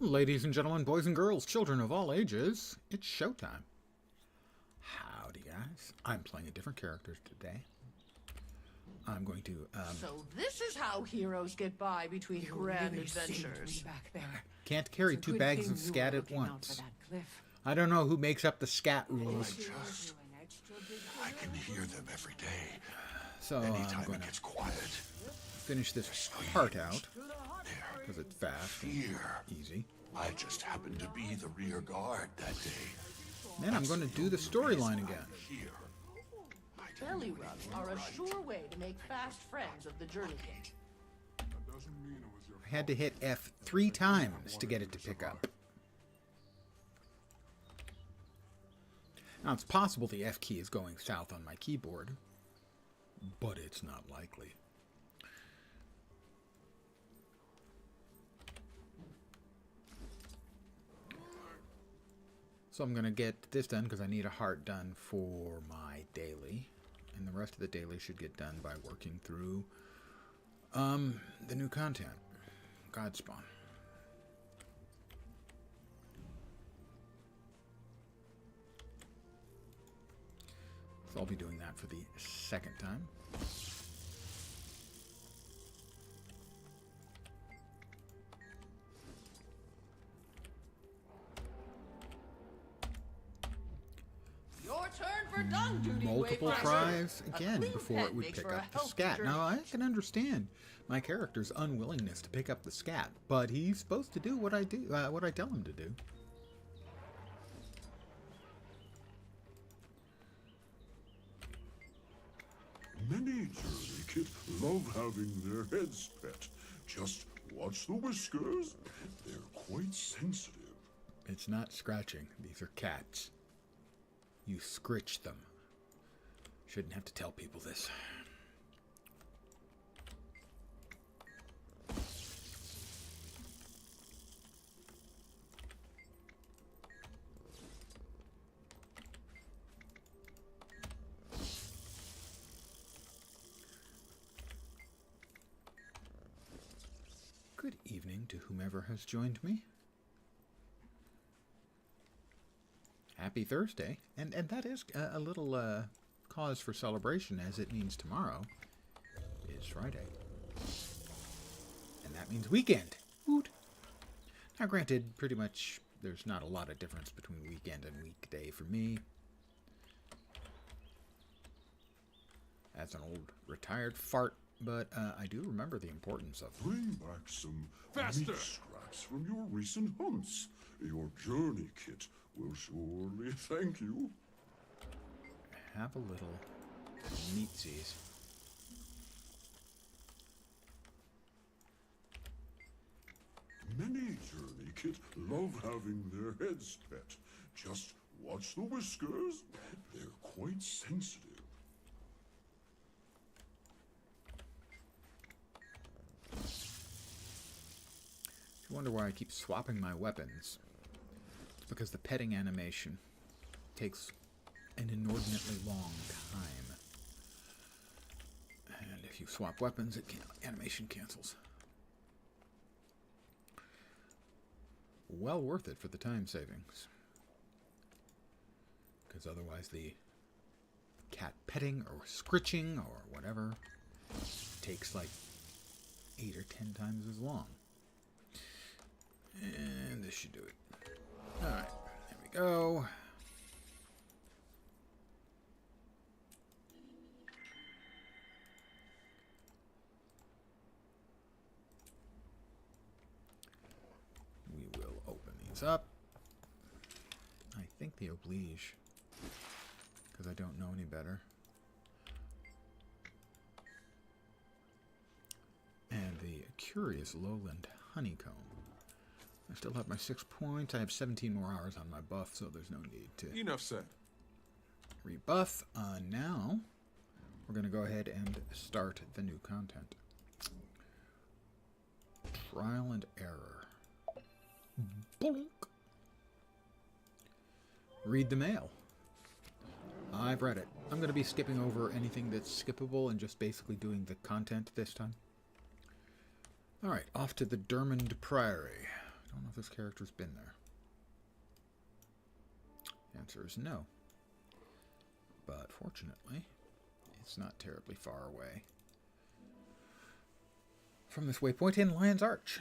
Ladies and gentlemen, boys and girls, children of all ages, it's showtime. Howdy, guys. I'm playing a different character today. I'm going to, So this is how heroes get by between grand adventures. Back there. Can't carry It's a 2 good bags thing of you scat were at looking out once. for that cliff. I don't know who makes up the scat rules. I can hear them every day. So I'm Anytime going it to gets quiet. finish this part out, because it's fast and Here. easy. I just happened to be the rear guard that day. Then I'm going to do the storyline again. Here. Belly rubs are a sure way to make fast friends of the journey kit. I had to hit F 3 times to get it to pick up. Now, it's possible the F key is going south on my keyboard, but it's not likely. So I'm going to get this done because I need a heart done for my daily. And the rest of the daily should get done by working through the new content, Godspawn. So I'll be doing that for the second time. Your turn for dung duty, Multiple Wayfinder. tries A again clean before pen it would makes pick for a up the healthy scat. journey. Now, I can understand my character's unwillingness to pick up the scat, but he's supposed to do what I tell him to do. Many journey kit love having their heads pet. Just watch the whiskers. They're quite sensitive. It's not scratching. These are cats. You scritch them. Shouldn't have to tell people this. Good evening to whomever has joined me. Happy Thursday. And that is a little cause for celebration, as it means tomorrow is Friday. And that means weekend. Woot. Now granted, pretty much there's not a lot of difference between weekend and weekday for me. As an old retired fart, but I do remember the importance of them. Bring back some meat scraps from your recent hunts. Your journey kit will surely thank you. Have a little meatsies. Many journey kit love having their heads pet. Just watch the whiskers. They're quite sensitive. If you wonder why I keep swapping my weapons, it's because the petting animation takes an inordinately long time. And if you swap weapons, animation cancels. Well worth it for the time savings. Because otherwise the cat petting or scritching or whatever takes like 8 or 10 times as long. And this should do it. Alright, there we go. We will open these up. I think the oblige, because I don't know any better. And the curious lowland honeycomb. I still have my 6 points. I have 17 more hours on my buff, so there's no need to Enough said. rebuff. Now, we're going to go ahead and start the new content. Trial and error. Bonk. Read the mail. I've read it. I'm going to be skipping over anything that's skippable and just basically doing the content this time. Alright, off to the Dermond Priory. don't know if this character's been there. The answer is no. But fortunately, it's not terribly far away from this waypoint in Lion's Arch.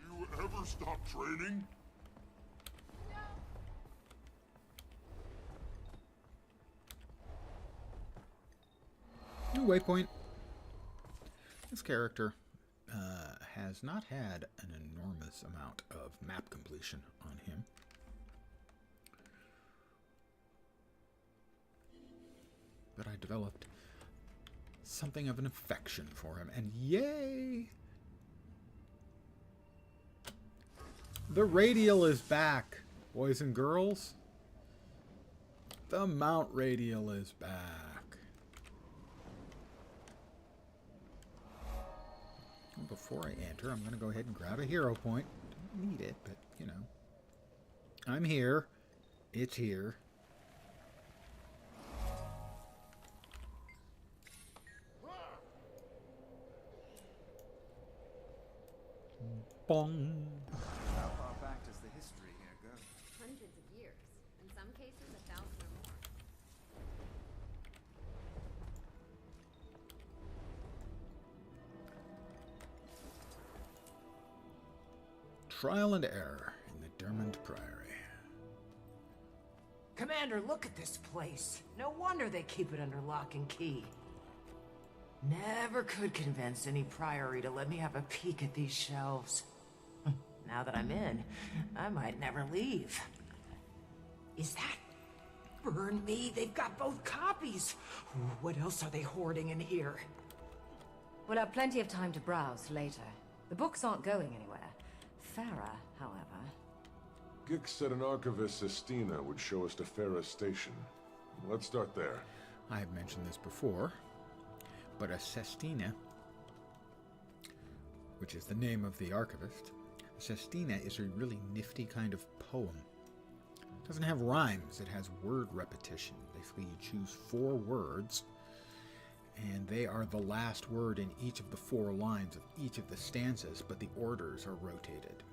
You ever stop training? New waypoint. This character has not had an enormous amount of map completion on him. But I developed something of an affection for him, and yay! The radial is back, boys and girls. The Mount Radial is back. Before I enter, I'm going to go ahead and grab a hero point. Don't need it, but, you know. I'm here. It's here. Bong. How far back does the history here go? Hundreds of years. In some cases, 1,000 or more. Trial and error in the Dermont Priory. Commander, look at this place. No wonder they keep it under lock and key. Never could convince any priory to let me have a peek at these shelves. Now that I'm in, I might never leave. Is that... Burn me, they've got both copies. What else are they hoarding in here? We'll have plenty of time to browse later. The books aren't going anywhere. Farah, however... Gix said an archivist, Sestina, would show us to Farah's station. Let's start there. I have mentioned this before, but a Sestina, which is the name of the archivist, Sestina is a really nifty kind of poem. It doesn't have rhymes, it has word repetition. Basically, you choose 4 words, and they are the last word in each of the 4 lines of each of the stanzas, but the orders are rotated.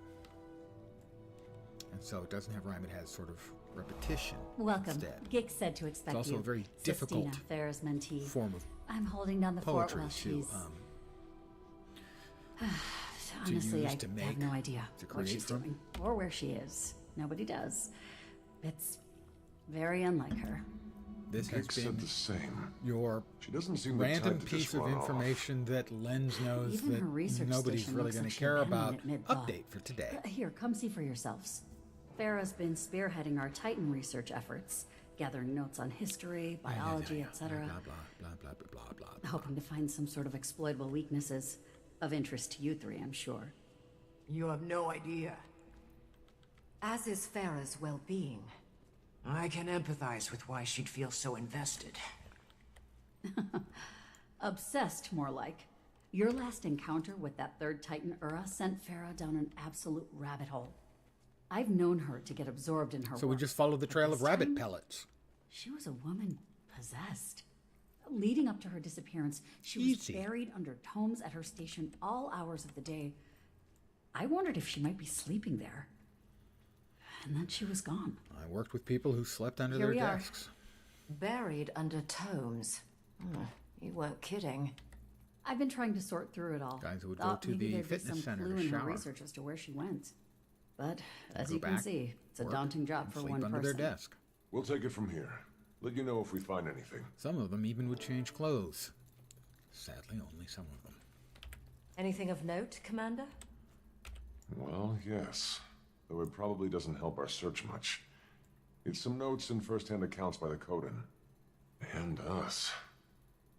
And so it doesn't have rhyme, it has sort of repetition. Welcome. Instead. Gix said to expect It's also you. a very difficult Sestina, Farah's mentee. form of I'm holding down the fort poetry while to, she's... Honestly, use I to have make, no idea to what create she's from. doing or where she is. Nobody does. It's very unlike her. This has Gix said been the same. your She doesn't seem the random type to piece just of run off. information that Lens knows Even her that research nobody's station really looks going like to she care abandoned about. it mid-thought. Update for today. Here, come see for yourselves. Farah's been spearheading our Titan research efforts, gathering notes on history, biology, etc. Blah, blah, blah, blah, blah, blah, blah, blah. Hoping to find some sort of exploitable weaknesses. Of interest to you 3, I'm sure. You have no idea. As is Farah's well-being. I can empathize with why she'd feel so invested. Obsessed, more like. Your last encounter with that 3rd Titan Ura sent Farah down an absolute rabbit hole. I've known her to get absorbed in her So work, we just follow the but trail this of rabbit time, pellets. She was a woman possessed. Leading up to her disappearance, she was Easy. buried under tomes at her station all hours of the day. I wondered if she might be sleeping there. And then she was gone. I worked with people who slept under Here their we are. desks. Buried under tomes. You weren't kidding. I've been trying to sort through it all. Guys would go Thought to maybe the there'd be fitness some center clue to in her shower. research as to where she went. But as Go you can back, see, it's a work, daunting job and for sleep one under person. their desk. We'll take it from here. Let you know if we find anything. Some of them even would change clothes. Sadly, only some of them. Anything of note, Commander? Well, yes. Though it probably doesn't help our search much. It's some notes and first-hand accounts by the Coden. And us.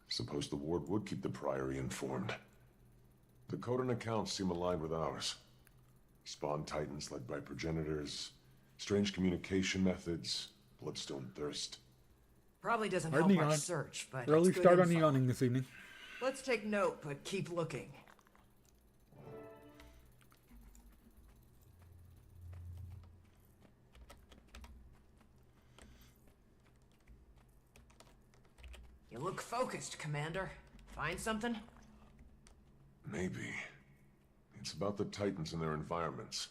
Suppose the ward would keep the Priory informed. The Coden accounts seem aligned with ours. Spawn titans led by progenitors, strange communication methods, bloodstone thirst. Probably doesn't Hard help neon. our search, but Early it's good start on info. neoning this evening. Let's take note, but keep looking. You look focused, Commander. Find something? Maybe. It's about the Titans and their environments.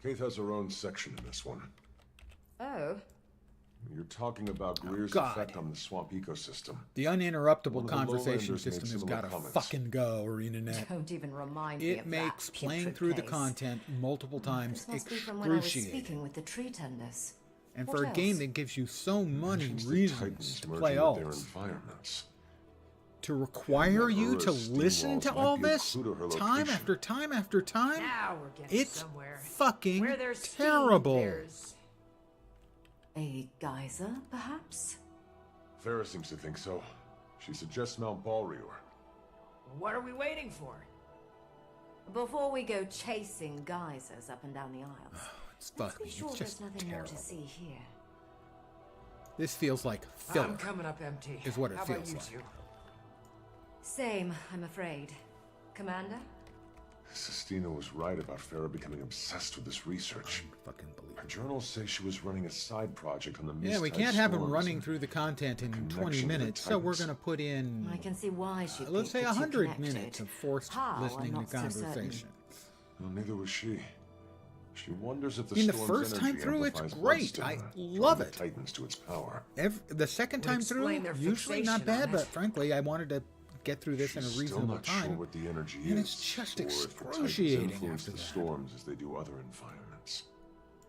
Kate has her own section in this one. Oh, You're talking about Greer's God. effect on the swamp ecosystem. The One uninterruptible of the conversation lowlanders system made has similar got to comments. fucking go, ArenaNet. don't even remind me It of makes that playing putrid through the place. content multiple times This must be from when I was excruciating. speaking with the tree tenders. And What for a game else? that gives you so many Mentions the reasons Titans to merging play with their alts, environments. to require Yeah, you to Aurra's steam listen to walls might all be a this clue to her time location. after time after time, Now we're getting it's somewhere. fucking Where there's steam, terrible. there's... A geyser, perhaps? Farah seems to think so. She suggests Mount Balrior. What are we waiting for? Before we go chasing geysers up and down the aisles, It's let's fucking, be sure it's there's just nothing more terrible. to see here. This feels like filler. I'm coming up empty. is what it How about feels you like. two? Same, I'm afraid. Commander? Sestina was right about Farah becoming obsessed with this research. Fucking believe Her it. journals say she was running a side project on the Yeah, we Mist-type can't have him storms running and through the content in 20 connection to the minutes, so we're Titans. going to put in, I can see why she let's say, picked the two 100 connected. minutes of forced How, listening I'm to not so certain. conversation. Well, neither was she. She wonders if the I mean, the storm's first time energy through, it's amplifies great. Bloodstone, I drawing love the it. Titans to its power. The second Would time through, explain their usually not fixation on bad, it. but frankly, I wanted to get through this in a She's still reasonable not sure time. what the energy and is, it's just or if the Titans excruciating influence after the that. storms as they do other environments.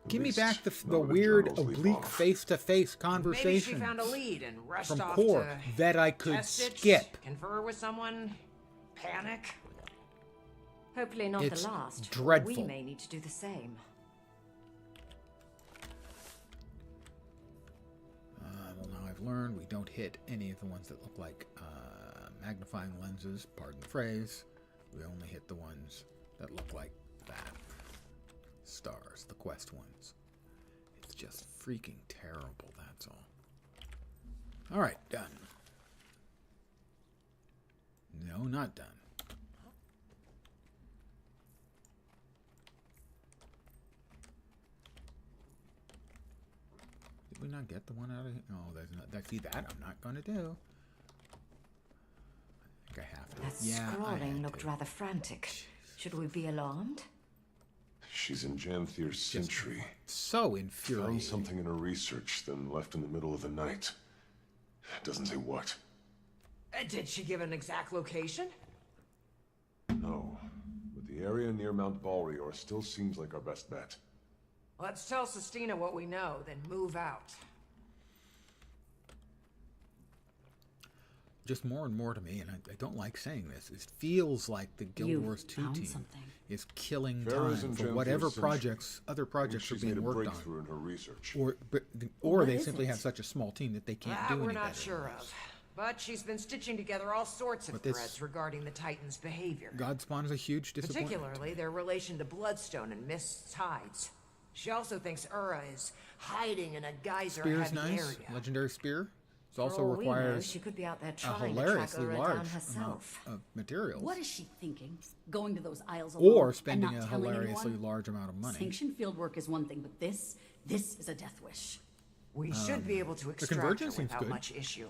At Give me least, back the not what weird, journals leave oblique, off. face-to-face Maybe she conversation found a lead and rushed from off Cork to that I could test it, skip. confer with someone, panic. Hopefully not It's the last. dreadful. We may need to do the same. Well, now I've learned we don't hit any of the ones that look like magnifying lenses, pardon the phrase. We only hit the ones that look like that. Stars, the quest ones. It's just freaking terrible, that's all. Alright, done. No, not done. Did we not get the one out of here? No, there's not. See, that I'm not going to do. I think I have to. That Yeah, I scrawling had looked to. rather frantic. Should we be alarmed? She's in Janthir's sentry. So Found infuriating. something in her research, then left in the middle of the night. Doesn't say what. Did she give an exact location? No, but the area near Mount Balrior still seems like our best bet. Let's tell Sestina what we know, then move out. Just more and more to me, and I don't like saying this, it feels like the Guild You've Wars 2 found team something. is killing Farah's time in for Janthir's whatever sentry. projects, other projects are She's made being a worked on. breakthrough in her research. Or What they is simply it? have such a small team that they can't That do any we're not better. sure of. But she's been stitching together all sorts of But this- threads regarding the Titans' behavior. Godspawn is a huge disappointment. Particularly their relation to Bloodstone and Mist's tides. She also thinks Ura is hiding in a Spear's geyser-heavy nice. area. Legendary spear. It For also all we know, requires she could be out there a trying to track hilariously Ura large down amount herself. of materials. What is she thinking? Going to those aisles alone Or and spending not a telling hilariously anyone? large amount of money. Sanctioned field work is one thing, but this is a death wish. We should be able to extract her convergence seems without good. much issue.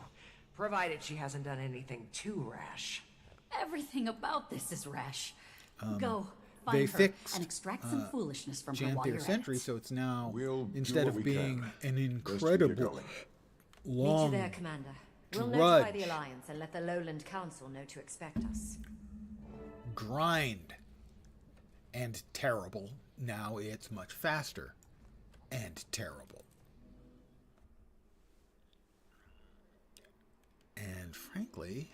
Provided she hasn't done anything too rash. Everything about this is rash. Go, they find her, fixed, and extract some foolishness from her while Janthir you're Sentry, at it. so it's now, We'll do instead what of we being can. an Best we get incredible, going. Meet you long there, Commander. We'll drudge. notify the Alliance and let the Lowland Council know to expect us. grind and terrible. Now it's much faster and terrible. And frankly,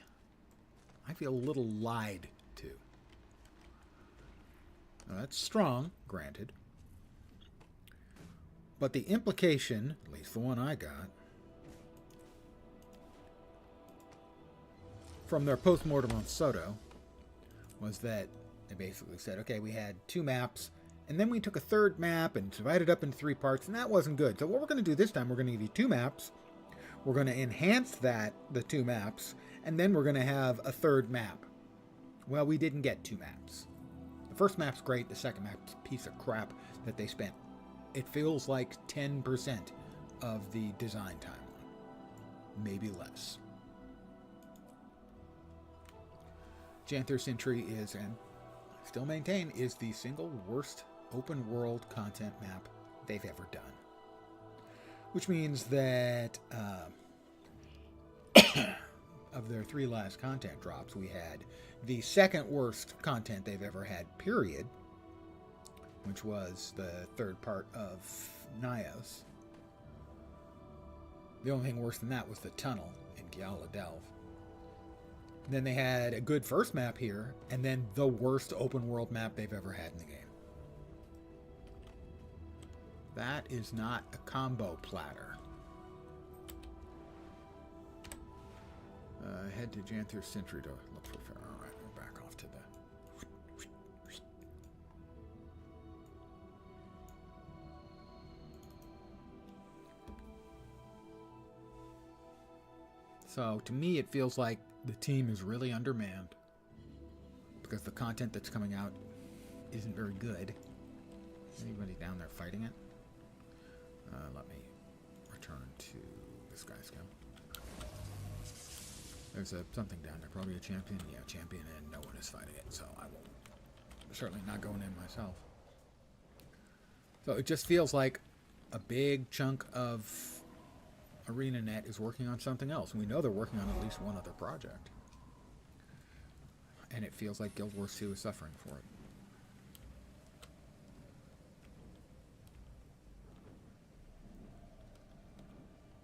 I feel a little lied to. Now that's strong, granted. But the implication, at least the one I got, from their postmortem on Soto, was that they basically said, okay, we had 2 maps, and then we took a 3rd map and divided it up into 3 parts, and that wasn't good. So what we're going to do this time, we're going to give you 2 maps, we're going to enhance the 2 maps, and then we're going to have a 3rd map. Well, we didn't get 2 maps. The first map's great, the second map's a piece of crap that they spent. It feels like 10% of the design timeline, maybe less. Janthir Sentry is, and I still maintain, is the single worst open world content map they've ever done. Which means that of their 3 last content drops, we had the second worst content they've ever had, period, which was the 3rd part of Nyos. The only thing worse than that was the tunnel in Gyala Delve. Then they had a good first map here, and then the worst open world map they've ever had in the game. That is not a combo platter. Head to Janthir Sentry to look for Pharaoh. Alright, we're back off to the... So, to me, it feels like the team is really undermanned because the content that's coming out isn't very good. Anybody down there fighting it? Let me return to this guy's skill. There's something down there, probably a champion. Yeah, champion, and no one is fighting it, so I won't. Certainly not going in myself. So it just feels like a big chunk of ArenaNet is working on something else. And we know they're working on at least one other project. And it feels like Guild Wars 2 is suffering for it.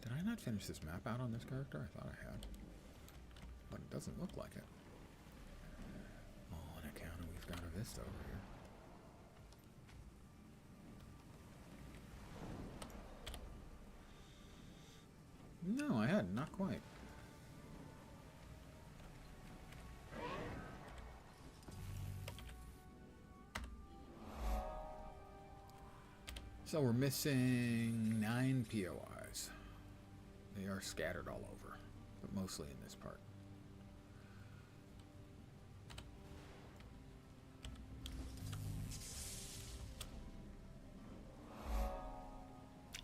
Did I not finish this map out on this character? I thought I had. But it doesn't look like it. Oh, on account of we've got a Vista over here. No, I hadn't. Not quite. So we're missing 9 POIs. They are scattered all over, but mostly in this part.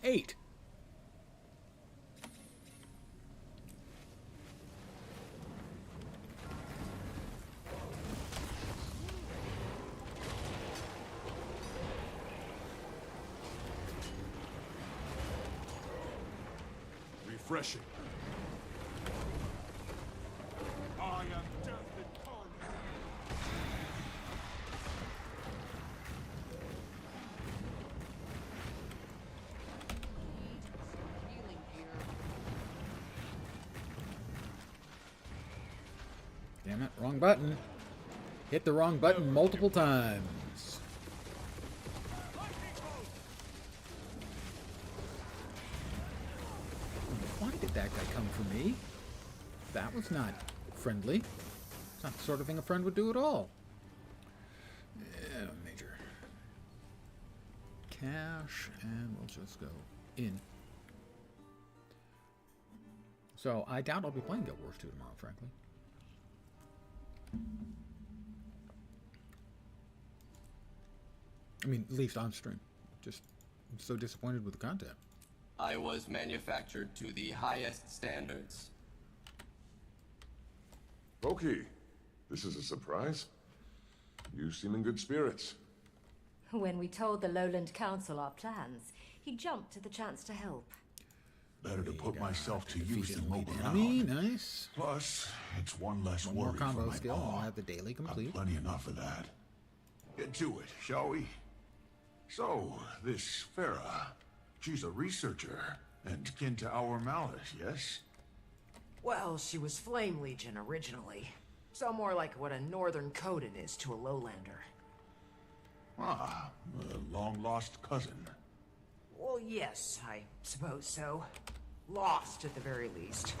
Eight. Refreshing. I am death incarnate. Healing here. Damn it, wrong button. Hit the wrong button multiple times. Why did that guy come for me? That was not friendly. It's not the sort of thing a friend would do at all. Yeah, major. Cash, and we'll just go in. So, I doubt I'll be playing Guild Wars 2 tomorrow, frankly. I mean, at least on stream. Just, I'm so disappointed with the content. I was manufactured to the highest standards. Loki, this is a surprise. You seem in good spirits. When we told the Lowland Council our plans, he jumped at the chance to help. Better to put myself to use than mope Enemy, around. nice. Plus, it's one less One more worry for combo my skill, and I'll paw. have the daily Got complete. plenty enough of that. Get to it, shall we? So, this Farah, she's a researcher and kin to our Malice, yes? Well, she was Flame Legion originally. So more like what a Northern Coden is to a Lowlander. Ah, a long-lost cousin. Well, yes, I suppose so. Lost, at the very least.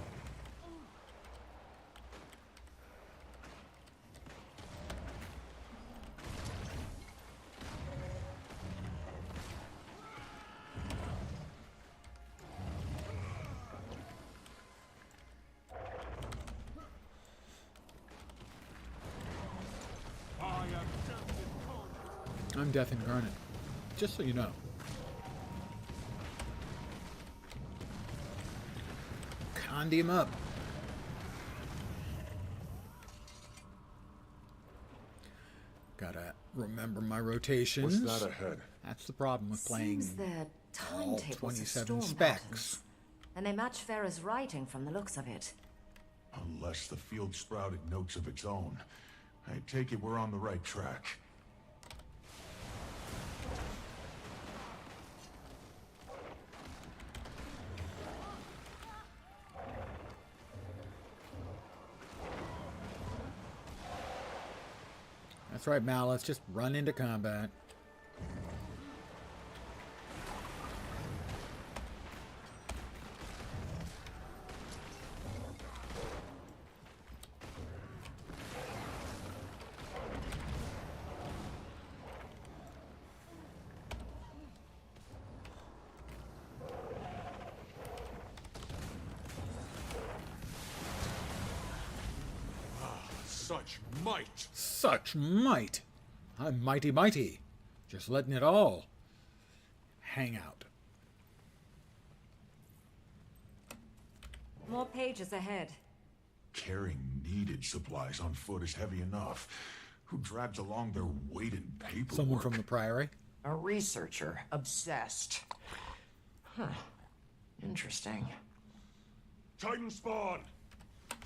I'm Death Incarnate. Just so you know. Conned him up. Remember my rotations. What's that ahead? That's the problem with playing Seems their all timetables are 27 storm specs. patterns, and they match Farah's writing from the looks of it. Unless the field sprouted notes of its own. I take it we're on the right track. That's right, Mal. Let's just run into combat. Such might! Such might! I'm mighty mighty. Just letting it all hang out. More pages ahead. Carrying needed supplies on foot is heavy enough. Who drags along their weight in paperwork? Someone from the Priory? A researcher. Obsessed. Huh. Interesting. Titan spawn!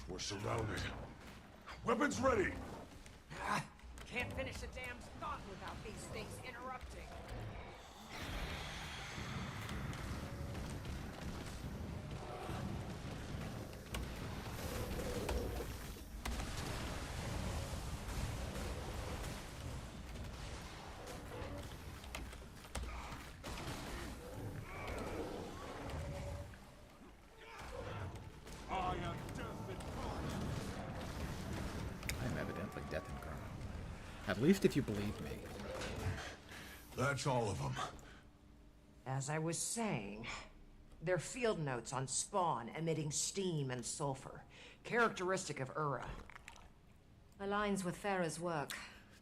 We're surrounded. Weapons ready! Can't finish a damn thought without these things interrupting. I'm evidently death incarnate. At least if you believe me. That's all of them. As I was saying, they're field notes on spawn emitting steam and sulfur, characteristic of Ura. Aligns with Farah's work.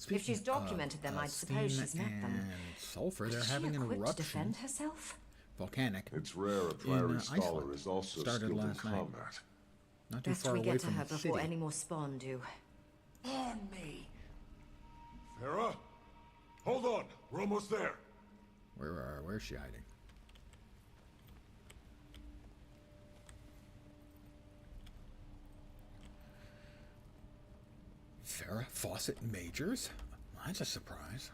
If she's documented them, I'd suppose she's met them. And sulfur, they're Is she having an equipped to eruption. defend herself? Volcanic. It's rare a Priory scholar Iceland. is also Started skilled in last night. combat. Not too Best far we away get to from her the before city. any more spawn do. On me. Farah? Hold on, we're almost there. Where's she hiding? Farah Fawcett Majors? That's a surprise.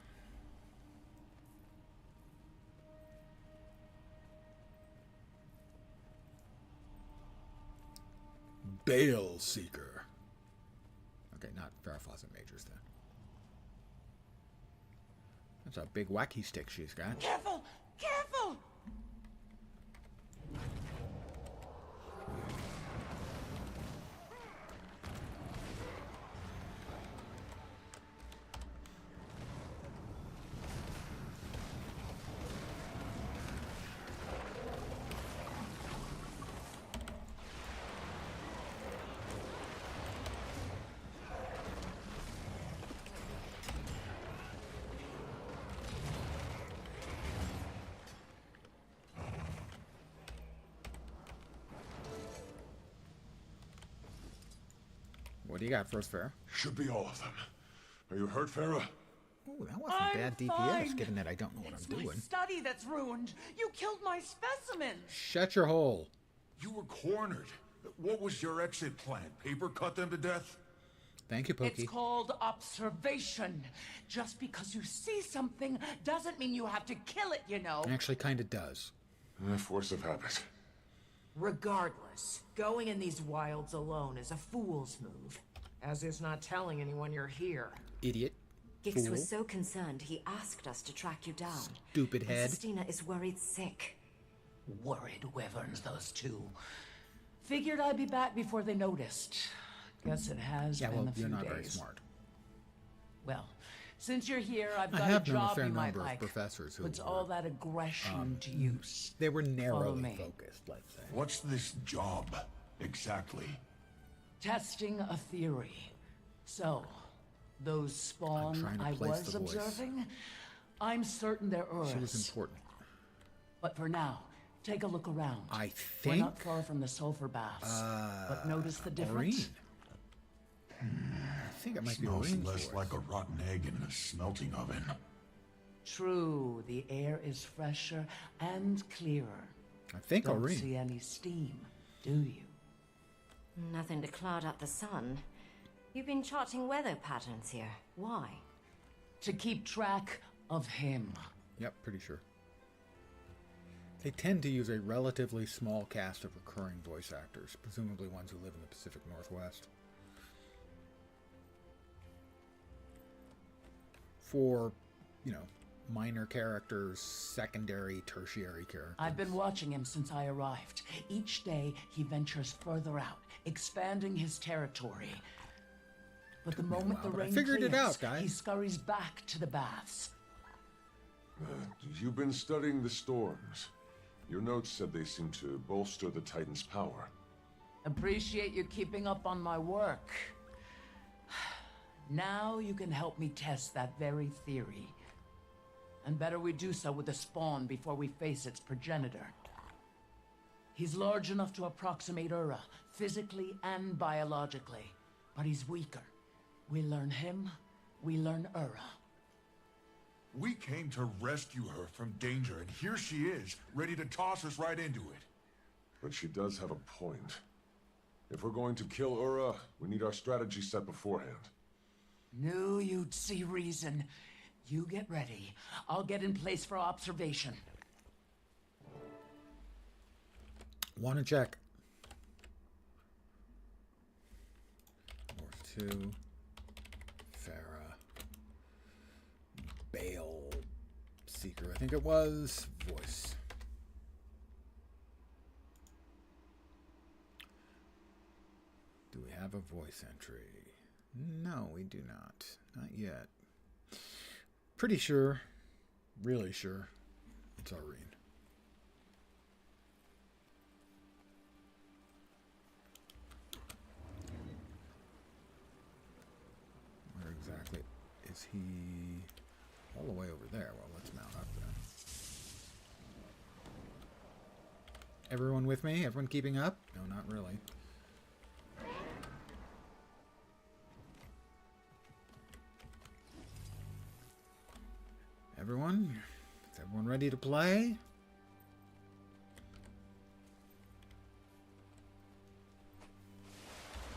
Bale Seeker. Okay, not Farah Fawcett Majors then. That's a big wacky stick she's got. Careful! Careful! What do you got for us, Farah? Should be all of them. Are you hurt, Farah? Oh, that wasn't bad DPS, fine. given that I don't know what It's I'm my doing. study that's ruined. You killed my specimen. Shut your hole. You were cornered. What was your exit plan? Paper cut them to death? Thank you, Pokey. It's called observation. Just because you see something doesn't mean you have to kill it, you know. Actually, kind of does. Force of habit. Regardless, going in these wilds alone is a fool's move. As is not telling anyone you're here. Idiot. Gix Fool. was so concerned he asked us to track you down. Stupid And head. Sestina is worried sick. Worried wyverns, those two. Figured I'd be back before they noticed. Guess it has Yeah, been well, a few you're not days. very smart. Well, since you're here, I've I got have a known a job fair you might number of like. professors who Puts were, all that aggression to use. They were narrowly me. focused, let's say. What's this job, exactly? Testing a theory. So, those spawn trying to I place was the voice. observing, I'm certain they're She was Urus. important. But for now, take a look around. I We're think... not far from the sulfur baths. But notice the difference? Green. I think it might be a Smells ring less voice. like a rotten egg in a smelting oven. True, the air is fresher and clearer. I think Don't Irene. see any steam, do you? Nothing to cloud up the sun. You've been charting weather patterns here. Why? To keep track of him. Yep, pretty sure. They tend to use a relatively small cast of recurring voice actors, presumably ones who live in the Pacific Northwest. For, you know, minor characters, secondary, tertiary characters. I've been watching him since I arrived. Each day, he ventures further out, expanding his territory. But the moment the but I rain figured it clears, out, guys. he scurries back to the baths. You've been studying the storms. Your notes said they seem to bolster the Titan's power. Appreciate you keeping up on my work. Now you can help me test that very theory. And better we do so with the spawn before we face its progenitor. He's large enough to approximate Ura, physically and biologically. But he's weaker. We learn him, we learn Ura. We came to rescue her from danger, and here she is, ready to toss us right into it. But she does have a point. If we're going to kill Ura, we need our strategy set beforehand. Knew you'd see reason. You get ready. I'll get in place for observation. Want to check. North 2. Farah. Bale. Seeker, I think it was. Voice. Do we have a voice entry? No, we do not. Not yet. Pretty sure, really sure, it's Irene. Where exactly is he? All the way over there. Well, let's mount up there. Everyone with me? Everyone keeping up? No, not really. Everyone? Is everyone ready to play?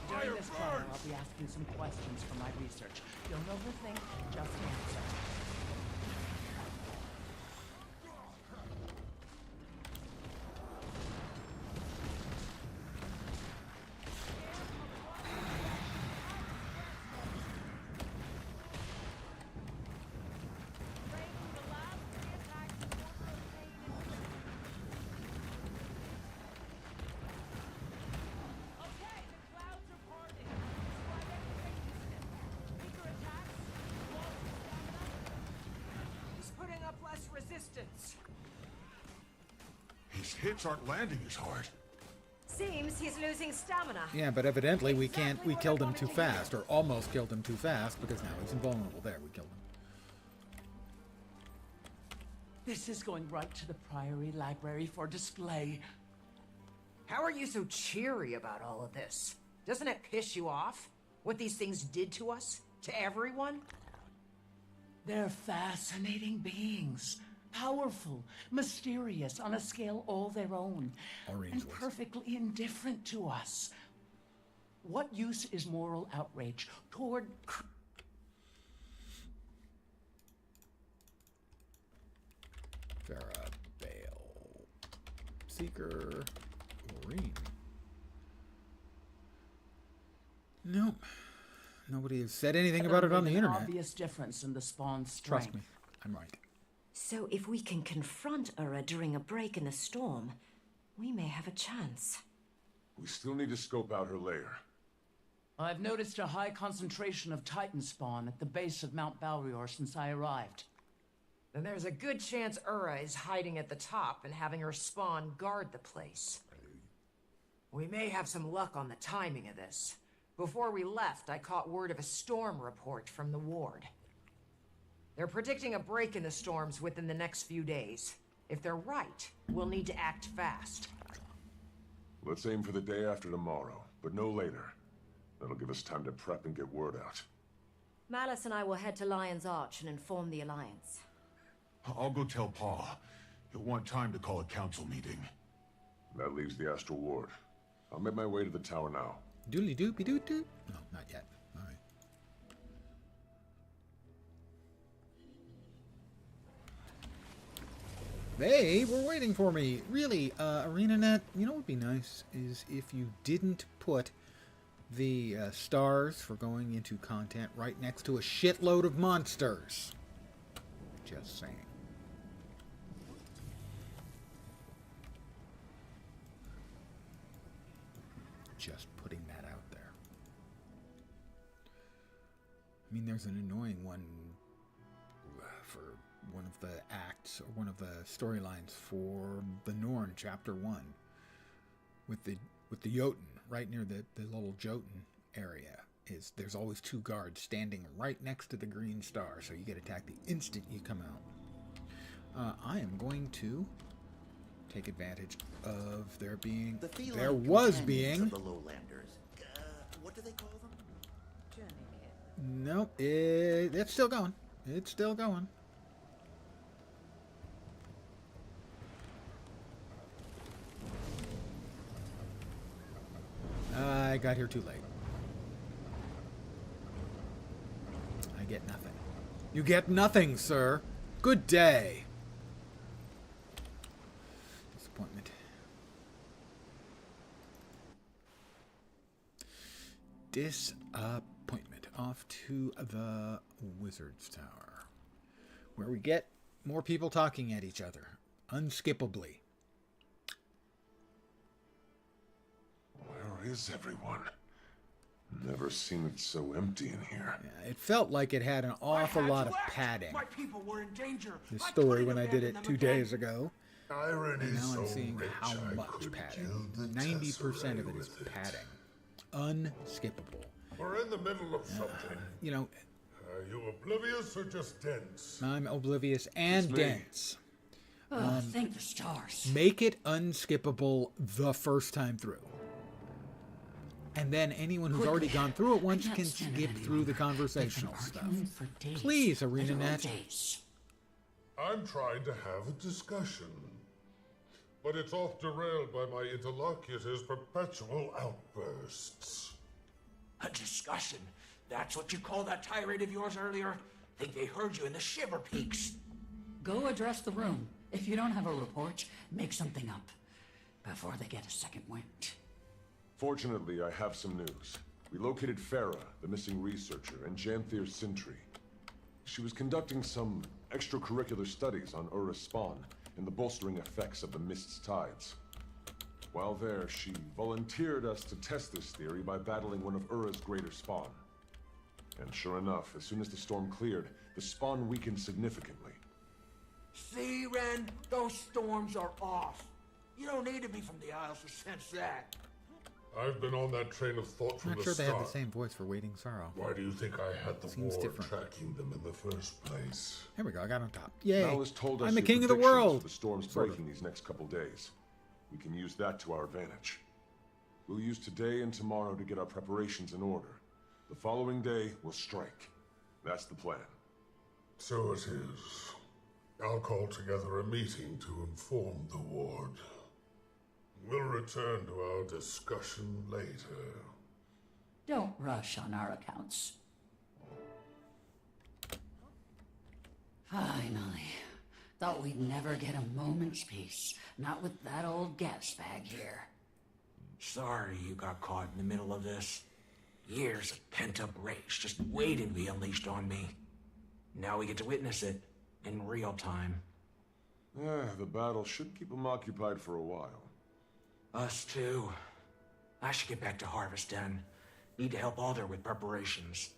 During this trial, I'll be asking some questions for my research. Don't overthink, just answer. His hits aren't landing as hard. Seems he's losing stamina. Yeah, but evidently we killed him too fast, or almost killed him too fast, because now he's invulnerable. There, we killed him. This is going right to the Priory Library for display. How are you so cheery about all of this? Doesn't it piss you off? What these things did to us? To everyone? They're fascinating beings. Powerful, mysterious, on a scale all their own. Irene's And voice. perfectly indifferent to us. What use is moral outrage toward... Farah, Bale, Seeker, Irene. Nope. Nobody has said anything about it on the An internet. obvious difference in the spawn's strength. Trust me, I'm right. So if we can confront Ura during a break in the storm, we may have a chance. We still need to scope out her lair. I've noticed a high concentration of Titan spawn at the base of Mount Balrior since I arrived. Then there's a good chance Ura is hiding at the top and having her spawn guard the place. We may have some luck on the timing of this. Before we left, I caught word of a storm report from the ward. They're predicting a break in the storms within the next few days. If they're right, we'll need to act fast. Let's aim for the day after tomorrow, but no later. That'll give us time to prep and get word out. Malice and I will head to Lion's Arch and inform the Alliance. I'll go tell Pa. He'll want time to call a council meeting. That leaves the Astral Ward. I'll make my way to the tower now. Doodly doopy doo doo. No, not yet. All right. They were waiting for me. Really, ArenaNet, you know what would be nice is if you didn't put the stars for going into content right next to a shitload of monsters. Just saying. Just putting that out there. I mean, there's an annoying one for one of the acts or one of the storylines for the Norn Chapter 1 with the Jotun right near the little Jotun area. There's always two guards standing right next to the green star, so you get attacked the instant you come out. I am going to take advantage of there being, there was being, of the Lowlanders. What do they call them? Nope, it's still going. It's still going. I got here too late. I get nothing. You get nothing, sir. Good day. Disappointment. Disappointment. Off to the Wizard's Tower, where we get more people talking at each other, unskippably. Where is everyone? Never seen it so empty in here. Yeah, it felt like it had an awful lot of padding. My people were in danger. The story when I did it 2 days ago. Irony And now so I'm seeing rich, how I much could padding. kill the 90% of it Tesseract is with it. padding. Unskippable. We're in the middle of something. You know, Are you oblivious or just dense? I'm oblivious and It's me. dense. Oh, thank the stars. Make it unskippable the first time through. And then anyone who's already gone through it once can skip through the conversational stuff. Please, ArenaNet. I'm trying to have a discussion. But it's off derailed by my interlocutor's perpetual outbursts. A discussion? That's what you called that tirade of yours earlier? Think they heard you in the Shiver Peaks. Go address the room. If you don't have a report, make something up before they get a second wind. Fortunately, I have some news. We located Farah, the missing researcher, and Janthir Sintry. She was conducting some extracurricular studies on Ura's spawn and the bolstering effects of the mist's tides. While there, she volunteered us to test this theory by battling one of Ura's greater spawn. And sure enough, as soon as the storm cleared, the spawn weakened significantly. See, Ren? Those storms are off. You don't need to be from the Isles to sense that. I've been on that train of thought from I'm not the sure they start. have the same voice for Waiting Sorrow. Why do you think I had the Seems war different. tracking them in the first place? Here we go, I got on top. Yay! Malice told us I'm the your king of the predictions world! of the storm's Sort of. breaking these next couple days. We can use that to our advantage. We'll use today and tomorrow to get our preparations in order. The following day, we'll strike. That's the plan. So it is. I'll call together a meeting to inform the ward. We'll return to our discussion later. Don't rush on our accounts. Finally. Thought we'd never get a moment's peace. Not with that old gas bag here. Sorry you got caught in the middle of this. Years of pent-up rage just waiting to be unleashed on me. Now we get to witness it in real time. The battle should keep them occupied for a while. Us too. I should get back to Harvest Den. Need to help Alder with preparations.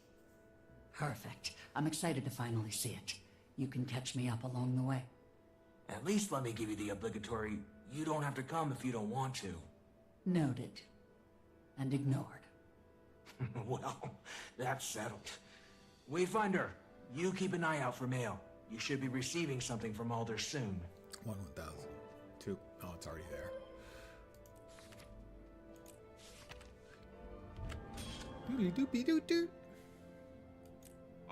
Perfect. I'm excited to finally see it. You can catch me up along the way. At least let me give you the obligatory, you don't have to come if you don't want to. Noted. And ignored. Well, that's settled. Wayfinder, you keep an eye out for mail. You should be receiving something from Alder soon. 1,000. 2. Oh, it's already there. Doodly doopy doo doo.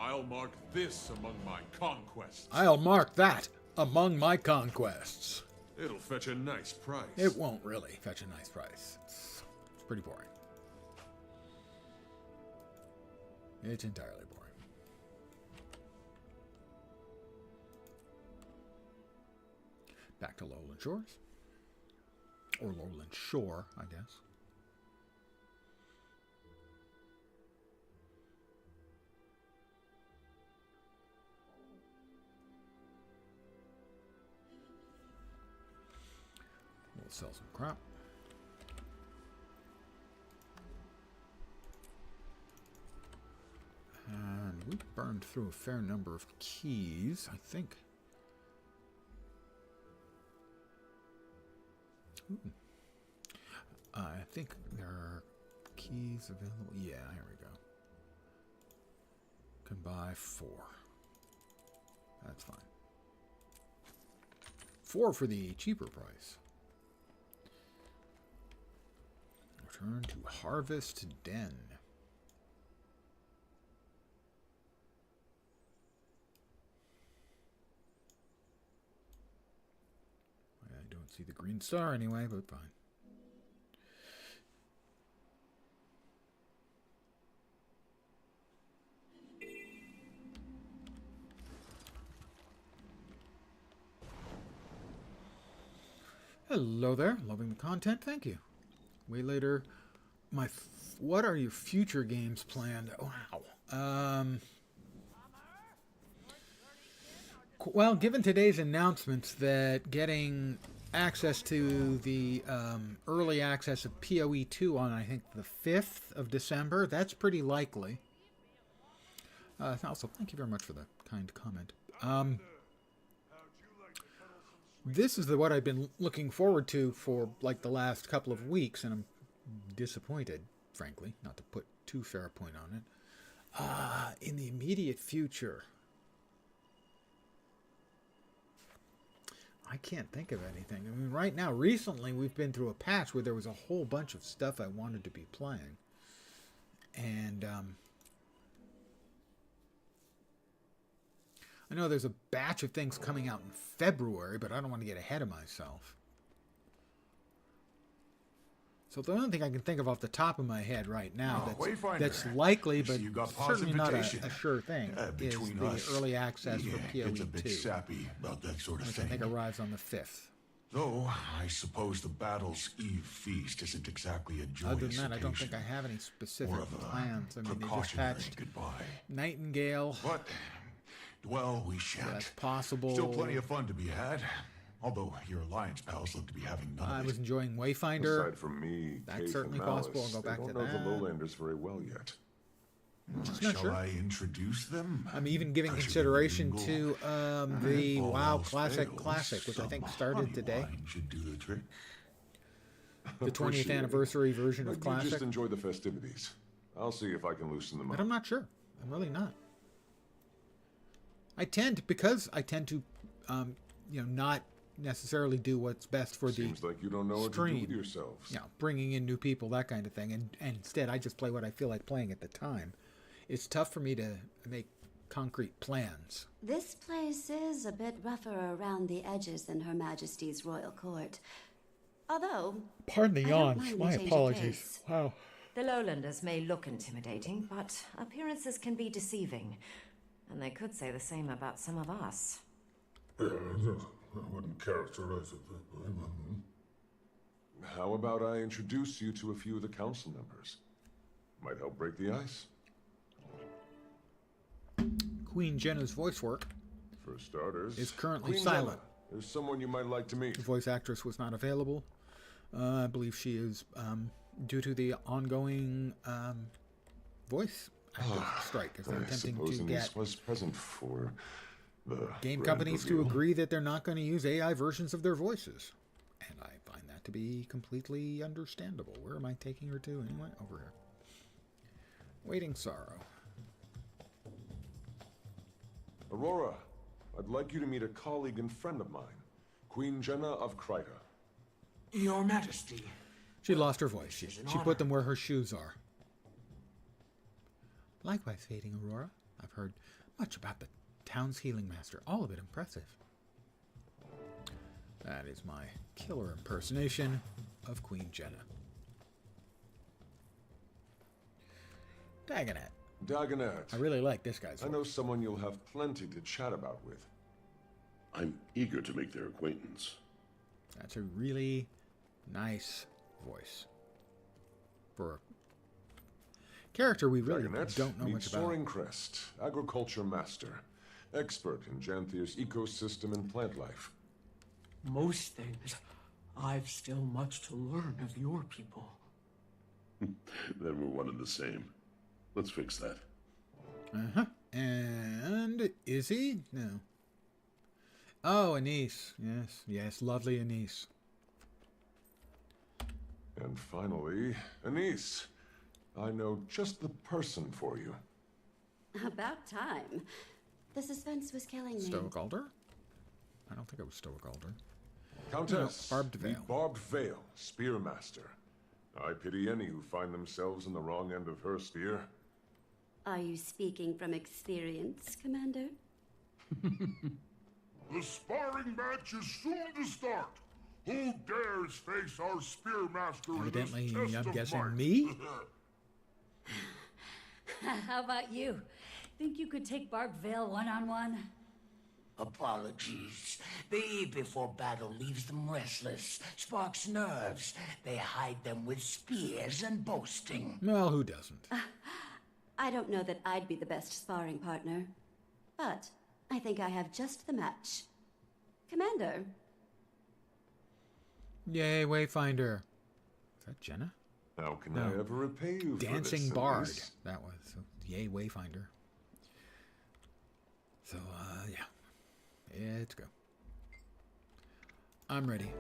I'll mark this among my conquests. I'll mark that among my conquests. It'll fetch a nice price. It won't really fetch a nice price. It's pretty boring. It's entirely boring. Back to Lowland Shores. Or Lowland Shore, I guess. We'll sell some crap. And we burned through a fair number of keys, I think. I think there are keys available. Yeah, here we go. Can buy 4. That's fine. 4 for the cheaper price. Return to Harvest Den. I don't see the green star anyway, but fine. Hello there. Loving the content. Thank you. Way later. What are your future games planned? Wow. Well, given today's announcements that getting access to the early access of PoE 2 on, I think, the 5th of December, that's pretty likely. Also, thank you very much for the kind comment. This is what I've been looking forward to for like the last couple of weeks, and I'm disappointed, frankly, not to put too fair a point on it. In the immediate future, I can't think of anything. I mean, right now, recently, we've been through a patch where there was a whole bunch of stuff I wanted to be playing. And, I know there's a batch of things coming out in February, but I don't want to get ahead of myself. So the only thing I can think of off the top of my head right now that's likely, but certainly not a sure thing, is the early access for PoE 2, which I think arrives on the 5th. Though, I suppose the Battle's Eve feast isn't exactly a joyous Other than that, occasion. I don't think I have any specific plans. I mean, they just patched Nightingale. But, well, we shan't. That's possible. Still plenty of fun to be had. Although your Alliance pals look to be having none of it. I was enjoying Wayfinder. Aside from me, that's Case certainly and Malice, possible. I'll go back to that. They don't know the Lowlanders very well yet. Shall I introduce them? I'm even giving consideration to the WoW Classic, which I think started today. Should do the trick. The 20th anniversary version of Classic. Just enjoy the festivities. I'll see if I can loosen them up. But I'm not sure. I'm really not. Because I tend to, not necessarily do what's best for the Seems like you don't know what to do with yourselves. Yeah, bringing in new people, that kind of thing. And instead, I just play what I feel like playing at the time. It's tough for me to make concrete plans. This place is a bit rougher around the edges than Her Majesty's royal court. Although, pardon the yawns. My apologies. Wow. The Lowlanders may look intimidating, but appearances can be deceiving. And they could say the same about some of us. Yeah, I wouldn't characterize it that way. How about I introduce you to a few of the council members? Might help break the ice. Queen Jenna's voice work, for starters, is currently Queen silent. Jenna. There's someone you might like to meet. The voice actress was not available. I believe she is due to the ongoing voice actor strike, as they're attempting to get was present for the game companies to agree that they're not going to use AI versions of their voices. And I find that to be completely understandable. Where am I taking her to anyway? Over here. Waiting Sorrow. Aurora, I'd like you to meet a colleague and friend of mine, Queen Jenna of Kryta. Your Majesty. She lost her voice. She put them where her shoes are. Likewise, Fading Aurora. I've heard much about the town's healing master. All of it impressive. That is my killer impersonation of Queen Jenna. Dagonet. Dagonet. I really like this guy's voice. I know someone you'll have plenty to chat about with. I'm eager to make their acquaintance. That's a really nice voice for a character we really Dagonet, don't know meet much about. Soaring Crest, agriculture master, expert in Janthir's ecosystem and plant life. Most things, I've still much to learn of your people. Then we're one and the same. Let's fix that. Uh-huh. And is he? No. Oh, Anise. Yes, yes, lovely Anise. And finally, Anise. I know just the person for you. About time. The suspense was killing me. Stoic Alder? I don't think it was Stoic Alder. Countess. No, Barbed Veil. The Barbed Veil, Spearmaster. I pity any who find themselves in the wrong end of her spear. Are you speaking from experience, Commander? The sparring match is soon to start. Who dares face our Spearmaster Evidently, in this test I'm of guessing might? me? How about you? Think you could take Barbed Veil one-on-one? Apologies. The eve before battle leaves them restless, sparks nerves. They hide them with spears and boasting. Well, who doesn't? I don't know that I'd be the best sparring partner, but I think I have just the match. Commander. Yay, Wayfinder. Is that Jenna? How can I ever repay you for Dancing this, Bard. Anise? That was. So, yay, Wayfinder. So, yeah. Let's go. I'm ready.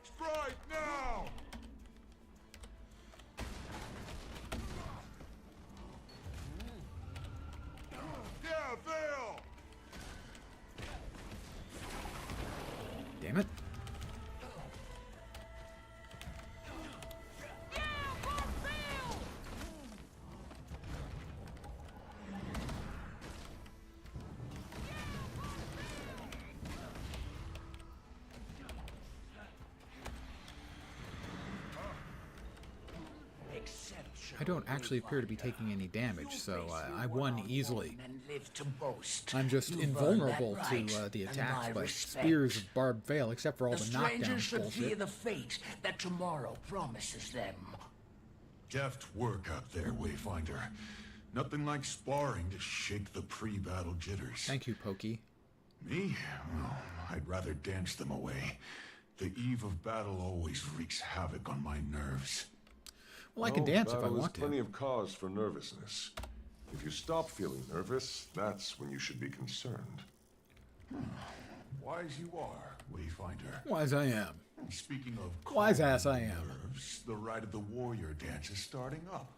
Strike now! Yeah, Veil! Damn it. I don't actually appear to be taking any damage, so I won easily. I'm just invulnerable to the attacks by spears of Barbed Veil, except for all the knockdown Strangers should fear bullshit. the fate that tomorrow promises them. Deft work out there, Wayfinder. Nothing like sparring to shake the pre-battle jitters. Thank you, Pokey. Me? Well, I'd rather dance them away. The eve of battle always wreaks havoc on my nerves. Well, I can dance if I battle is want to. Plenty of cause for nervousness. If you stop feeling nervous, that's when you should be concerned. Wise you are, Wayfinder. Wise I am. Speaking of Wise ass I am. nerves, the rite of the warrior dance is starting up.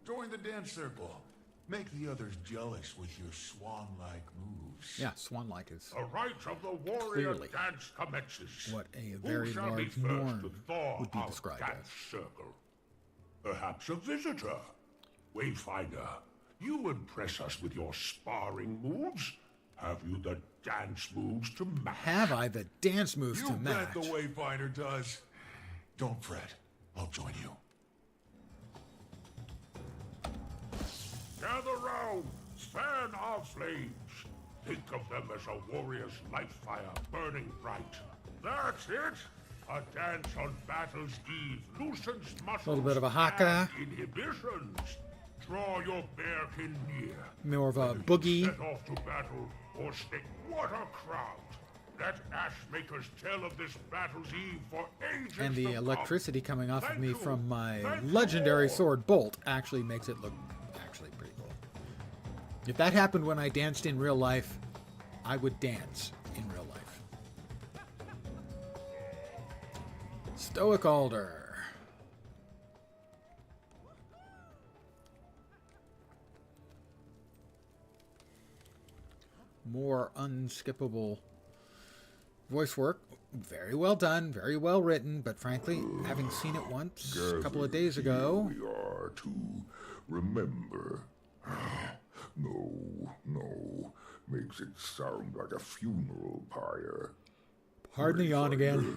Join the dance circle. Make the others jealous with your swan-like moves. Yeah, swan-like is The rite of the warrior clearly dance commences. what a Who very shall be large first norn to thaw would be our described dance as. circle? Perhaps a visitor. Wayfinder, you impress us with your sparring moves. Have you the dance moves to match? Have I the dance moves You to bet match? the Wayfinder does. Don't fret. I'll join you. Gather round, fan our flames. Think of them as a warrior's life fire burning bright. That's it. A dance on battle's eve loosens muscles Little bit of a haka. and inhibitions. Draw your bearkin near. More of a boogie. Set off to battle or stick. What a crowd! Let ash makers tell of this battle's eve for ages And to the come. electricity coming off of Thank me you. from my Thank you legendary all. sword bolt actually makes it look actually pretty cool. If that happened when I danced in real life, I would dance in real life. Stoic Alder. More unskippable voice work. Very well done, very well written, but frankly, having seen it once a couple of days ago, We are to remember. No. Makes it sound like a funeral pyre. Pardon the yawn again.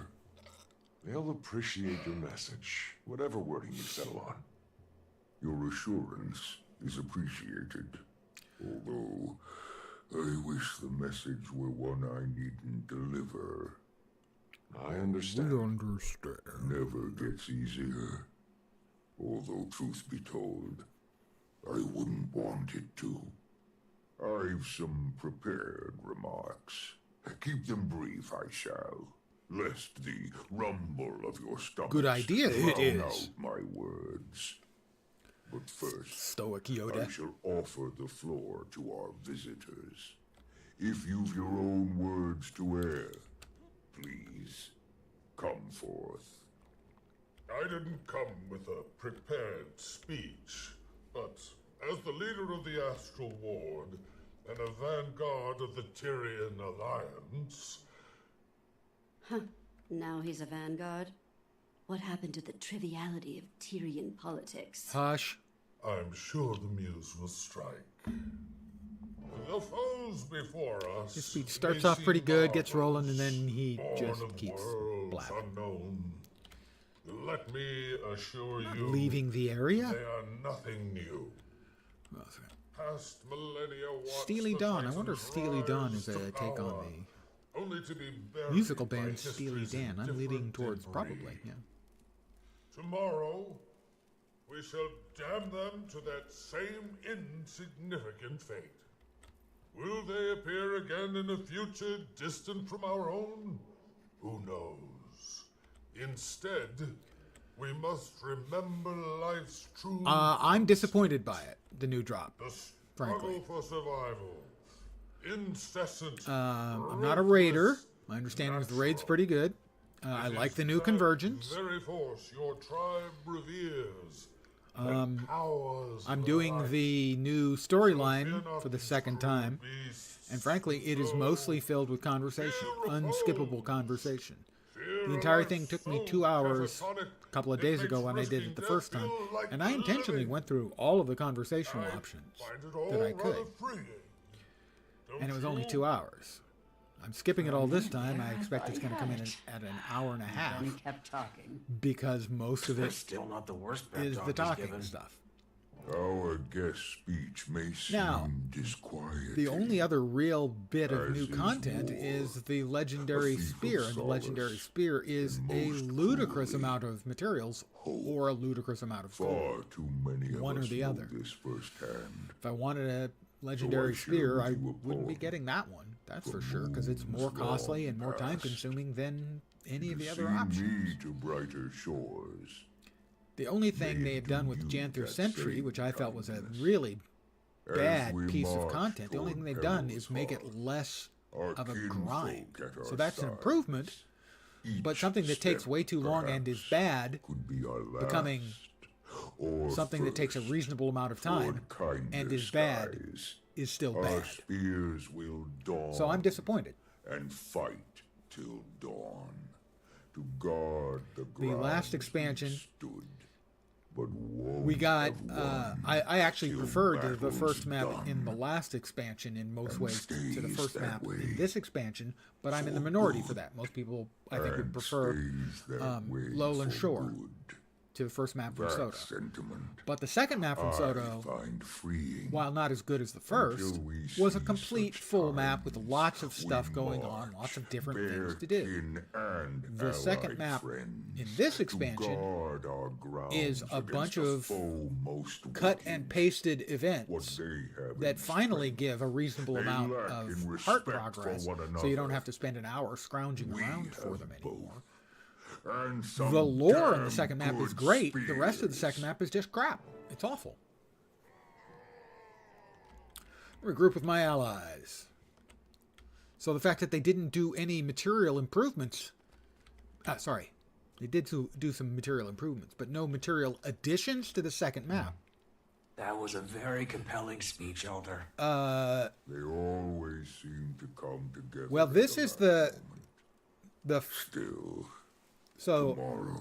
They'll appreciate your message, whatever wording you settle on. Your assurance is appreciated. Although, I wish the message were one I needn't deliver. I understand. We understand. Never gets easier. Although, truth be told, I wouldn't want it to. I've some prepared remarks. Keep them brief, I shall, lest the rumble of your stomach Good idea, it is. out my words. But first, Stoic Yoda. I shall offer the floor to our visitors. If you've your own words to air, please, come forth. I didn't come with a prepared speech, but as the leader of the Astral Ward and a vanguard of the Tyrian Alliance... Huh. Now he's a vanguard? What happened to the triviality of Tyrian politics? Hush. I'm sure the muse will strike. The foes before us... His speech starts off pretty good, gets rolling, and then he just keeps blabbing. Unknown. Let me assure you... Leaving the area? They are nothing new. Past millennia Steely Dan. I wonder if Steely Dan is a take on the musical band Steely Dan. I'm leaning towards probably, yeah. Tomorrow, we shall damn them to that same insignificant fate. Will they appear again in a future distant from our own? Who knows? Instead, we must remember life's true... I'm disappointed by it, the new drop, frankly. For survival. Incessant... I'm not a raider. My understanding is the raid's pretty good. I like the new convergence. Very force your tribe reveres. I'm doing the new storyline for the second time, and frankly, it is mostly filled with conversation, unskippable conversation. The entire thing took me 2 hours a couple of days ago when I did it the first time, and I intentionally went through all of the conversational options that I could, and it was only 2 hours. I'm skipping it all this time. I expect it's going to come in at an hour and a half. He kept talking. Because most of it still not the worst is the talking stuff. Our guest speech may seem disquieting. The only other real bit of new content is the legendary spear, and the legendary spear is a ludicrous amount of materials or a ludicrous amount of gold. Too many of one or us the other. This firsthand. If I wanted a legendary spear, I wouldn't be getting that one. That's for sure, because it's more costly and more time-consuming than any of the other options. Me to brighter shores. The only thing they had done with Janthir Sentry, which I felt was a really bad piece of content, the only thing they've done is make it less of a grind. So that's an improvement, but something that takes way too long and is bad, becoming something that takes a reasonable amount of time and is bad, is still bad. Spears will dawn. So I'm disappointed. And fight till dawn to guard the ground. The last expansion, but we got. I actually preferred the first map in the last expansion in most ways to the first map in this expansion, but I'm in the minority for that. Most people, I think, would prefer Lowland Shore to the first map from Soto. But the second map from Soto, while not as good as the first, was a complete full map with lots of stuff going on, lots of different things to do. The second map in this expansion is a bunch of cut and pasted events that finally give a reasonable amount of heart progress, so you don't have to spend an hour scrounging around for them anymore. The lore in the second map is great. The rest of the second map is just crap. It's awful. Regroup with my allies. So the fact that they didn't do any material improvements... They did do some material improvements, but no material additions to the second map. That was a very compelling speech, Elder. They always seem to come together. Well, this is the Still... So,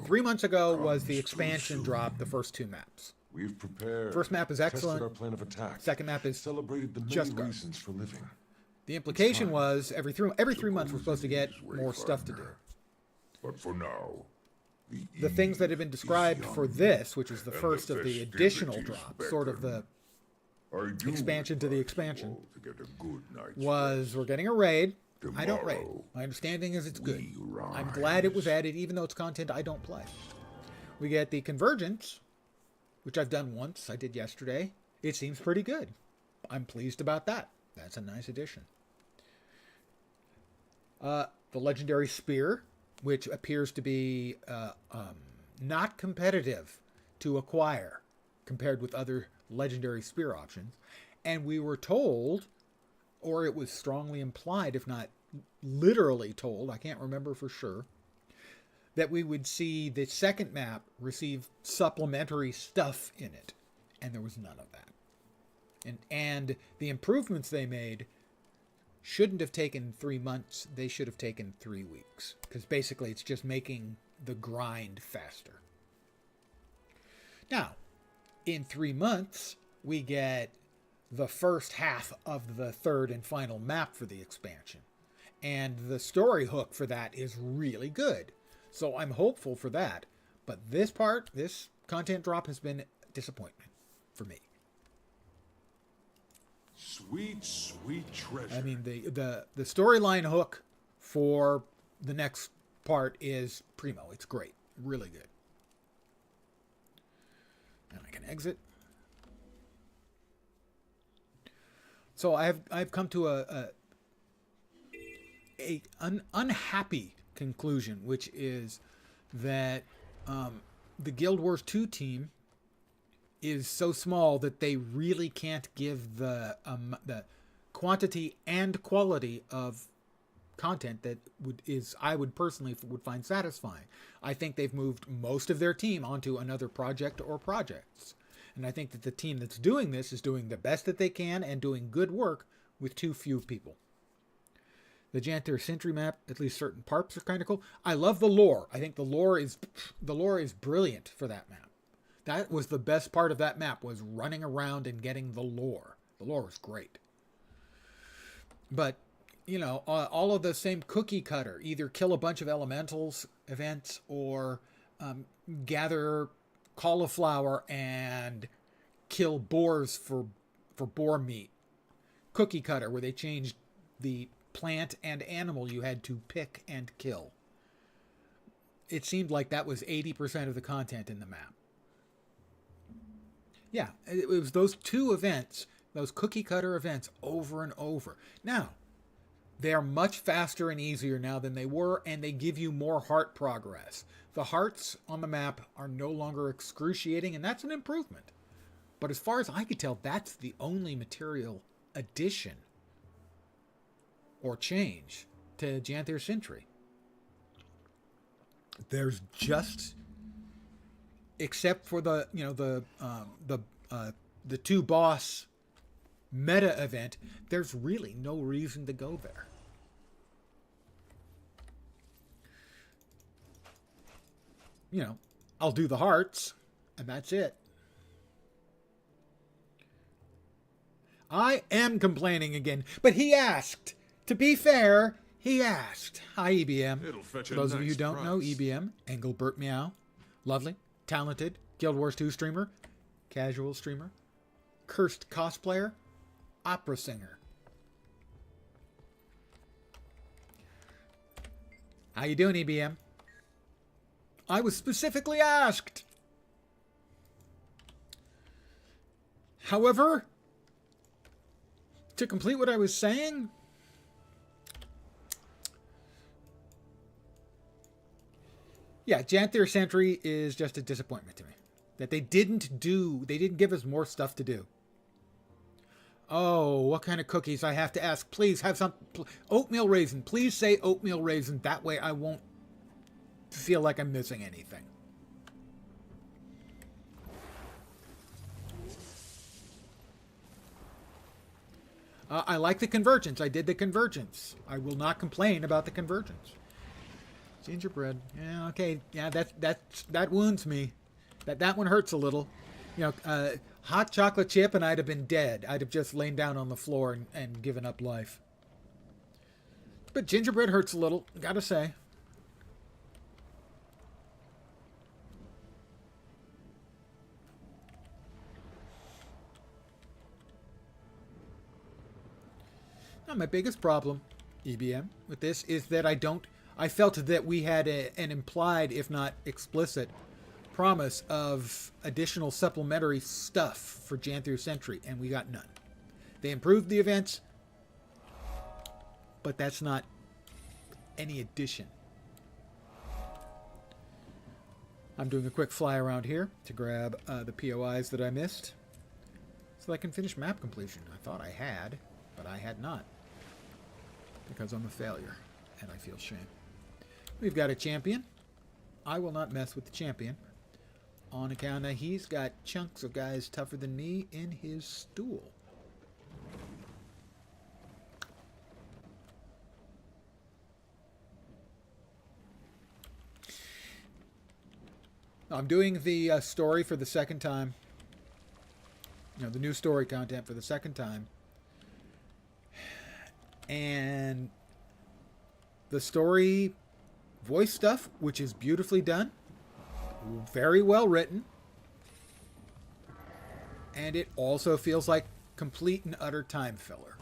3 months ago was the expansion drop, the first two maps. We've prepared. First map is tested excellent. our plan of attack. Second map is celebrated the many just garbage. reasons for living. The implication was every 3 months we're supposed to get more stuff to do. But for now, The things that have been described for this, which is the first of the additional drops, sort of the expansion to the expansion, was we're getting a raid. I don't raid. My understanding is it's good. I'm glad it was added, even though it's content I don't play. We get the convergence, which I've done once. I did yesterday. It seems pretty good. I'm pleased about that. That's a nice addition. The legendary spear, which appears to be not competitive to acquire compared with other legendary spear options. And we were told, or it was strongly implied, if not literally told, I can't remember for sure, that we would see the second map receive supplementary stuff in it. And there was none of that. And the improvements they made shouldn't have taken 3 months. They should have taken 3 weeks. Because basically it's just making the grind faster. Now, in 3 months, we get the first half of the third and final map for the expansion. And the story hook for that is really good. So I'm hopeful for that. But this part, this content drop has been a disappointment for me. Sweet, sweet treasure. I mean, the storyline hook for the next part is primo. It's great. Really good. And I can exit. So I've come to an unhappy conclusion, which is that the Guild Wars 2 team is so small that they really can't give the quantity and quality of content that I would personally find satisfying. I think they've moved most of their team onto another project or projects. And I think that the team that's doing this is doing the best that they can and doing good work with too few people. The Janthir Sentry map, at least certain parts, are kind of cool. I love the lore. I think the lore is brilliant for that map. That was the best part of that map, was running around and getting the lore. The lore was great. But, you know, all of the same cookie cutter. Either kill a bunch of elementals events or gather cauliflower and kill boars for boar meat. Cookie cutter, where they changed the plant and animal you had to pick and kill. It seemed like that was 80% of the content in the map. Yeah, it was those two events, those cookie cutter events over and over. Now, they are much faster and easier now than they were, and they give you more heart progress. The hearts on the map are no longer excruciating, and that's an improvement. But as far as I could tell, that's the only material addition or change to Janthir Sentry. There's just, except for the two boss meta event, there's really no reason to go there. You know, I'll do the hearts, and that's it. I am complaining again, but he asked. To be fair, he asked. Hi, EBM. It'll fetch For those a of you who nice don't know, price. EBM, Engelbert Meow, lovely, talented, Guild Wars 2 streamer, casual streamer, cursed cosplayer, opera singer. How you doing, EBM? I was specifically asked. However, to complete what I was saying, yeah, Janthir Sentry is just a disappointment to me. That they didn't give us more stuff to do. Oh, what kind of cookies? I have to ask. Please have some oatmeal raisin. Please say oatmeal raisin. That way I won't feel like I'm missing anything. I like the convergence. I did the convergence. I will not complain about the convergence. Gingerbread. Yeah, okay. Yeah, that wounds me. That one hurts a little. Hot chocolate chip and I'd have been dead. I'd have just lain down on the floor and given up life. But gingerbread hurts a little, gotta say. Now, my biggest problem, EBM, with this is that I felt that we had an implied, if not explicit, promise of additional supplementary stuff for Janthir Sentry, and we got none. They improved the events, but that's not any addition. I'm doing a quick fly around here to grab the POIs that I missed so I can finish map completion. I thought I had, but I had not, because I'm a failure and I feel shame. We've got a champion. I will not mess with the champion on account of he's got chunks of guys tougher than me in his stool. I'm doing the story for the second time. The new story content for the second time. And the story voice stuff, which is beautifully done, very well written, and it also feels like complete and utter time filler.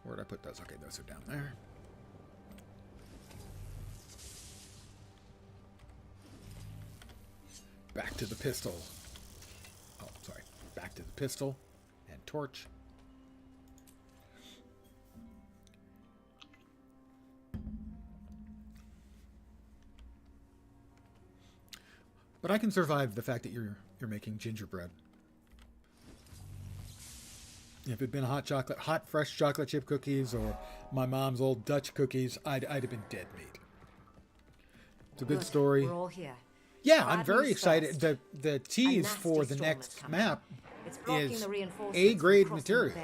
Where'd I put those? Okay, those are down there. Back to the pistol. Oh, sorry. Back to the pistol and torch. But I can survive the fact that you're making gingerbread. If it'd been hot fresh chocolate chip cookies, or my mom's old Dutch cookies, I'd have been dead meat. It's a good story. We're all here. Yeah, I'm very excited. The tease for the next map is A-grade material.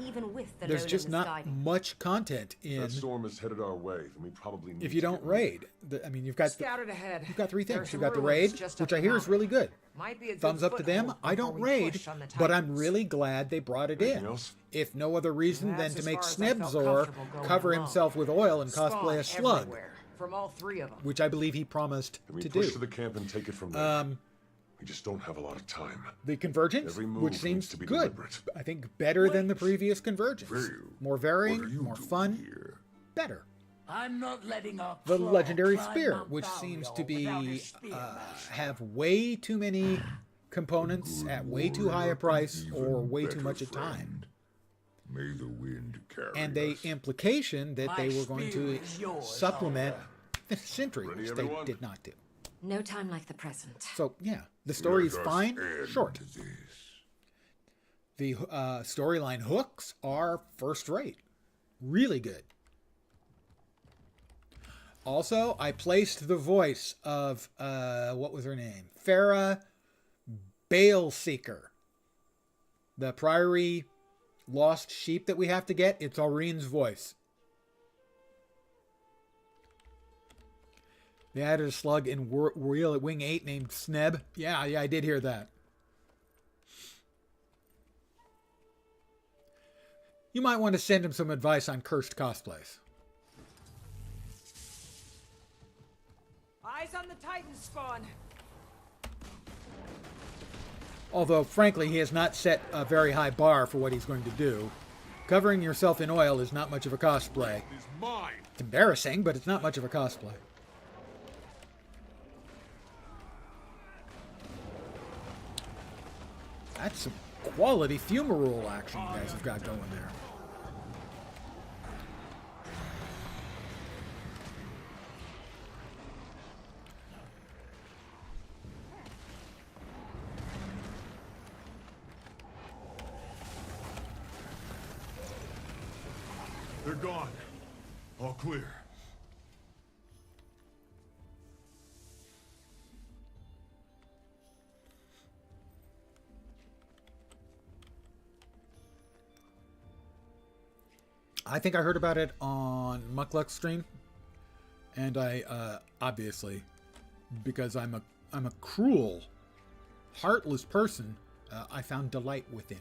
Even with the There's just not much content in. That storm is headed our way, and we probably need if you don't raid. You've got scouted ahead. You've got three things. You've got the raid, which I hear is really good. Thumbs up to them. I don't raid, but I'm really glad they brought it in. If no other reason than to make Snebzor cover himself with oil and cosplay a slug. From all three of them. Which I believe he promised to do. Push to the camp and take it from there. We just don't have a lot of time. The Convergence, which seems to be good. Deliberate. I think better than the previous Convergence. More varying, more fun, better. I'm not letting up. The Legendary Spear, which seems to be have way too many components at way too high a price or way too much of time. May the wind carry and the implication that they were going to supplement the Sentry, which they did not do. No time like the present. So, yeah, the story is fine, short. The storyline hooks are first rate. Really good. Also, I placed the voice of, what was her name? Farah Baleseeker. The Priory lost sheep that we have to get. It's Aureen's voice. They added a slug in Wheel at Wing 8 named Sneb. Yeah, I did hear that. You might want to send him some advice on cursed cosplays. Eyes on the Titan spawn. Although, frankly, he has not set a very high bar for what he's going to do. Covering yourself in oil is not much of a cosplay. It's embarrassing, but it's not much of a cosplay. That's some quality fumarole action you guys have got going there. They're gone. All clear. I think I heard about it on Muckluck's stream. And I obviously, because I'm a cruel, heartless person, I found delight within.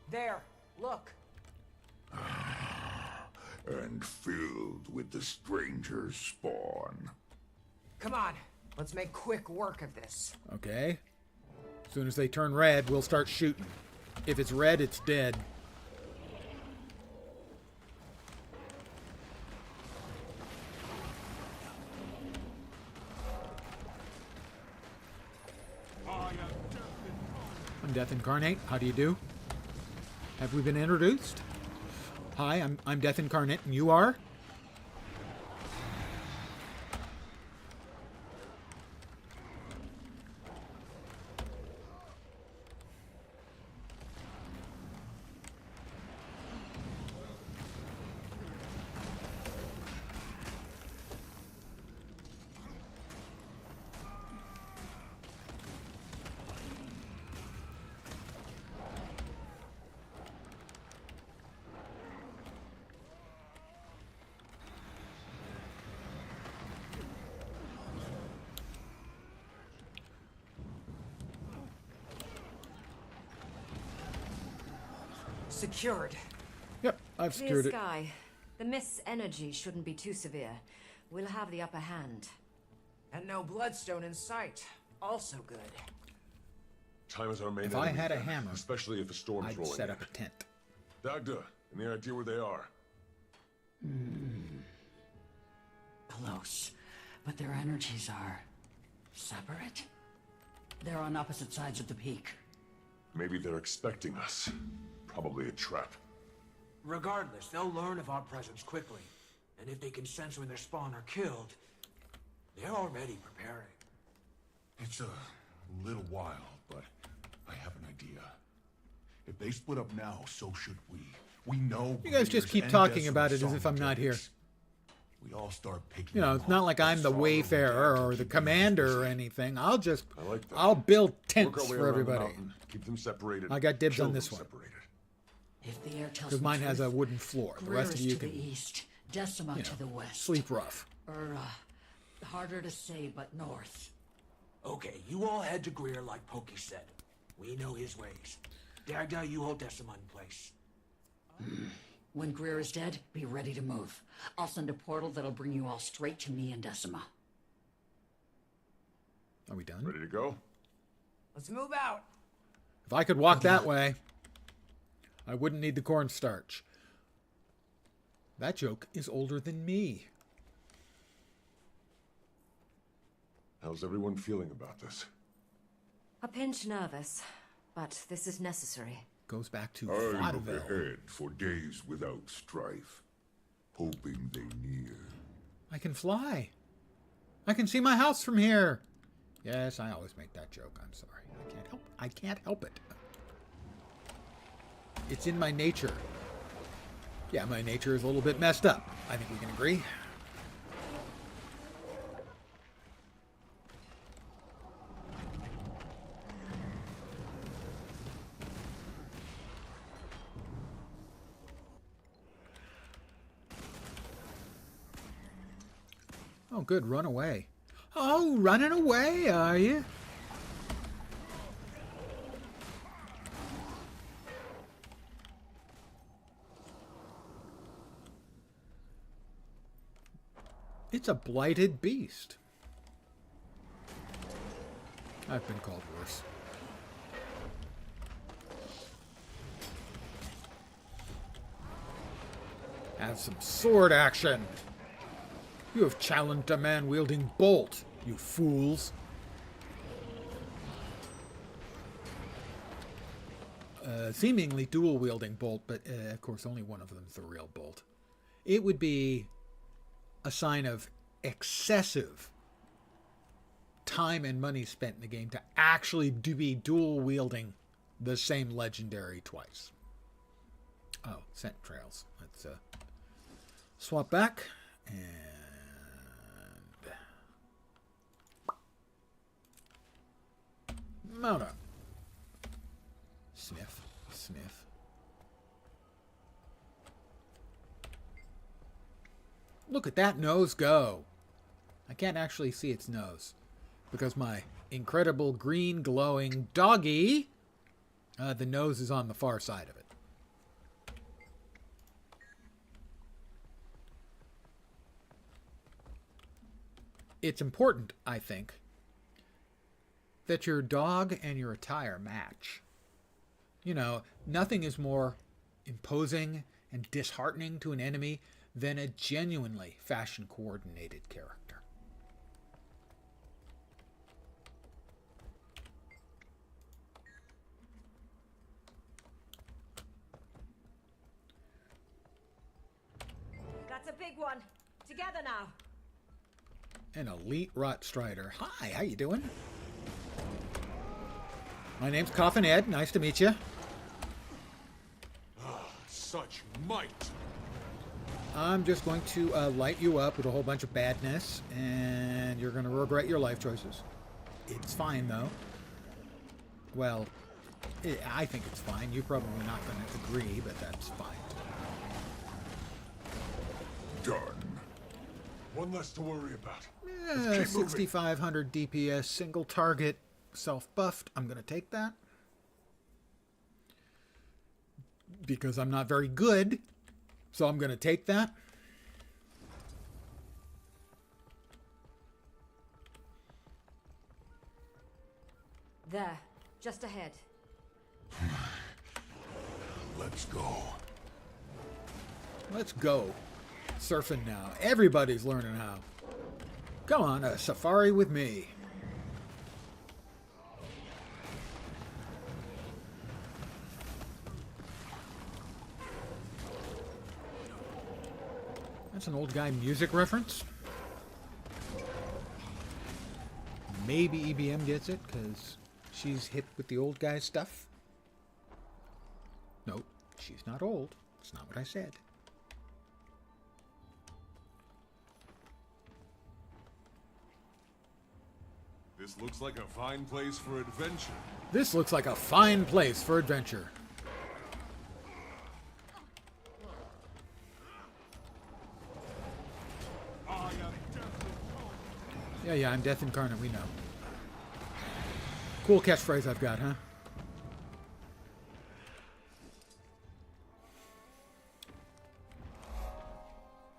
There, look. And filled with the stranger's spawn. Come on, let's make quick work of this. Okay. As soon as they turn red, we'll start shooting. If it's red, it's dead. I'm Death Incarnate. How do you do? Have we been introduced? Hi, I'm Death Incarnate, and you are? Secured. Yep, I've Clear secured it. sky. The mist's energy shouldn't be too severe. We'll have the upper hand. And no bloodstone in sight. Also good. Time is our main If I enemy had a then, hammer, especially if a storm's I'd rolling set in. up a tent. Dagda, any idea where they are? Close. But their energies are separate? They're on opposite sides of the peak. Maybe they're expecting us. Probably a trap. Regardless, they'll learn of our presence quickly. And if they can sense when their spawn are killed, they're already preparing. It's a little while, but I have an idea. If they split up now, so should we. We know. You guys just Greer's keep and talking Death's about it as song if I'm not here. tactics. We all start picking. You know, them it's not off. like I'm the Follow them wayfarer down or to the keep them commander or busy. anything. I like that. I'll build Work tents our way for around the everybody. mountain, keep them separated. I got dibs kill on this them one. separated. If the air tells Because the mine has truth, a wooden floor. The Greer rest of is you to can, the east, Decima you to know, the west. sleep rough. Harder to say, but north. Okay, you all head to Greer like Pokey said. We know his ways. Dagda, you hold Decima in place. When Greer is dead, be ready to move. I'll send a portal that'll bring you all straight to me and Decima. Are we done? Ready to go? Let's move out. If I could walk that way, I wouldn't need the cornstarch. That joke is older than me. How's everyone feeling about this? A pinch nervous, but this is necessary. Goes back to I look vaudeville. ahead for days without strife, hoping they near. I can fly. I can see my house from here. Yes, I always make that joke. I'm sorry. I can't help it. It's in my nature. Yeah, my nature is a little bit messed up. I think we can agree. Oh, good. Run away. Oh, running away, are you? It's a blighted beast. I've been called worse. Have some sword action. You have challenged a man wielding bolt, you fools. Seemingly dual wielding bolt, but of course only one of them is the real bolt. It would be a sign of excessive time and money spent in the game to actually be dual wielding the same legendary twice. Oh, scent trails. Let's swap back and mount up. Sniff, sniff, Look at that nose go. I can't actually see its nose because my incredible green glowing doggy, the nose is on the far side of it. It's important, I think, that your dog and your attire match. You know, nothing is more imposing and disheartening to an enemy than a genuinely fashion-coordinated character. That's a big one. Together now. An elite Rot Strider. Hi, how you doing? My name's Coffin Ed. Nice to meet you. Such might. I'm just going to light you up with a whole bunch of badness, and you're going to regret your life choices. It's fine, though. Well, I think it's fine. You're probably not going to agree, but that's fine. Done. One less to worry about. 6,500 DPS, single target, self-buffed. I'm going to take that. Because I'm not very good, so I'm going to take that. There, just ahead. Let's go. Let's go. Surfing now. Everybody's learning how. Come on, a safari with me. That's an old guy music reference. Maybe EBM gets it because she's hip with the old guy stuff. Nope, she's not old. That's not what I said. This looks like a fine place for adventure. This looks like a fine place for adventure. Yeah, I'm Death Incarnate, we know. Cool catchphrase I've got, huh?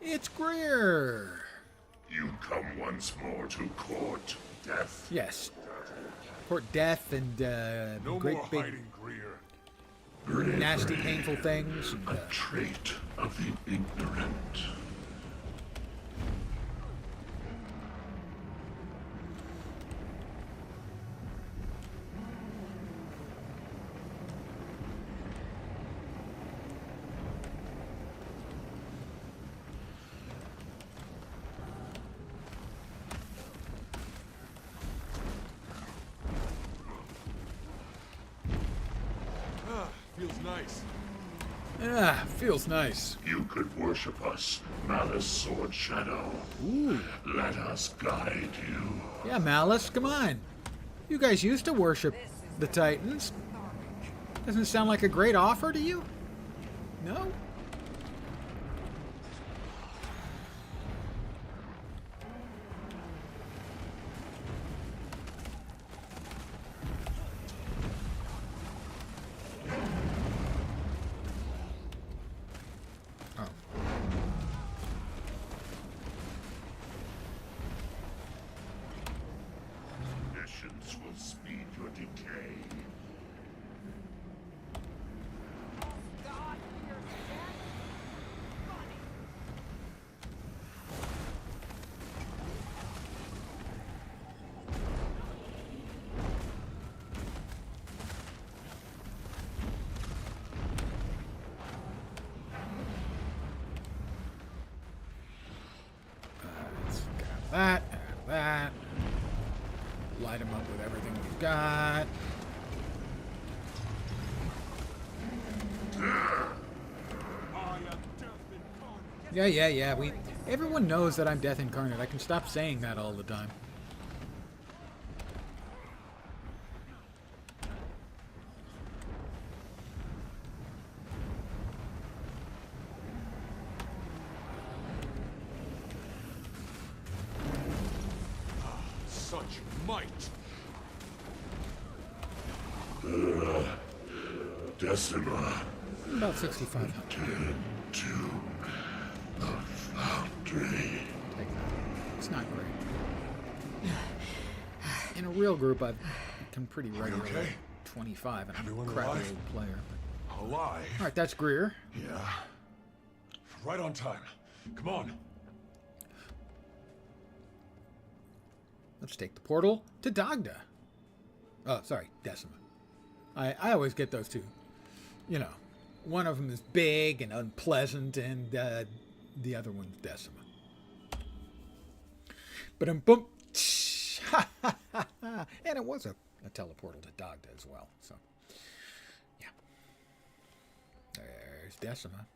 It's Greer! You come once more to court, Death. Yes. Court death and no great more big hiding, Greer. nasty painful things. And, A trait of the ignorant. Feels nice. Ah, feels nice. You could worship us, Malice Sword Shadow. Ooh. Let us guide you. Yeah, Malice, come on. You guys used to worship the Titans. Doesn't it sound like a great offer to you? No? Missions will speed your decay. That, that. Light them up with everything we've got. Yeah. Everyone knows that I'm Death Incarnate. I can stop saying that all the time. such might. Decima. About 6,500. To the foundry. It's not great. In a real group, I've become pretty regular. Okay? 25, and I'm Everyone a crappy alive? old player. Alive? All right, that's Greer. Yeah. Right on time. Come on. Let's take the portal to Dagda. Oh, sorry, Decima. I always get those two. You know, one of them is big and unpleasant, and the other one's Decima. But boom, and it was a teleportal to Dagda as well. So, yeah, there's Decima.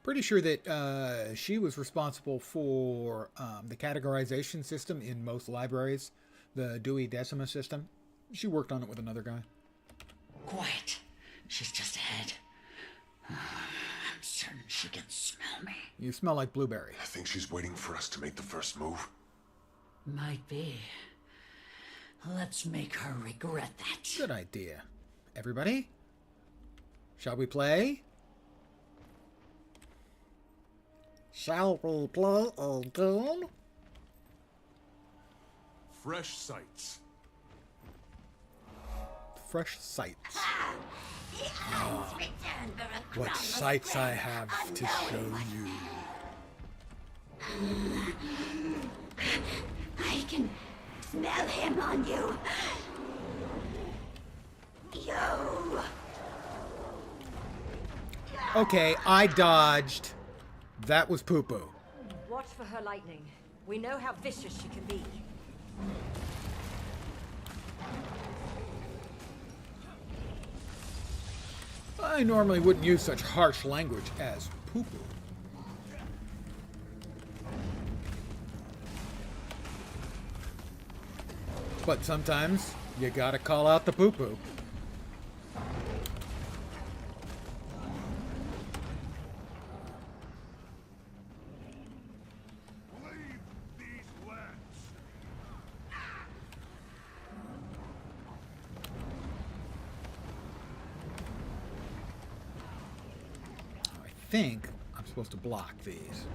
Pretty sure that she was responsible for the categorization system in most libraries, the Dewey Decima system. She worked on it with another guy. Quiet. She's just ahead. I'm certain she can smell me. You smell like blueberry. I think she's waiting for us to make the first move. Might be. Let's make her regret that. Good idea. Everybody? Shall we play? Shall we play a game? Fresh sights. Fresh sights. What sights I have to show you. I can smell him on you. Yo. Okay, I dodged. That was poo-poo. Watch for her lightning. We know how vicious she can be. I normally wouldn't use such harsh language as poo-poo. But sometimes you gotta call out the poo-poo. I think I'm supposed to block these.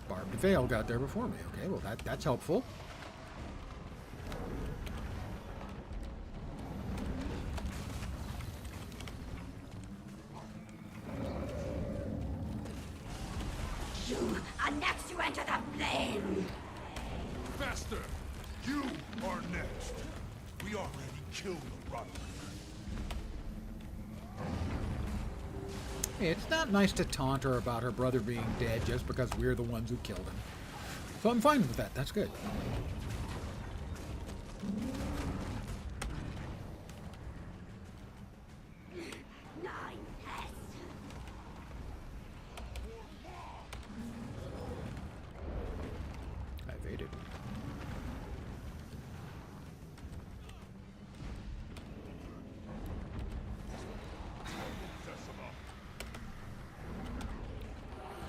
Barbed Veil got there before me. Okay, well that's helpful. You are next to enter the flame. Faster! You are next. We already killed the Rottweiler. Hey, it's not nice to taunt her about her brother being dead just because we're the ones who killed him. So I'm fine with that. That's good. I evaded.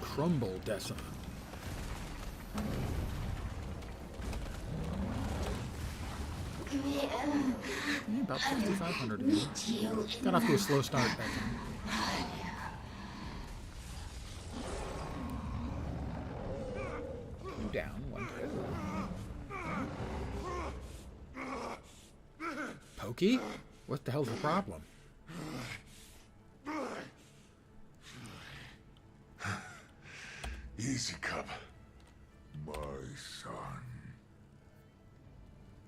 Crumble Decima. About 6,500 again. Got off to a slow start back then. You down, one good. Pokey? What the hell's the problem? Easy, cub. My son.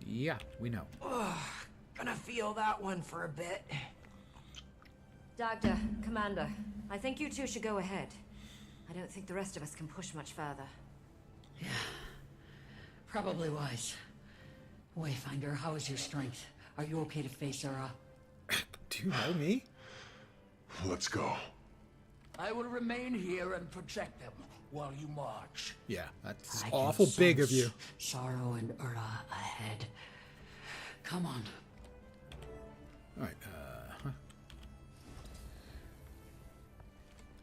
Yeah, we know. Gonna feel that one for a bit. Dagda, Commander, I think you two should go ahead. I don't think the rest of us can push much further. Yeah. Probably wise. Wayfinder, how is your strength? Are you okay to face Ura? Do you know me? Let's go. I will remain here and protect them while you march. Yeah, that's I awful can big of sense you. Sorrow and Ura ahead. Come on. Alright,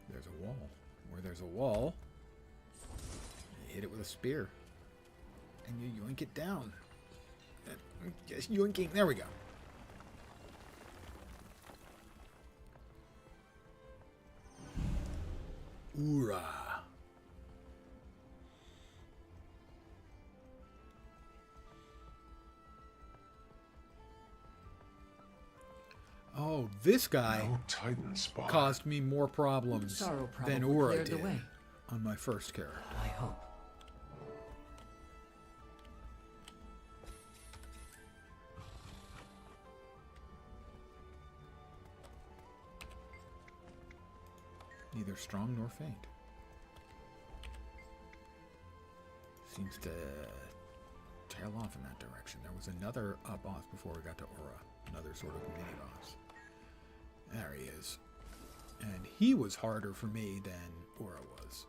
There's a wall. there's a wall, you hit it with a spear, and you yoink it down. Just yoinking. There we go. Ura. Oh, this guy Titan spawn. caused me more problems Sorrow than probably Ura cleared the did way. on my first character. I hope. Neither strong nor faint. Seems to tail off in that direction. There was another boss before we got to Ura. Another sort of mini-boss. There he is. And he was harder for me than Ura was.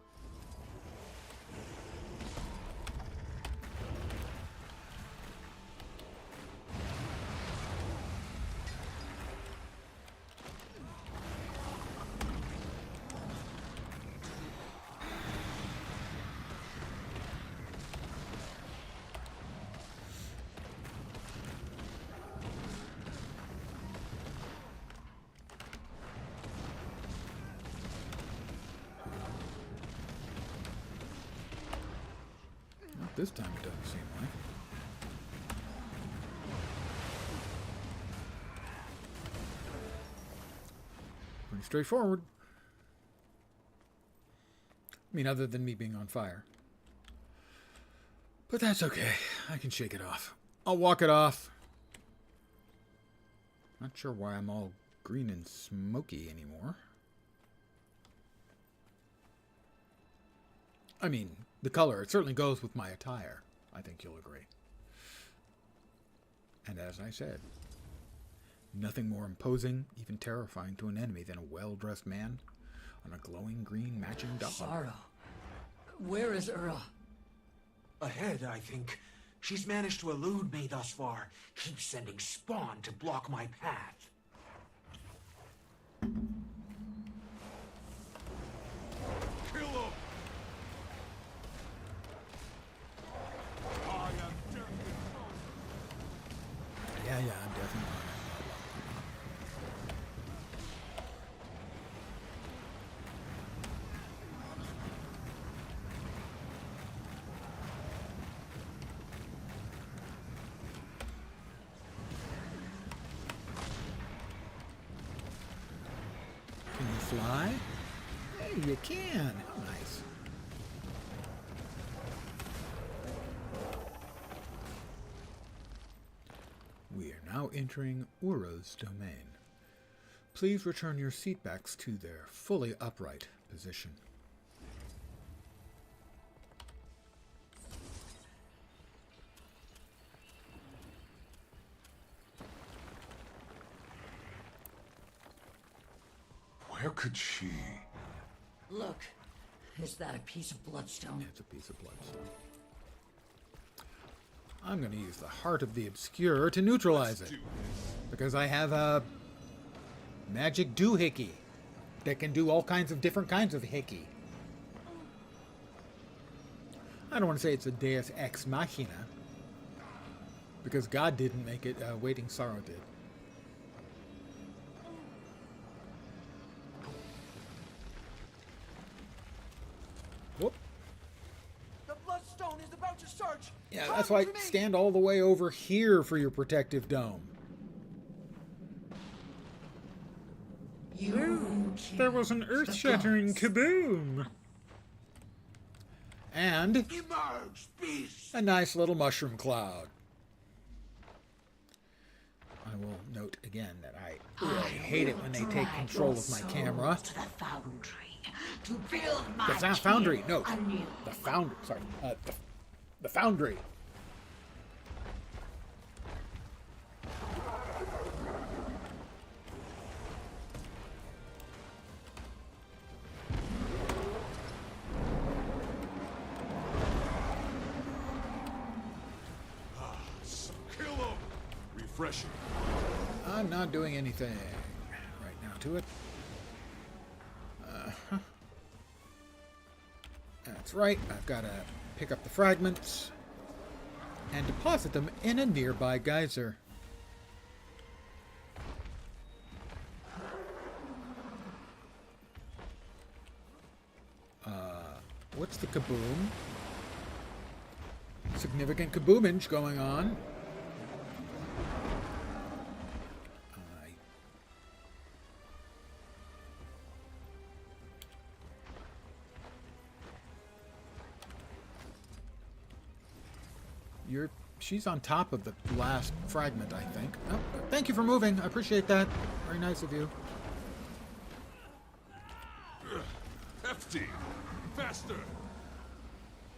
This time it doesn't seem like. Pretty straightforward. I mean, other than me being on fire. But that's okay. I can shake it off. I'll walk it off. Not sure why I'm all green and smoky anymore. I mean, the color, it certainly goes with my attire. I think you'll agree. And as I said, nothing more imposing, even terrifying to an enemy than a well-dressed man on a glowing green matching dog. Sorrow. Where is Ura? Ahead, I think. She's managed to elude me thus far. Keeps sending spawn to block my path. Kill him! I am Yeah, I'm definitely on it. Can you fly? Hey, you can. How nice. We are now entering Ura's domain. Please return your seatbacks to their fully upright position. Where could she? Look. Is that a piece of bloodstone? It's a piece of bloodstone. I'm going to use the Heart of the Obscure to neutralize it. Because I have a magic doohickey that can do all kinds of different kinds of hickey. I don't want to say it's a Deus Ex Machina. Because God didn't make it, Waiting Sorrow did. Whoop. The bloodstone is about to surge. Yeah, that's why stand all the way over here for your protective dome. There was an earth-shattering kaboom. And Emerge, beast. a nice little mushroom cloud. I will note again that I really hate it when they take control of my camera. To the foundry, to build my The foundry, no. anew. The foundry, sorry. The foundry. Kill him! Refreshing. I'm not doing anything right now to it. right. I've got to pick up the fragments and deposit them in a nearby geyser. What's the kaboom? Significant kaboomage going on. She's on top of the last fragment, I think. Oh, thank you for moving. I appreciate that. Very nice of you. Hefty! Faster!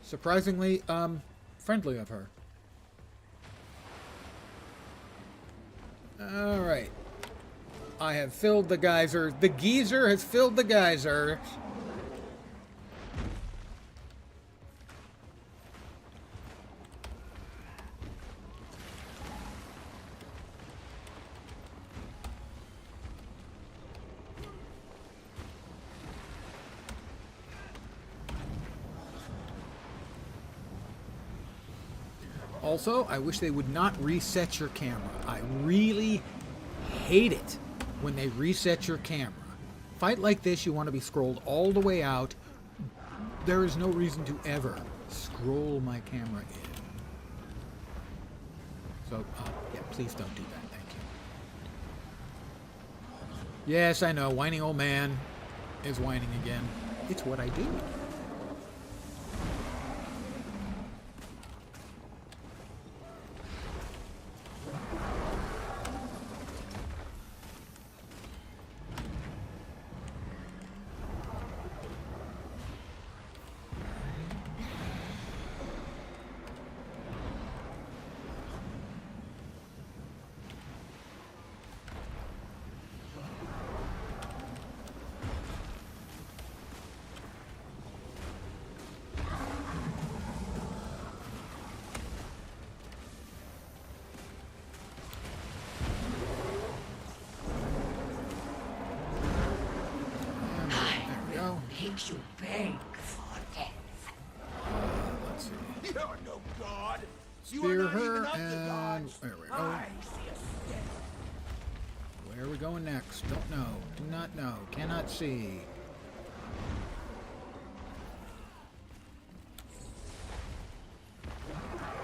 Surprisingly, friendly of her. Alright. I have filled the geyser. The geezer has filled the geyser. Also, I wish they would not reset your camera. I really hate it when they reset your camera. Fight like this, you want to be scrolled all the way out. There is no reason to ever scroll my camera in. So, yeah, please don't do that. Thank you. Yes, I know, whining old man is whining again. It's what I do. Makes you beg for death. Let's see. You're no god. Spear her, and there we go. Where are we going next? Don't know. Do not know. Cannot see.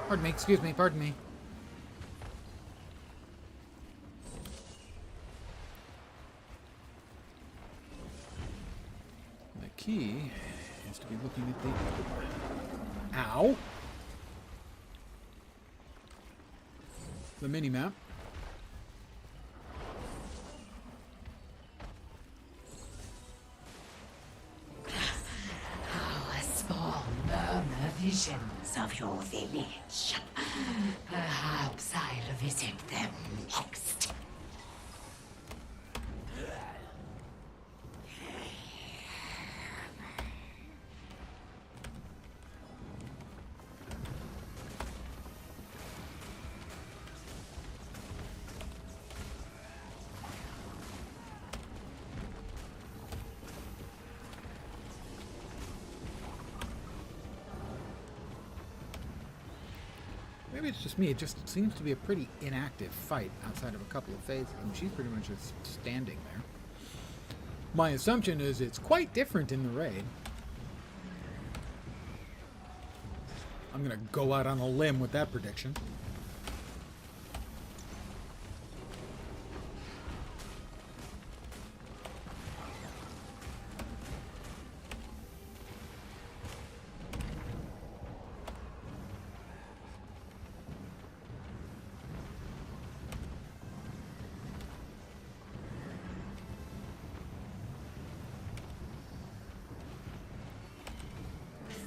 Pardon me. Excuse me. Pardon me. Key is to be looking at the ow the mini map. A small murmur visions of your village. Perhaps I'll visit them next. Maybe it's just me. It just seems to be a pretty inactive fight outside of a couple of phases. I mean, she's pretty much just standing there. My assumption is it's quite different in the raid. I'm going to go out on a limb with that prediction.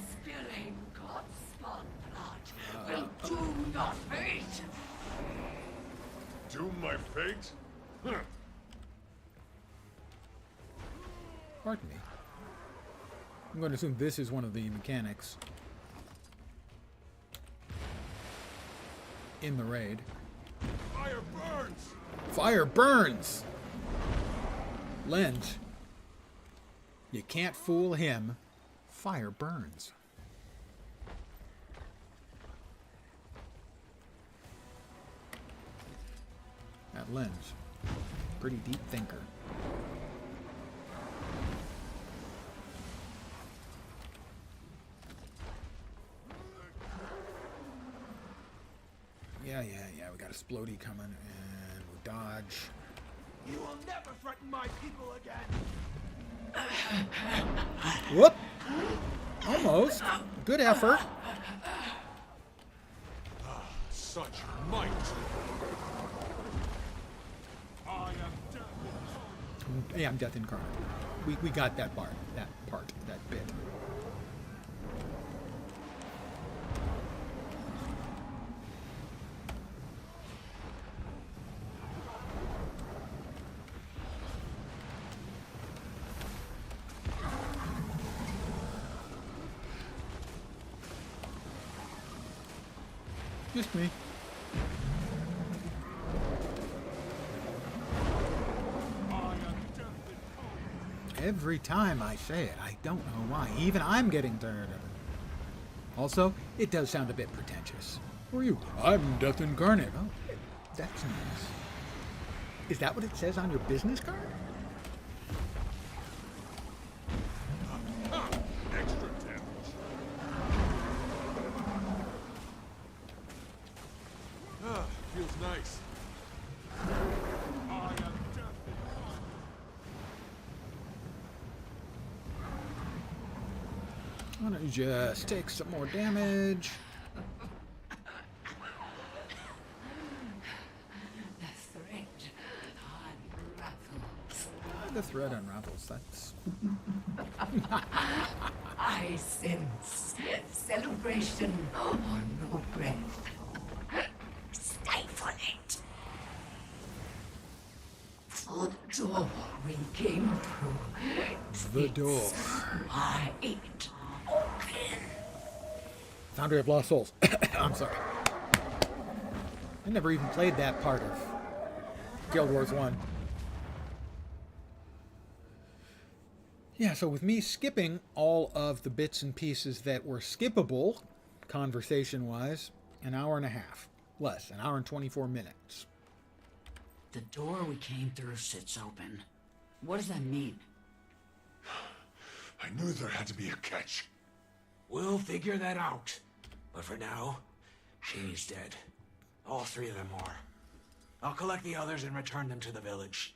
Spilling Godspawn blood will doom your fate. Doom my fate? Huh. Pardon me. I'm going to assume this is one of the mechanics in the raid. Fire burns! Fire burns! Lend. You can't fool him. Fire burns. that lens. Pretty deep thinker. Yeah. We got a splody coming, and we dodge. You will never threaten my people again. Whoop! Almost. Good effort. Such might. I am death. Yeah, I'm Death Incarnate. We got that part, that bit. Just me. Every time I say it, I don't know why. Even I'm getting tired of it. Also, it does sound a bit pretentious. Who are you? I'm Death Incarnate. Oh, that's nice. Is that what it says on your business card? Extra damage. Feels nice. I am death. Why don't you just take some more damage? The thread unravels. That's. I sense celebration or no breath. Stifle it. For the door we came through. The door. Wide open. Foundry of Lost Souls. I'm sorry. I never even played that part of Guild Wars 1. Yeah, so with me skipping all of the bits and pieces that were skippable, conversation-wise, an hour and a half. Less, an hour and 24 minutes. The door we came through sits open. What does that mean? I knew there had to be a catch. We'll figure that out. But for now, she's dead. All three of them are. I'll collect the others and return them to the village.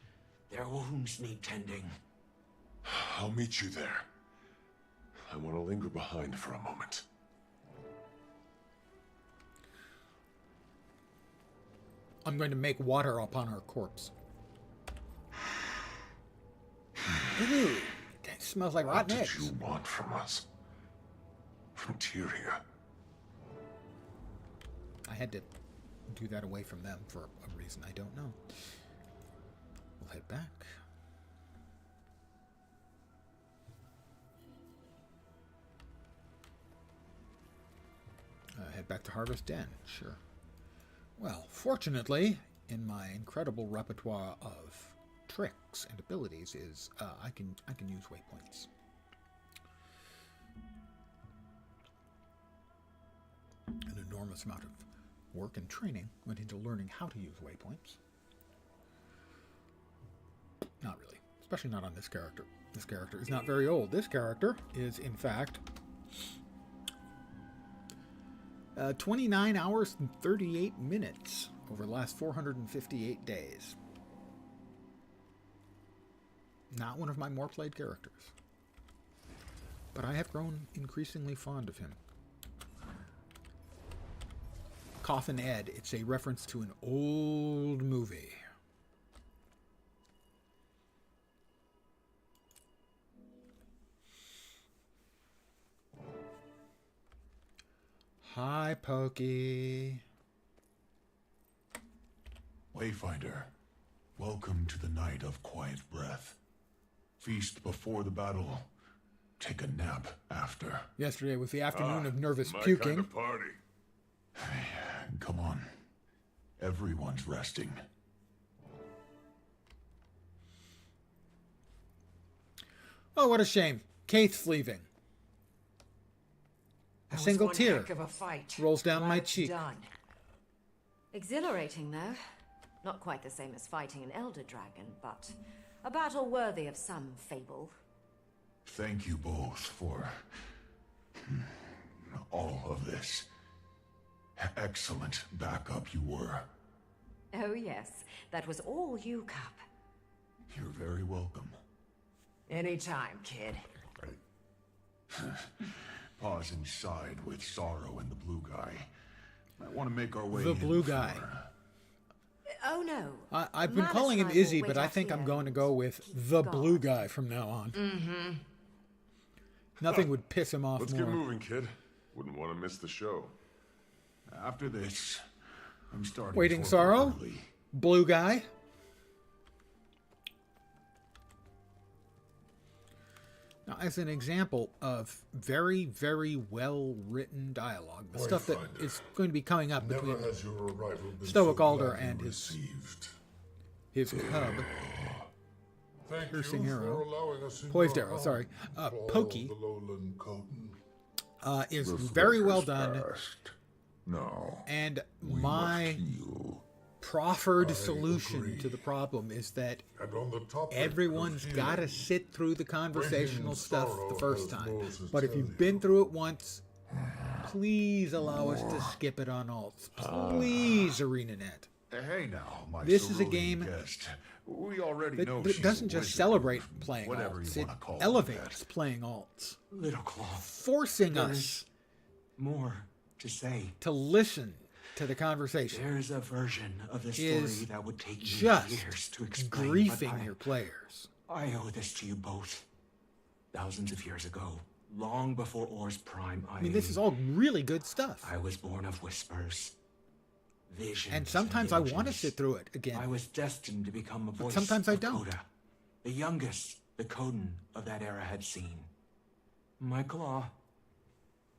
Their wounds need tending. I'll meet you there. I want to linger behind for a moment. I'm going to make water upon our corpse. Ooh, that smells like rotten eggs. What did you want from us? From Tyria? I had to do that away from them for a reason I don't know. We'll head back. Head back to Harvest Den, sure. Well, fortunately, in my incredible repertoire of tricks and abilities, is I can use waypoints. An enormous amount of work and training went into learning how to use waypoints. Not really, especially not on this character. This character is not very old. This character is, in fact, 29 hours and 38 minutes over the last 458 days. Not one of my more played characters. But I have grown increasingly fond of him. Coffin Ed, it's a reference to an old movie. Hi, Pokey. Wayfinder, welcome to the night of quiet breath. Feast before the battle. Take a nap after. Yesterday was the afternoon of nervous puking. Kind of party. Come on. Everyone's resting. Oh, what a shame. Kaith's leaving. A single tear Heck of a fight. rolls down my Glad it's cheek. Done. Exhilarating, though. Not quite the same as fighting an elder dragon, but a battle worthy of some fable. Thank you both for all of this. Excellent backup you were. Oh yes, that was all you, Cup. You're very welcome. Anytime, kid. Pausing side with Sorrow and the blue guy. I want to make our way The in blue guy. Oh no. I've been Ladis calling him and I will Izzy, wait but I out think I'm here. going to go with the blue guy from now on. Mm-hmm. Nothing would piss him off Let's more. get moving, kid. Wouldn't want to miss the show. After this, I'm starting Waiting for Sorrow? early. Blue guy? Now, as an example of very, very well-written dialogue, the stuff that is going to be coming up between Stoic Alder and his cub, piercing arrow, poised arrow, sorry, Pokey, is very well done. Now, And my proffered solution to the problem is that everyone's got to sit through the conversational stuff the first time. But if you've been through it once, please allow us to skip it on alts. Please, ArenaNet. Hey now, my This is a cerulean game guest. We already know that she's doesn't a just wizard, celebrate playing whatever alts, you it wanna call elevates playing alts. Little Claw. Forcing There us is more to say. to listen to the conversation. There's a version of the story is that would take me just years to explain. griefing but your players. I owe this to you both. Thousands of years ago, long before Or's prime, I mean, this is all really good stuff. I was born of whispers, visions, And sometimes I want to images. sit through it again. I was destined to become a voice. sometimes I of don't. Coda, the youngest the Coden of that era had seen. My Claw,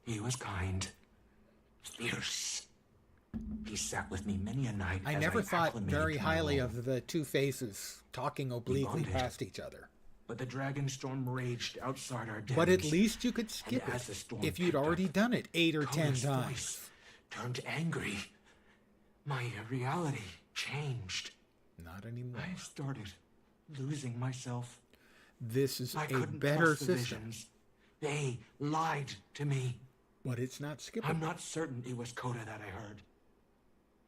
he was kind, fierce. He sat with me many a night. I as never thought acclimated very to my highly role. of the two faces talking obliquely bonded. past each other. But the dragon storm raged outside our dens. But at least you could skip and as the it storm if you'd picked already up, done it 8 or 10 Coda's times. voice turned angry. My reality changed. Not anymore. I started losing myself. This is I a couldn't better trust the system. visions. They lied to me. But it's not skippable. I'm not certain it was Coda that I heard.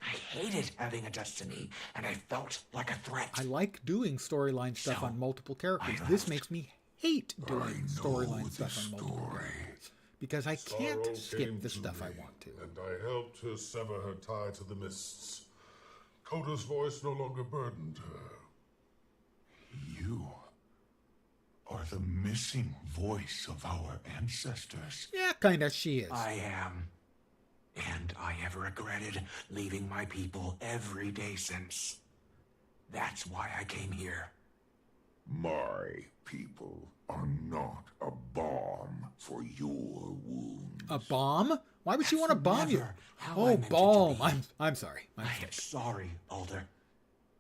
I hated having a destiny, and I felt like a threat. I like doing storyline stuff on multiple characters. This makes me hate doing storyline stuff on multiple characters. Because I can't Sorrow skip came the to stuff I me, want to. And I helped her sever her tie to the mists. Coda's voice no longer burdened her. You are the missing voice of our ancestors. Yeah, kinda she is. I am. And I have regretted leaving my people every day since. That's why I came here. My people are not a balm for your wound. A bomb? Why would she want to bomb you? never how I Oh, meant it to balm. be. I'm sorry. My I am mistake. sorry, Alder.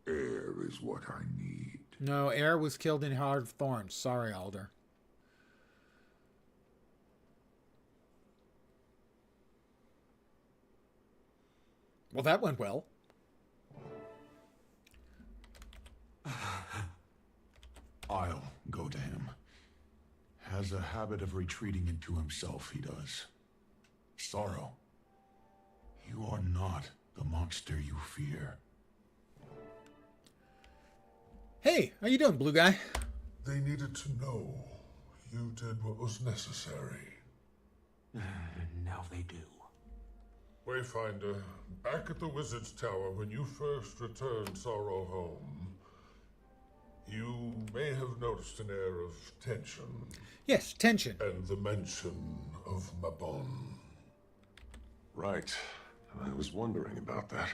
Air is what I need. No, Air was killed in Heart of Thorns. Sorry, Alder. Well, that went well. I'll go to him. Has a habit of retreating into himself, he does. Sorrow, you are not the monster you fear. Hey, how you doing, blue guy? They needed to know you did what was necessary. Now they do. Wayfinder, back at the Wizard's Tower when you first returned Sorrow home, you may have noticed an air of tension. Yes, tension. And the mention of Mabon. Right. I was wondering about that.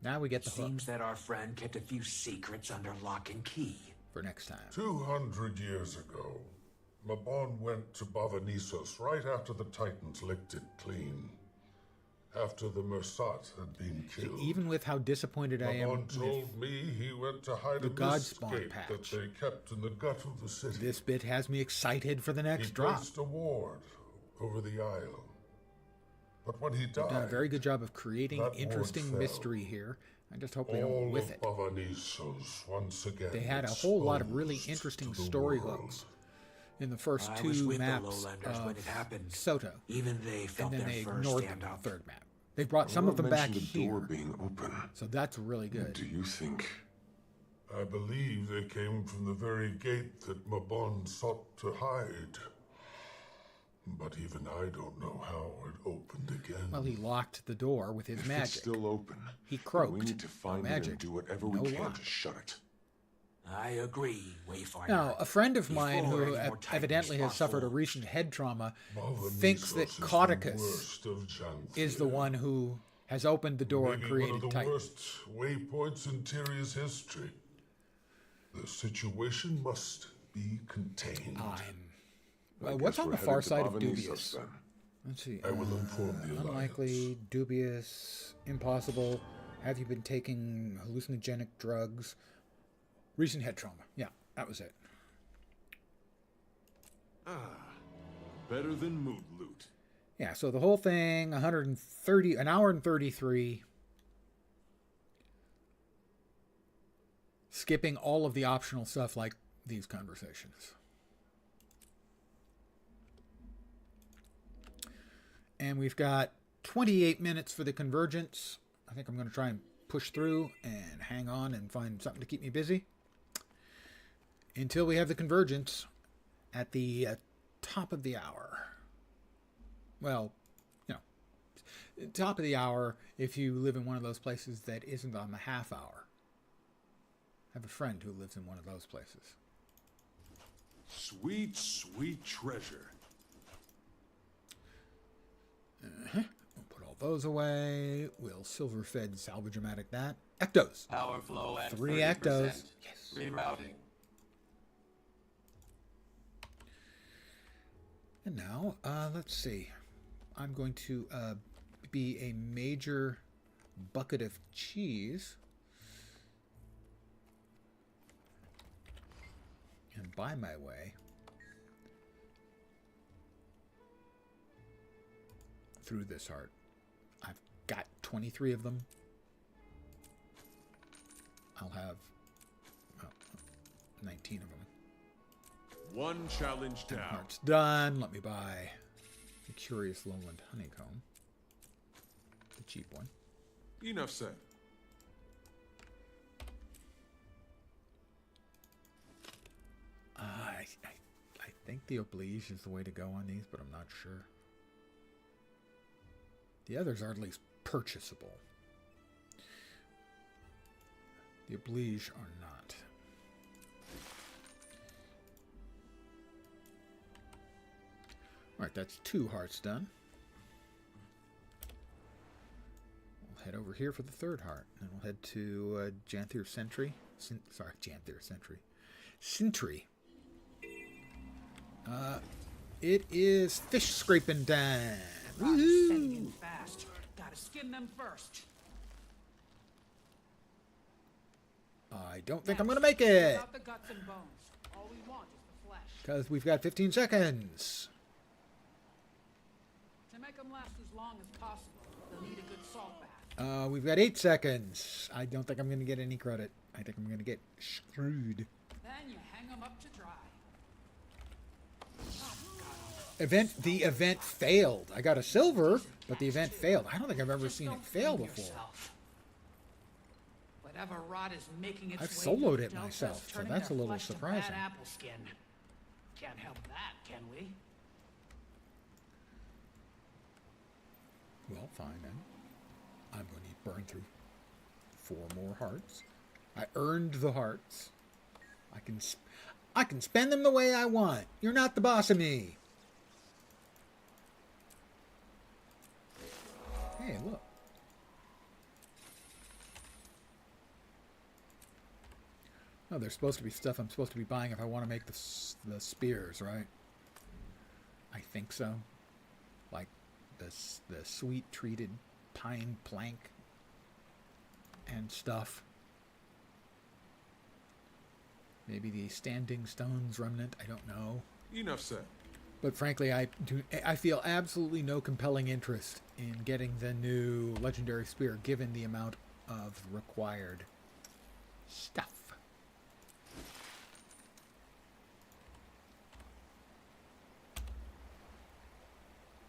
Now we get the hook Seems that our friend kept a few secrets under lock and key. for next time. 200 years ago, Mabon went to Bavanissos right after the Titans licked it clean. After the Mersat had been killed. Even with how disappointed I am Mabon told me he went to hide the a Godspawn mistgate patch. that they kept in the gut of the city. This bit has me excited for the next He drop. placed a ward over the isle. But when he They've done a died, very good job of creating that ward interesting fell. mystery here. I just hope they don't All whiff of it. Pavanissos once again. They had a whole lot of really exposed interesting to the story world. hooks in the first I was two with the maps Lowlanders when of it happened. Soto. Even they And felt then their they fur ignored them stand in up. the third map. They brought some of them back mentioned the door here. being open. So that's really good. Do you think... I believe they came from the very gate that Mabon sought to hide. But even I don't know how it opened again. Well, he locked the door with his If magic. it's still open, He croaked. we need to find it magic. and do whatever No we can lock. to shut it. I agree, Wayfinder. Now, a friend of mine Before who any more Titans evidently has spot suffered a forward. recent head trauma Pavanissos thinks that is the Caudicus worst of Janthir. is the one who has opened the door and Maybe one created of the Titan. worst waypoints in Tyrion's history. The situation must be contained. What's on the far side of dubious? Then. Let's see. I will inform the Alliance. Unlikely, dubious, impossible. Have you been taking hallucinogenic drugs? Recent head trauma. Yeah, that was it. Better than mood loot. Yeah, so the whole thing, 130, an hour and 33. Skipping all of the optional stuff like these conversations. And we've got 28 minutes for the convergence. I think I'm going to try and push through and hang on and find something to keep me busy until we have the convergence at the top of the hour. Well, you know, top of the hour if you live in one of those places that isn't on the half hour. I have a friend who lives in one of those places. Sweet, sweet treasure. We'll put all those away. We'll silver-fed salvage-o-matic that. Ectos. Power flow at 3 30%. ectos. Yes. Rerouting. And now, let's see. I'm going to be a major bucket of cheese. And buy my way through this heart. I've got 23 of them. I'll have 19 of them. One challenge down. Heart's done. Let me buy the Curious Lowland Honeycomb. The cheap one. Enough said. I think the Oblige is the way to go on these, but I'm not sure. The others are at least purchasable. The Oblige are not. Alright, that's 2 hearts done. We'll head over here for the 3rd heart. And we'll head to Janthir Sentry. Janthir Sentry. Sentry. It is fish scraping time. Woohoo! Fast. Gotta skin them first. I don't think I'm going to make it. Without the guts and bones. All we want is the flesh. Because we've got 15 seconds. To make them last as long as possible, they'll need a good salt bath. We've got 8 seconds. I don't think I'm going to get any credit. I think I'm going to get screwed. Then you hang them up to dry. The event failed. I got a silver, but the event failed. I don't think I've ever seen it fail before. Whatever rot is making its I've way soloed through it Delta's myself, so turning that's their a little flesh to surprising. bad apple skin. Can't help that, can we? Well, fine then. I'm going to burn through 4 more hearts. I earned the hearts. I can spend them the way I want. You're not the boss of me. Hey, look. Oh, there's supposed to be stuff I'm supposed to be buying if I want to make the spears, right? I think so. Like the sweet treated pine plank and stuff. Maybe the standing stones remnant. I don't know. Enough said. But frankly, I feel absolutely no compelling interest in getting the new legendary spear, given the amount of required stuff.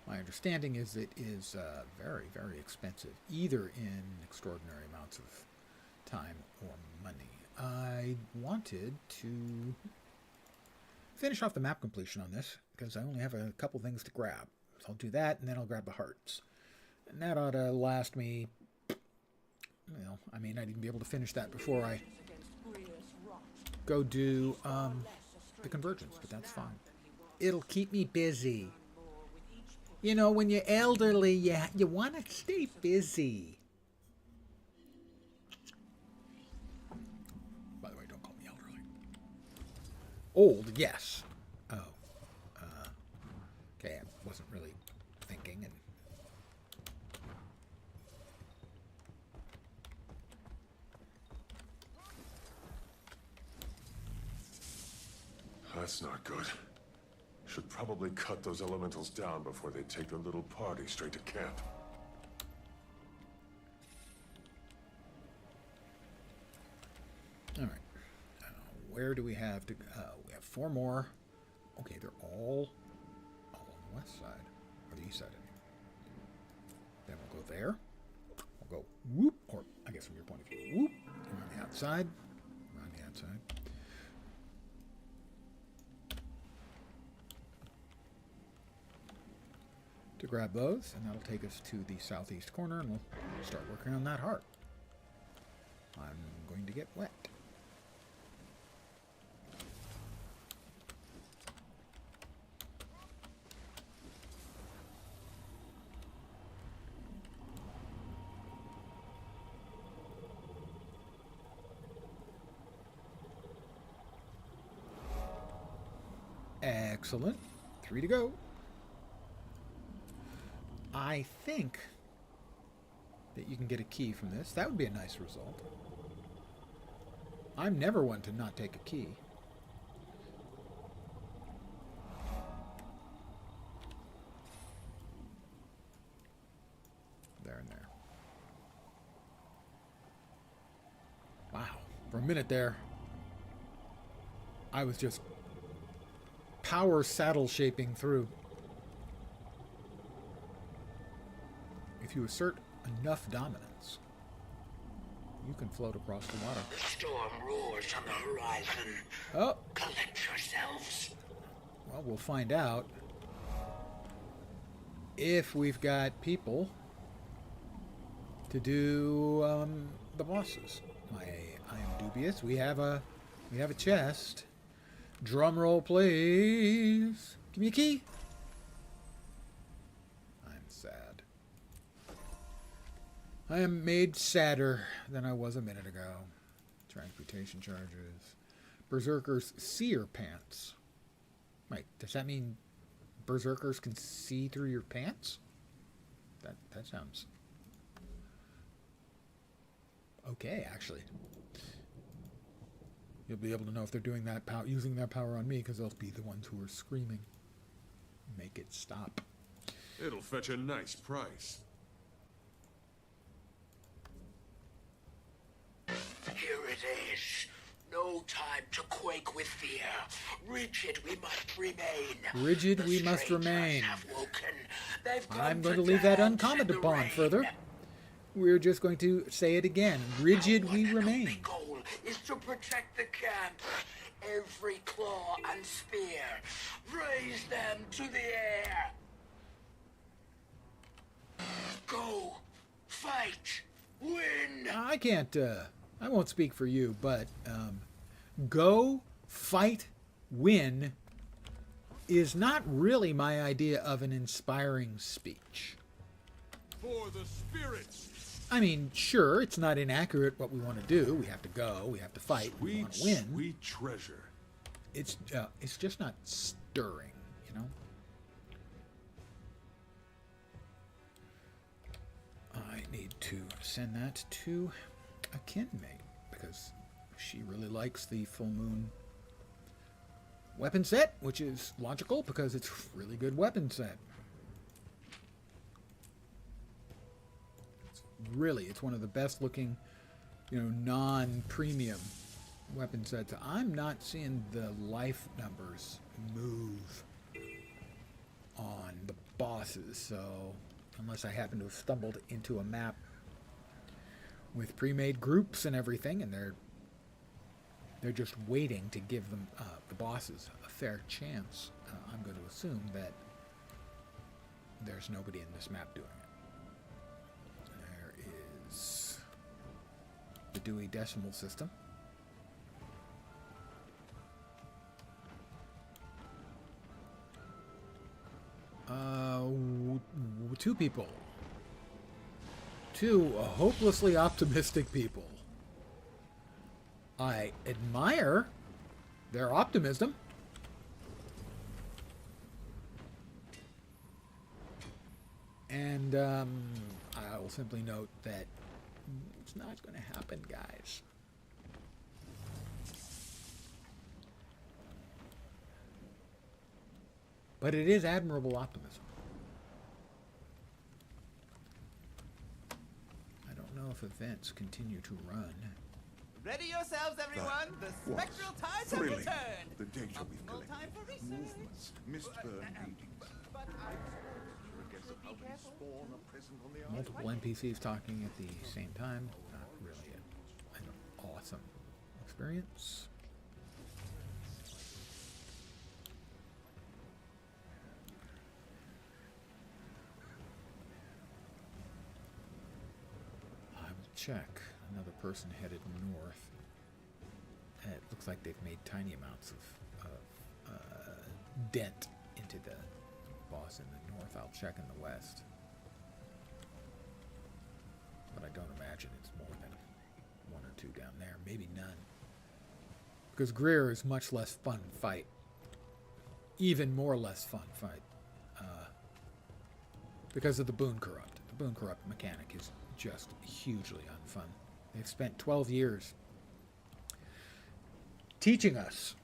My understanding is it is very, very expensive, either in extraordinary amounts of time or money. I wanted to finish off the map completion on this, because I only have a couple things to grab. So I'll do that, and then I'll grab the hearts. And that ought to last me, well, I may not even be able to finish that before I go do the convergence, but that's fine. It'll keep me busy. You know, when you're elderly, you want to stay busy. By the way, don't call me elderly. Old, yes. Oh. Okay, I wasn't really thinking. And that's not good. Should probably cut those elementals down before they take their little party straight to camp. all right. Where do we have to? We have 4 more. Okay, they're all on the west side or the east side. Then we'll go there. We'll go whoop, or I guess from your point of view, whoop, around the outside. Around the outside. To grab those, and that'll take us to the southeast corner, and we'll start working on that heart. I'm going to get wet. Excellent. 3 to go. I think that you can get a key from this. That would be a nice result. I'm never one to not take a key. There and there. Wow. For a minute there, I was just power saddle shaping through. If you assert enough dominance, you can float across the water. The storm roars on the horizon. Oh. Collect yourselves. Well, we'll find out if we've got people to do the bosses. I am dubious. We have a chest. Drum roll, please. Give me a key. I'm sad. I am made sadder than I was a minute ago. Transportation charges. Berserker's seer pants. Wait, does that mean berserkers can see through your pants? That sounds okay, actually. You'll be able to know if they're doing that using that power on me, because they'll be the ones who are screaming. Make it stop. It'll fetch a nice price. Here it is. No time to quake with fear. Rigid we must remain. Rigid we must remain. Have woken. They've come I'm going to leave that uncommented upon further. We're just going to say it again. Rigid we remain. Goal is to protect the camp. Every claw and spear. Raise them to the air. Go. Fight. Win. I can't, I won't speak for you, but go, fight, win is not really my idea of an inspiring speech. For the spirits. I mean, sure, it's not inaccurate what we want to do. We have to go, we have to fight, we want to win. Sweet treasure. It's just not stirring, you know? I need to send that to a kinmate, because she really likes the full moon weapon set, which is logical because it's a really good weapon set. It's really, it's one of the best looking, you know, non-premium weapon sets. I'm not seeing the life numbers move on the bosses, so unless I happen to have stumbled into a map with pre-made groups and everything, and they're just waiting to give them the bosses a fair chance, I'm going to assume that there's nobody in this map doing it. There is the Dewey Decimal System. Two people. Two hopelessly optimistic people. I admire their optimism. And I will simply note that it's not going to happen, guys. But it is admirable optimism. I don't know if events continue to run. Ready yourselves, everyone. The spectral tides have returned. The data we've Optimal time for collected, research. movements, mist-burned readings. But Sure a guess of how many spawn are present on the island? Multiple NPCs talking at the same time. Not really an awesome experience. I will check. Another person headed north. It looks like they've made tiny amounts of dent into the boss in the north. I'll check in the west. But I don't imagine it's more than one or two down there. Maybe none. Because Greer is much less fun to fight. Even more less fun fight. Because of the Boon Corrupt. The Boon Corrupt mechanic is just hugely unfun. They've spent 12 years teaching us,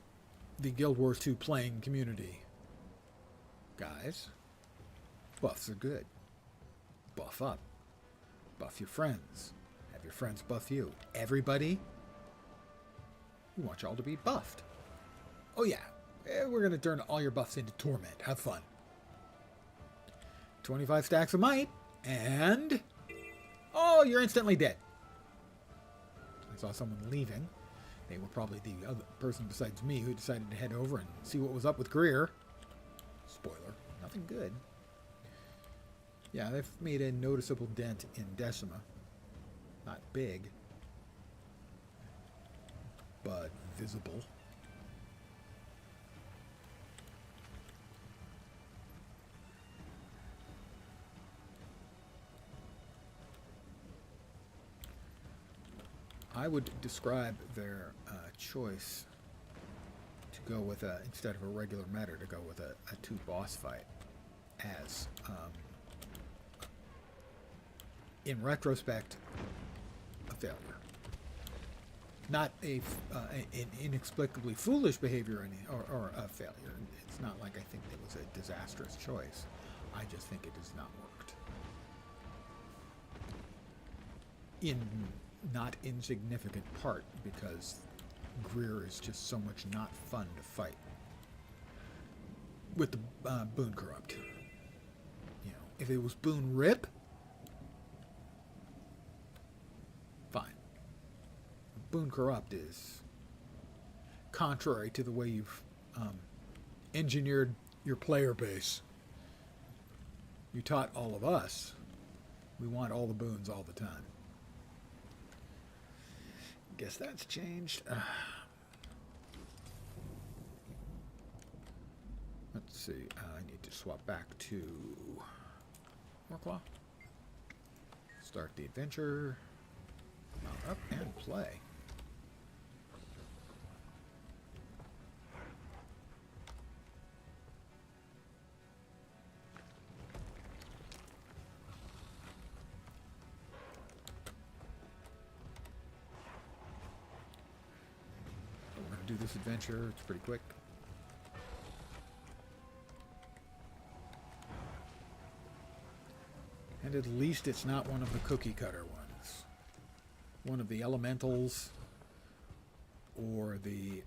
the Guild Wars 2 playing community. Guys, buffs are good. Buff up. Buff your friends. Have your friends buff you. Everybody, we want y'all to be buffed. Oh yeah, we're going to turn all your buffs into torment. Have fun. 25 stacks of might, and oh, you're instantly dead. I saw someone leaving. They were probably the other person besides me who decided to head over and see what was up with Greer. Spoiler, nothing good. Yeah, they've made a noticeable dent in Decima. Not big, but visible. I would describe their choice to go with instead of a regular meta, to go with a 2 boss fight as, in retrospect, a failure. Not an inexplicably foolish behavior or a failure. It's not like I think it was a disastrous choice. I just think it has not worked. In not insignificant part because Greer is just so much not fun to fight with the Boon Corrupt. You know, if it was Boon Rip, fine. Boon Corrupt is contrary to the way you've engineered your player base. You taught all of us we want all the boons all the time. Guess that's changed. Let's see. I need to swap back to Morclaw. Start the adventure. Mount up and play. Do this adventure. It's pretty quick. And at least it's not one of the cookie cutter ones. One of the elementals, or the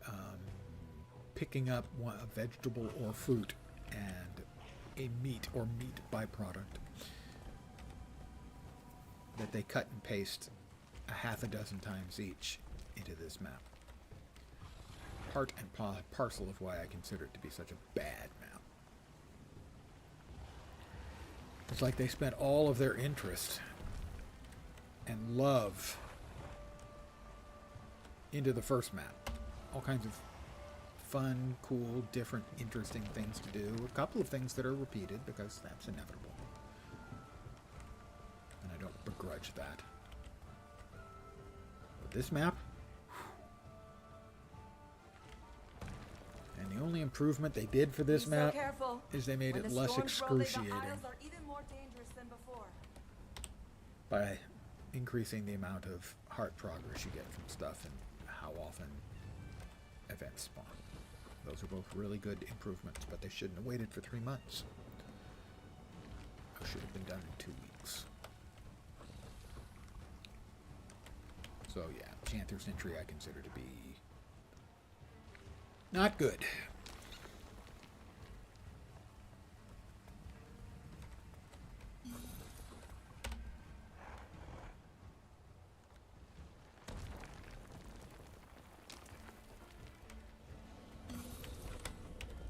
picking up a vegetable or fruit and a meat or meat byproduct that they cut and paste a half a dozen times each into this map. Part and parcel of why I consider it to be such a bad map. It's like they spent all of their interest and love into the first map. All kinds of fun, cool, different, interesting things to do. A couple of things that are repeated because that's inevitable. And I don't begrudge that. But this map, and the only improvement they did for this map is they made it less excruciating by increasing the amount of heart progress you get from stuff and how often events spawn. Those are both really good improvements, but they shouldn't have waited for 3 months. It should have been done in 2 weeks. So yeah, Janthir's entry I consider to be not good.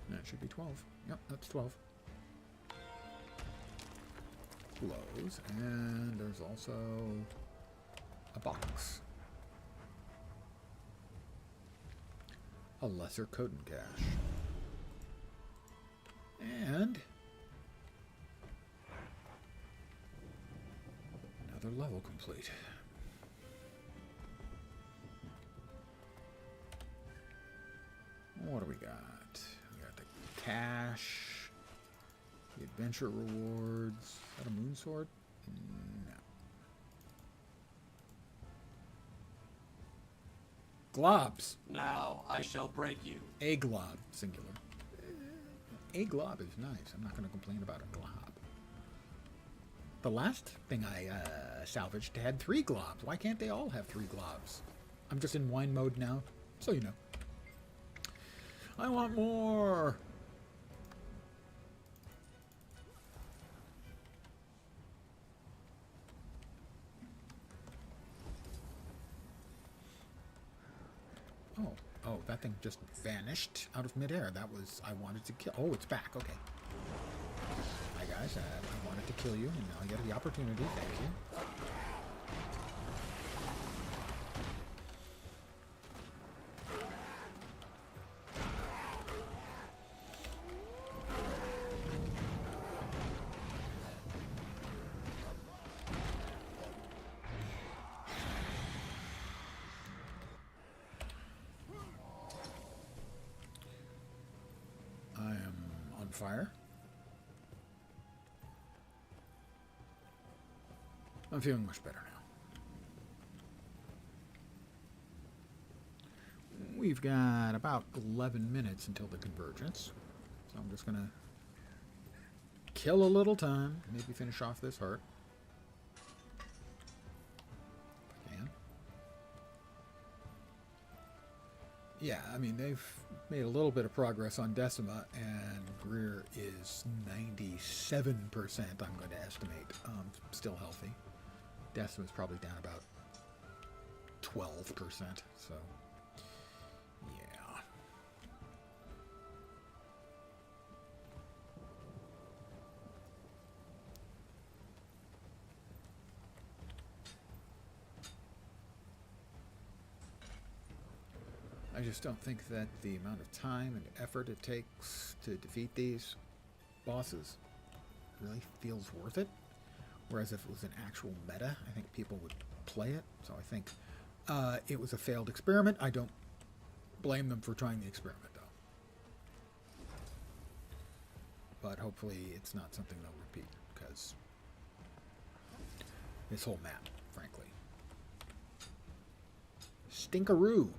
That should be 12. Yep, that's 12. Close, and there's also a box. A lesser Coden cache. And another level complete. What do we got? We got the cache, the adventure rewards. Is that a moon sword? No. Globs. Now I shall break you. A glob, singular. A glob is nice. I'm not going to complain about a glob. The last thing I salvaged had 3 globs. Why can't they all have 3 globs? I'm just in wine mode now, so you know. I want more! Oh, that thing just vanished out of midair. That was, I wanted to kill. Oh, it's back. Okay. Hi guys, I wanted to kill you, and now I get the opportunity. Thank you. Fire. I'm feeling much better now. We've got about 11 minutes until the convergence, so I'm just gonna kill a little time, maybe finish off this heart. If I can. Yeah, I mean, they've made a little bit of progress on Decima, and Greer is 97%, I'm going to estimate, still healthy. Decima's probably down about 12%, so yeah. I just don't think that the amount of time and effort it takes to defeat these bosses really feels worth it. Whereas if it was an actual meta, I think people would play it. So I think it was a failed experiment. I don't blame them for trying the experiment, though. But hopefully it's not something they'll repeat, because this whole map, frankly. Stinkaroo.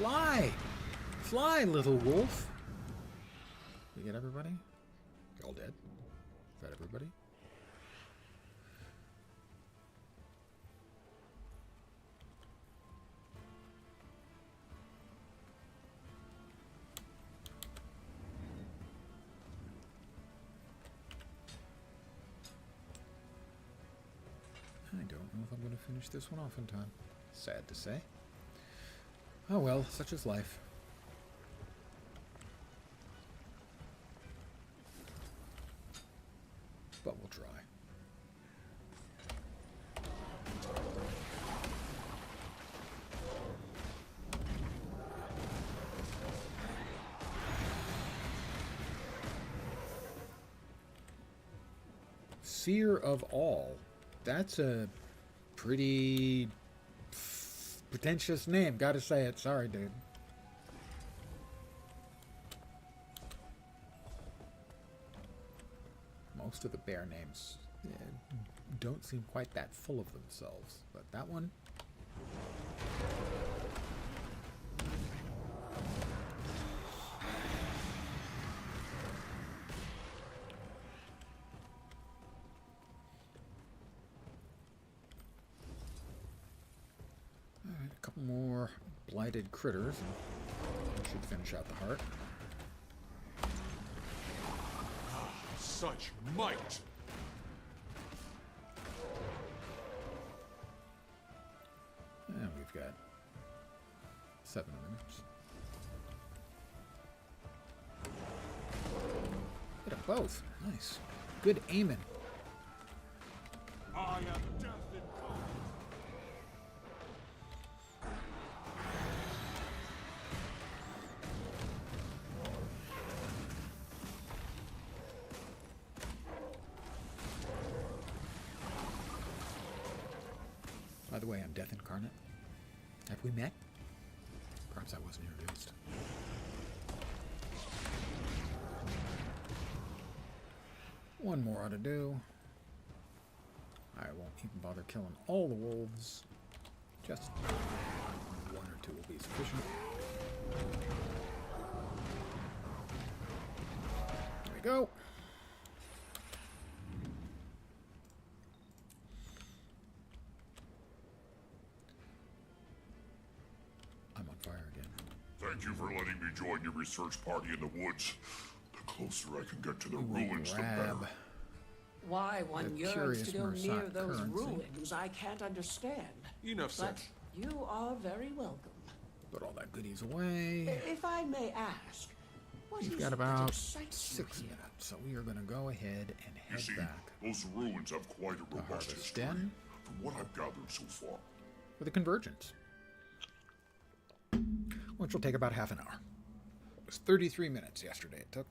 Fly! Fly, little wolf! We get everybody? You all dead? Is that everybody? I don't know if I'm going to finish this one off in time. Sad to say. Oh well, such is life. But we'll try. Seer of all. That's a pretty pretentious name. Gotta say it. Sorry, dude. Most of the bear names don't seem quite that full of themselves, but that one. All right, a couple more blighted critters, and should finish out the heart. Such might! And we've got 7 minutes. Bit of both. Nice. Good aiming. I am death incarnate. By the way, I'm Death Incarnate. Have we met? Perhaps I wasn't introduced. One more ought to do. I won't even bother killing all the wolves. Just 1 or 2 will be sufficient. There we go. I'm on fire again. Thank you for letting me join your research party in the woods. The closer I can get to the ruins, the better. Why one The yearns curious to go near Mursoc those currency. ruins, I can't understand. Enough said. But you are very welcome. Put all that goodies away. If I may ask, what We've is got it that about excites you 6 here? minutes, so we are going to go ahead and You head see, back those ruins have quite a to robust Harvest history, Den from what I've gathered so far. for the Convergence, which will take about half an hour. It was 33 minutes yesterday it took.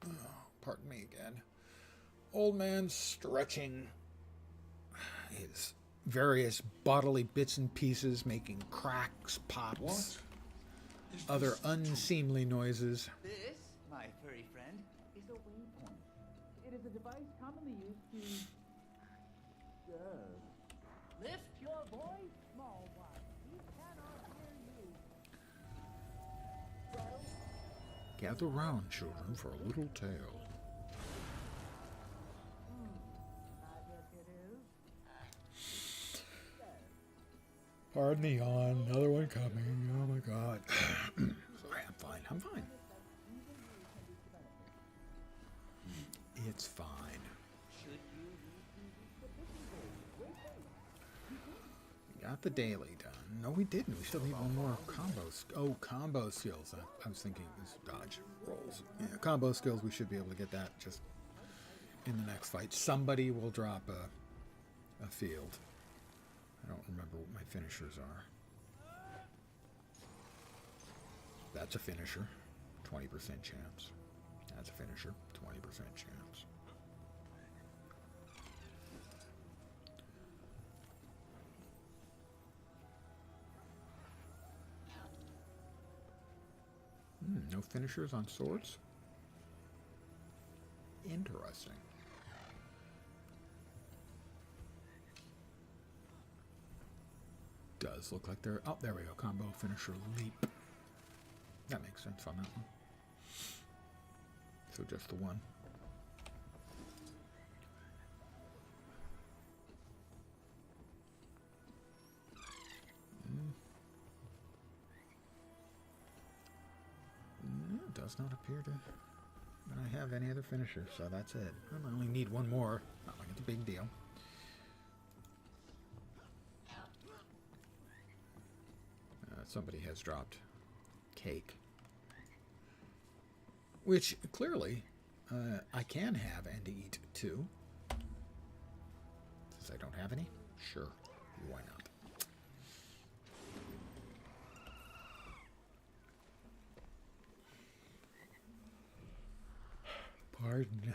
Oh, pardon me again. Old man stretching his various bodily bits and pieces, making cracks, pops, other unseemly noises. This, my furry friend, is a waypoint. It is a device commonly used to... lift your voice, small one. We cannot hear you. Gather round, children, for a little tale. Pardon the yawn, another one coming. Oh my god. Sorry, I'm fine. I'm fine. It's fine. We got the daily done. No, we didn't. We still need one more combo. Combo skills. I was thinking it was dodge rolls. Yeah, combo skills. We should be able to get that just in the next fight. Somebody will drop a field. I don't remember what my finishers are. That's a finisher. 20% chance. That's a finisher. 20% chance. No finishers on swords? Interesting. Does does look like they're... Oh, there we go. Combo finisher leap. That makes sense on that one. So just the one. It does not appear to... that I have any other finishers, so that's it. I only need one more. Not like it's a big deal. Somebody has dropped cake. Which, clearly, I can have and eat, too. Since I don't have any? Sure. Why not? Pardon.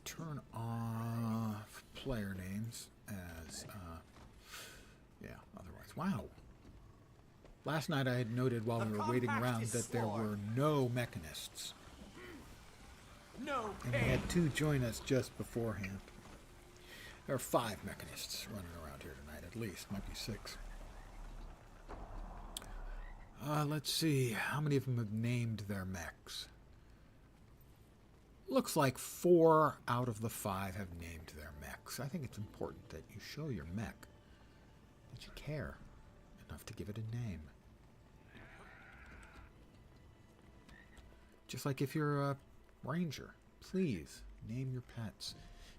Turn off player names as, yeah, otherwise. Wow. Last night I had noted while we were waiting around that there were no mechanists. No. And we had 2 join us just beforehand. There are 5 mechanists running around here tonight, at least. Might be 6. Let's see. How many of them have named their mechs? Looks like 4 out of the 5 have named their mechs. I think it's important that you show your mech that you care enough to give it a name. Just like if you're a ranger, please name your pets.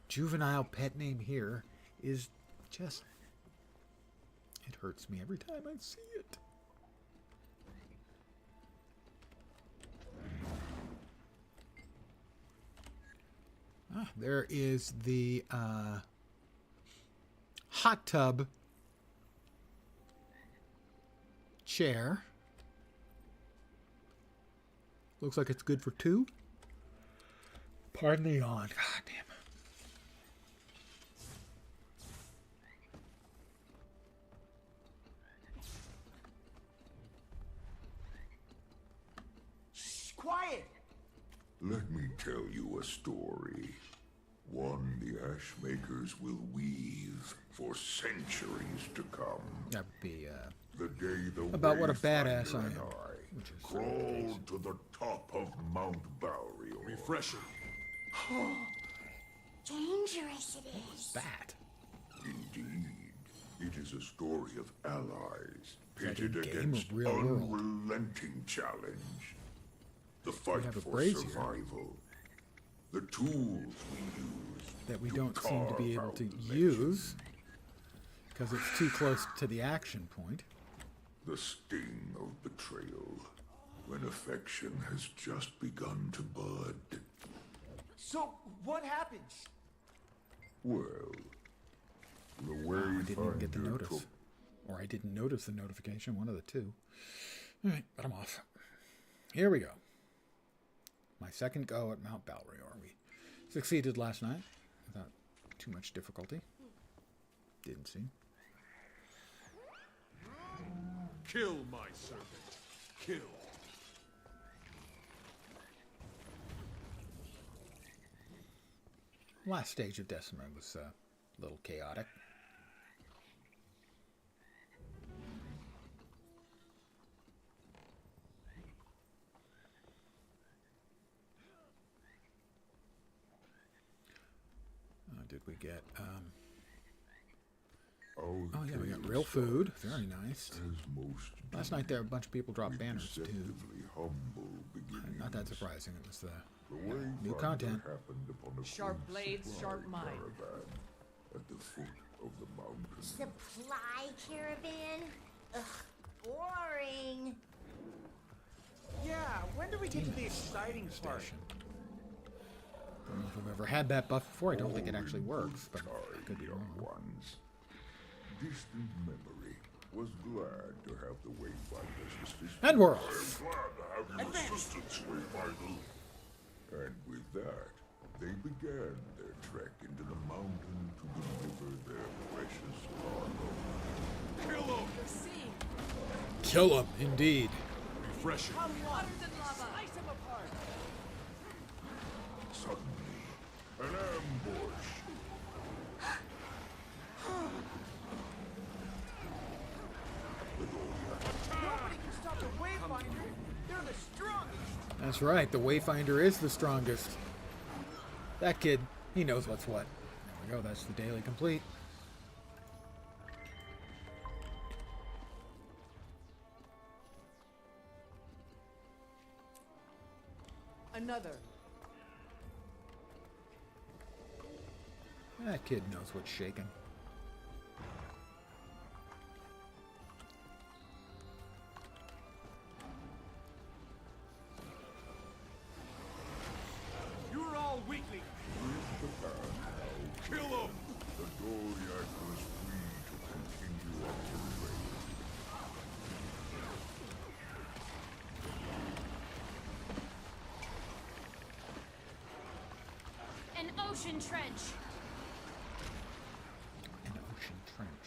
Juvenile pet name here is just... it hurts me every time I see it. There is the hot tub chair. Looks like it's good for 2. Pardon the yawn. God damn. Quiet! Let me tell you a story. One the Ashmakers will weave for centuries to come. That would be, the day the about what a badass I am. and I crawled to the top of Mount Balrior. Refreshing. Dangerous it is. That. Indeed. It is a story of allies pitted game against or real world? unrelenting challenge. The fight have a for brazier. survival. The tools we used That we to don't seem to be able carve to out use because it's too close to the action point. the sting of betrayal when affection has just begun to bud. So, what happens? Well, the way I didn't even get the notice. Or I didn't notice the notification, one of the two. Alright, but I'm off. Here we go. My second go at Mount Balrior. We succeeded last night without too much difficulty. Didn't seem. Kill my servant. Kill. Last stage of Decima was a little chaotic. Did we get, oh yeah, we got real food. Very nice. Last night there, a bunch of people dropped banners too. Not that surprising. It was the new content. Sharp blades, sharp mind. At the foot of the mountain. Supply caravan? Ugh, boring. Yeah, when do we get to the exciting part? I don't know if I've ever had that buff before. I don't think it actually works, but I could be wrong. distant memory was glad to have the Wayfinders assist. And we're I am off. glad to have your assistance, Wayfinder. And with that, they began their trek into the mountain to deliver their precious cargo. Kill him! Kill him, indeed. Refreshing. Water than lava. Slice him apart. Suddenly, an ambush. Nobody can stop the Wayfinder. They're the strongest. That's right, the Wayfinder is the strongest. That kid, he knows what's what. There we go, that's the daily complete. Another. That kid knows what's shaking. You're all weakling. Kill him! The Doriac was free to continue on the raid. An ocean trench. An ocean trench.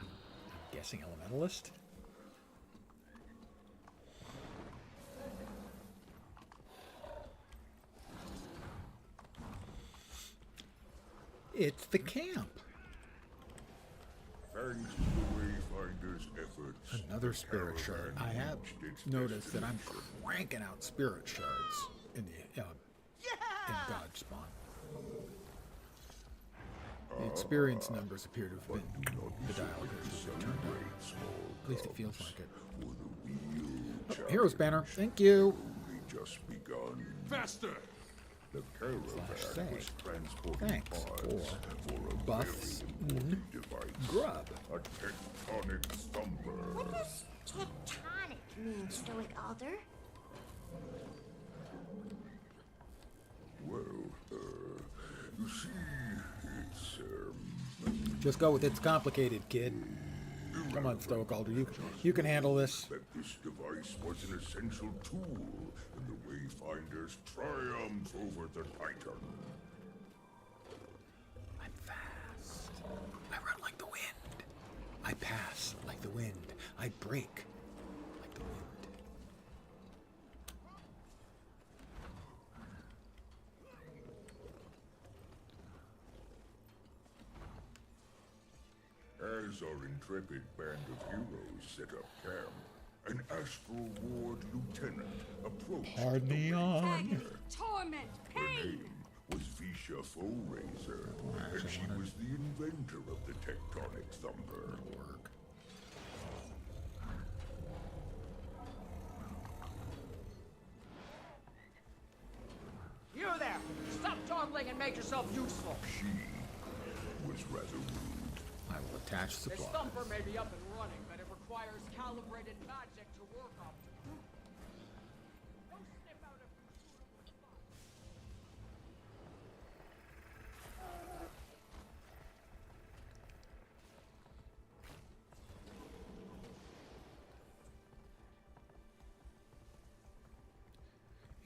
I'm guessing elementalist? It's the camp. Thanks to the Wayfinder's efforts, Another spirit shard. I have noticed that I'm cranking out spirit shards in the in Godspawn. The experience numbers appear to have been the dial has been turned up. At least it feels like it. Oh, Hero's banner. Thank you. Just begun. Faster! The caravan Say, was transporting thanks parts for for a buffs very important device. grub. A tectonic thumper. What does tectonic mean, Stoic Alder? Well, you see, it's, Just go with it's complicated, kid. Come on, Stoic Alder. You can handle this. that this device was an essential tool in the Wayfinder's triumph over the Titan. I'm fast. I run like the wind. I pass like the wind. I break like the wind. As our intrepid band of heroes set up camp, an Astral Ward lieutenant approached Pardon the me on. Torment, Her name was Visha Foeraiser, and she was the inventor of the tectonic thumper. You there! Stop dawdling and make yourself useful. She was rather rude. I will attach This supply. thumper may be up and running, but it requires calibrated magic to work off. Don't snip out a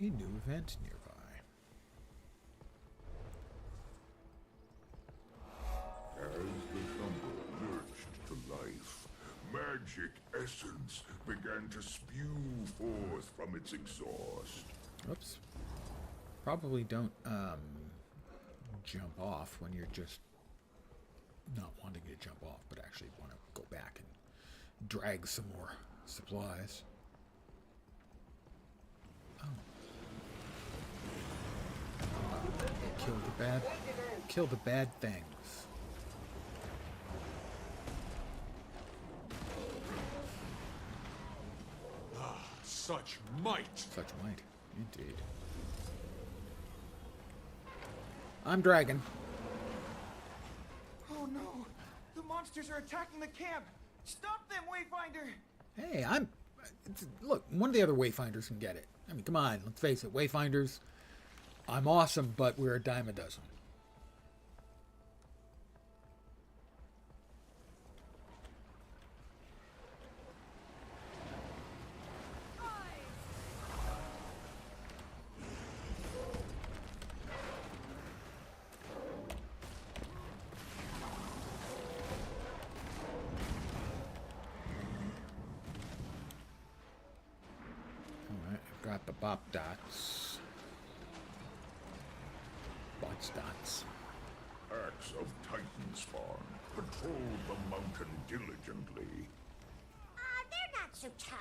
A new event nearby. As the thumper lurched to life, magic essence began to spew forth from its exhaust. Oops. Probably don't jump off when you're just not wanting to jump off, but actually want to go back and drag some more supplies. Oh. Kill the bad things. Ah, such might! Such might, indeed. I'm dragon. Oh no! The monsters are attacking the camp! Stop them, Wayfinder! Hey, look, one of the other Wayfinders can get it. I mean, come on, let's face it, Wayfinders, I'm awesome, but we're a dime a dozen. Bop dots. Bots dots. Acts of Titan spawn patrolled the mountain diligently. They're not so tough.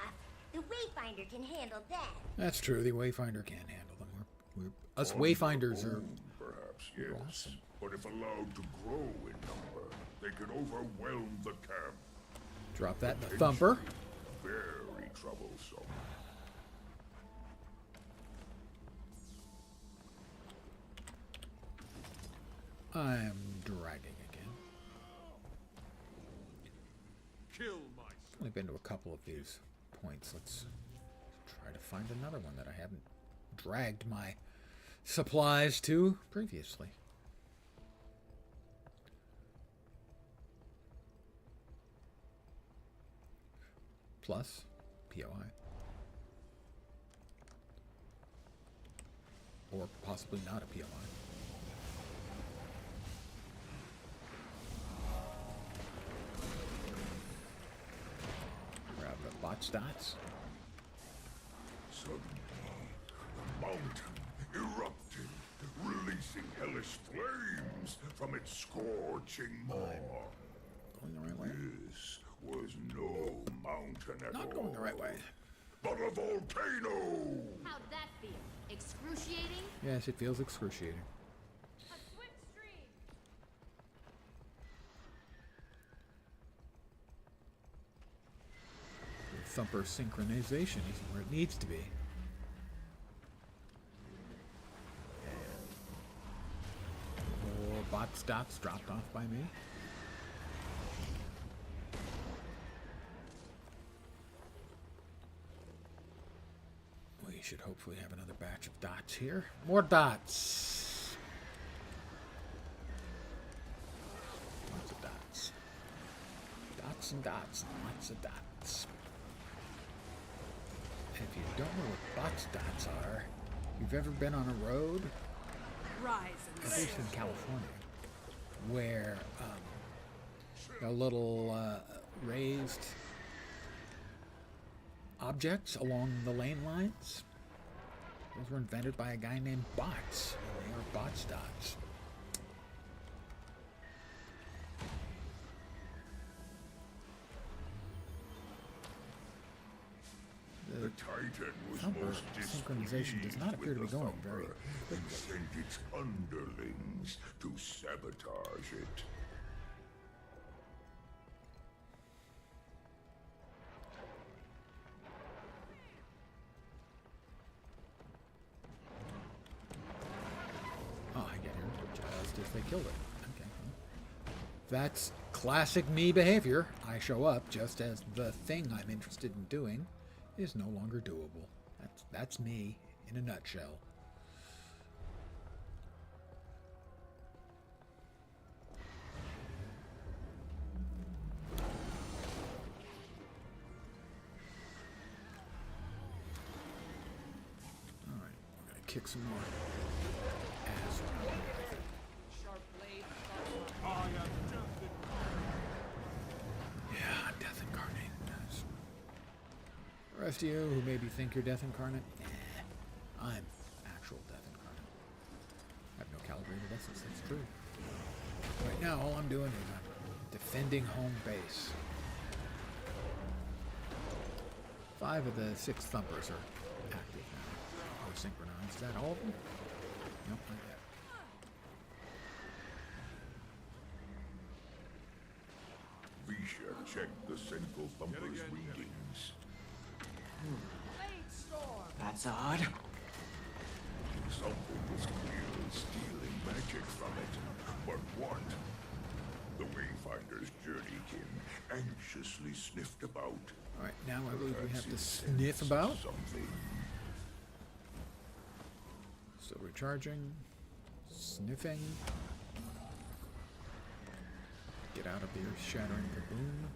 The Wayfinder can handle that. That's true. The Wayfinder can't handle them. Us Wayfinders are Perhaps, yes. awesome. But if allowed to grow in number, they could overwhelm the camp. Drop that in the thumper. Very troublesome. I'm dragging again. Kill I've only been to a couple of these points. Let's try to find another one that I haven't dragged my supplies to previously. Plus POI. Or possibly not a POI. Grab the bot stats. Suddenly, the mountain erupted, releasing hellish flames from its scorching maw. Going the right way? This was no mountain at all. Not going the right way. But a volcano! How'd that feel? Excruciating? Yes, it feels excruciating. A swift stream. The thumper synchronization isn't where it needs to be. More bot stats dropped off by me. We should hopefully have another batch of dots here. More dots. Lots of dots. Dots and dots and lots of dots. If you don't know what bots dots are, you've ever been on a road, Rise and at least in California, where a little raised objects along the lane lines. Those were invented by a guy named Bots. They are bots dots. The Titan was Thumper most synchronization does not appear to be going very quickly. And sent its underlings to sabotage it. Oh, I get here just as they killed it. Okay. That's classic me behavior. I show up just as the thing I'm interested in doing is no longer doable. That's me in a nutshell. All right, we're gonna kick some more ass. Yeah, Death Incarnate. Nice. The rest of you who maybe think you're Death Incarnate, I'm actual Death Incarnate. I have no calibrated essence, that's true. Right now, all I'm doing is I'm defending home base. 5 of the 6 thumpers are active now, or synchronized. Is that all of them? Nope, not yet. Visha checked the central thumper's readings. That's odd. Something was clearly stealing magic from it. But what? The Wayfinder's journeykin anxiously sniffed about. Alright, now I believe we have to sniff about. Something. Still recharging. Sniffing. Get out of the earth-shattering kaboom.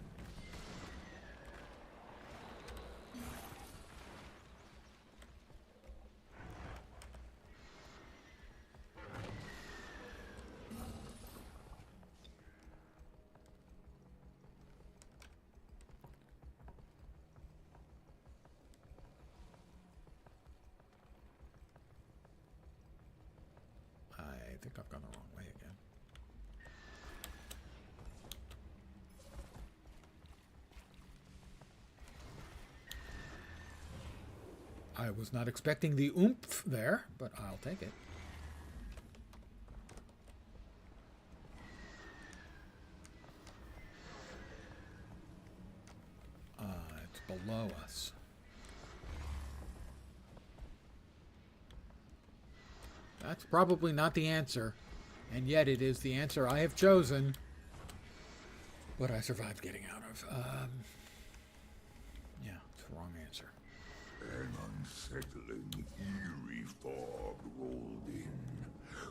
think I've gone the wrong way again. I was not expecting the oomph there, but I'll take it. It's below us. That's probably not the answer, and yet it is the answer I have chosen. What I survived getting out of. Yeah, it's the wrong answer. An unsettling, eerie fog rolled in,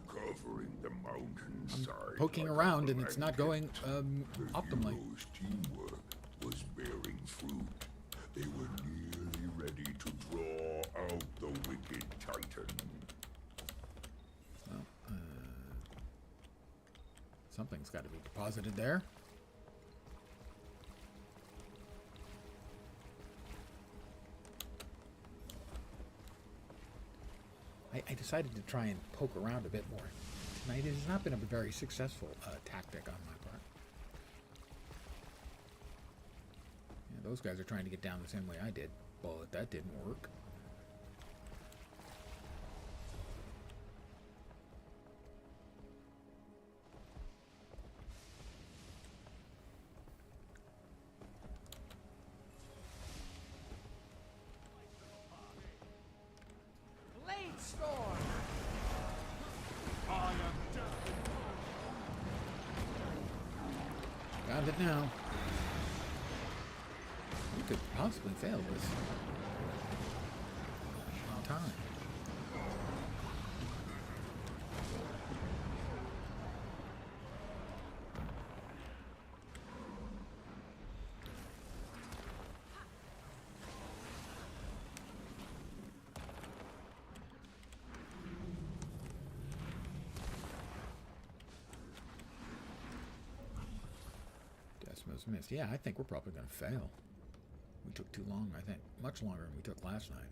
covering the mountainside. I'm poking around and it's not going optimally. Heroes' teamwork was bearing fruit. They were nearly ready to draw out the wicked titan. Well, something's got to be deposited there. I decided to try and poke around a bit more tonight. It has not been a very successful tactic on my part. Yeah, those guys are trying to get down the same way I did, but that didn't work. Got it now. We could possibly fail this. On time. Missed. Yeah, I think we're probably going to fail. We took too long, I think. Much longer than we took last night.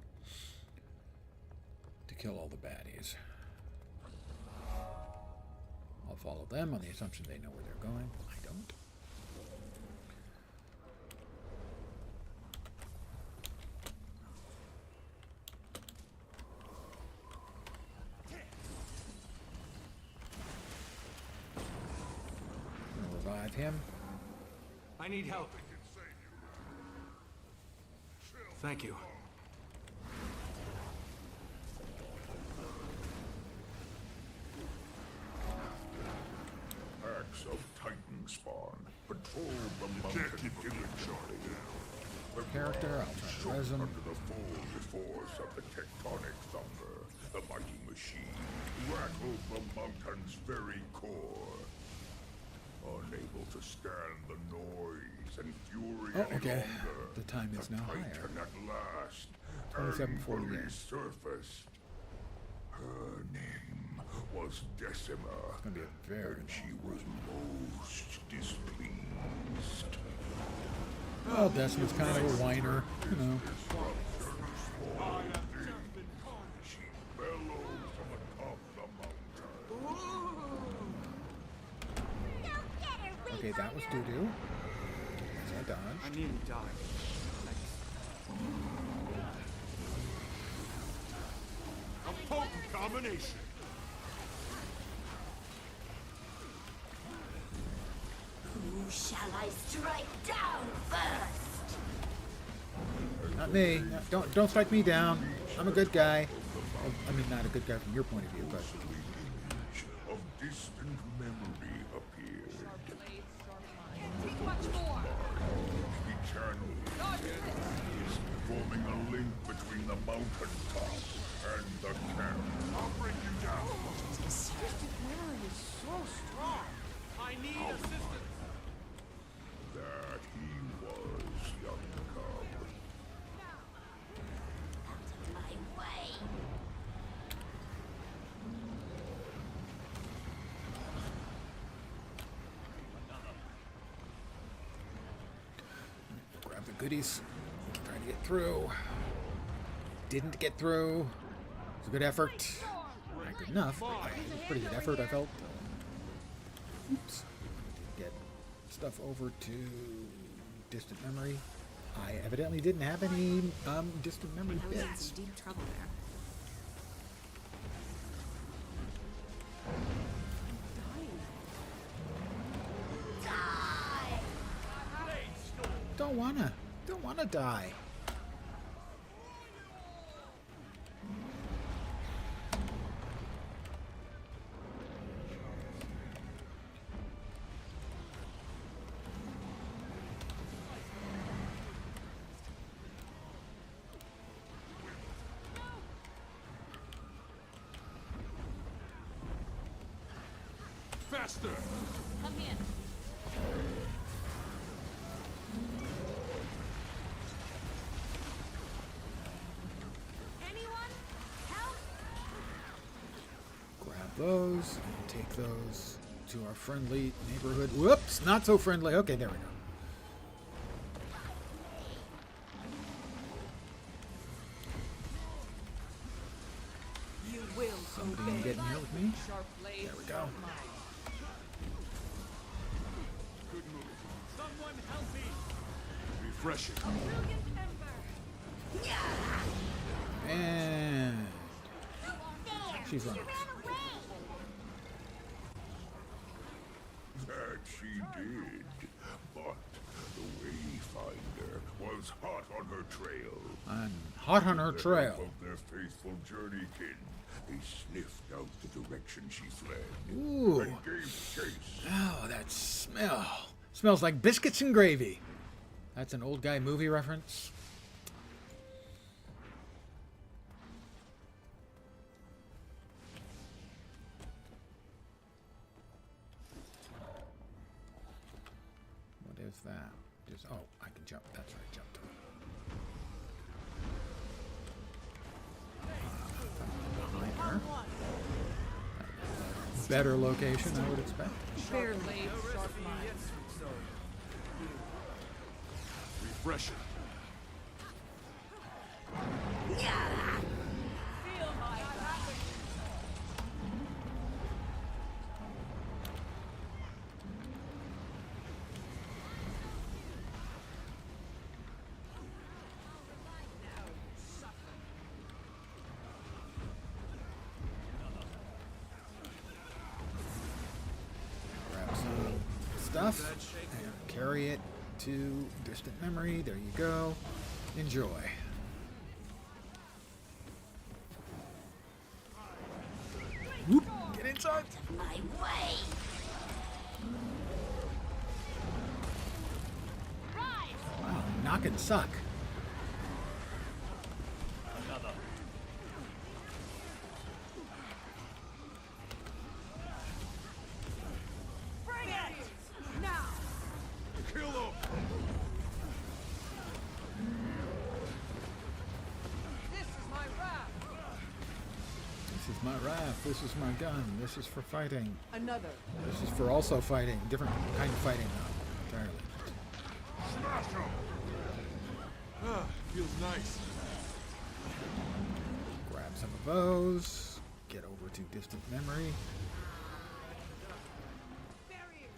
To kill all the baddies. I'll follow them on the assumption they know where they're going. I don't. I'm going to revive him. I need help. Thank you. Packs of Titan spawn patrol the mountain village. Character, I'll try to res him. Under the full force of the tectonic thunder, the mighty machine rattled the mountain's very core. Unable to stand the noise and fury any okay. longer, The time is now higher. Titan at last 27:48. surfaced. Her name was Decima. It's gonna be a very and she was most displeased. Well, Decima's kind of a whiner, you know. She bellowed from atop the mountain. Okay, that was doo-doo. So I dodged. I need to die. A potent combination. Who shall I strike down first? Not me. No, don't strike me down. I'm a good guy. I mean, not a good guy from your point of view, but... Of distant memory appeared. Take much more. He channeled, forming a link between the mountain top and the camp. I'll bring you down. Distant memory is so strong. I need assistance. That he was, young cub. My way. Grab the goodies. Trying to get through. Didn't get through. It was a good effort. Not good enough. Pretty good effort, I felt. Oops. Get stuff over to distant memory. I evidently didn't have any distant memory I was in bits. some deep trouble there. Don't wanna die. Faster! Come in. Anyone? Help! Grab those and take those to our friendly neighborhood. Whoops, not so friendly. Okay, there we go. You will Somebody can get in here with me. Sharp blade, There we go. sharp mind. Good move. Someone help me! Refreshing. And she's running. That she did, but the Wayfinder was hot on her trail. I'm hot on her With the trail. help of their faithful journeykin, they sniffed out the direction she fled Ooh. and gave chase. Oh, that smell. Smells like biscuits and gravy. That's an old guy movie reference. What is that? Just, oh, I can jump. That's right, jump to it. Behind her. Better location, I would expect. Sharp blade, sharp mind. Refreshing. Feel my wrath. Grab some stuff and carry it to distant memory. There you go. Enjoy. Whoop. Get inside. My way! Wow, knock and suck. Bring it! Now! Kill him! This is my wrath. This is my wrath. This is my gun. This is for fighting. Another. This is for also fighting. Different kind of fighting now. Entirely. Smash him! Ah, feels nice. Grab some of those. Get over to distant memory. Barriers!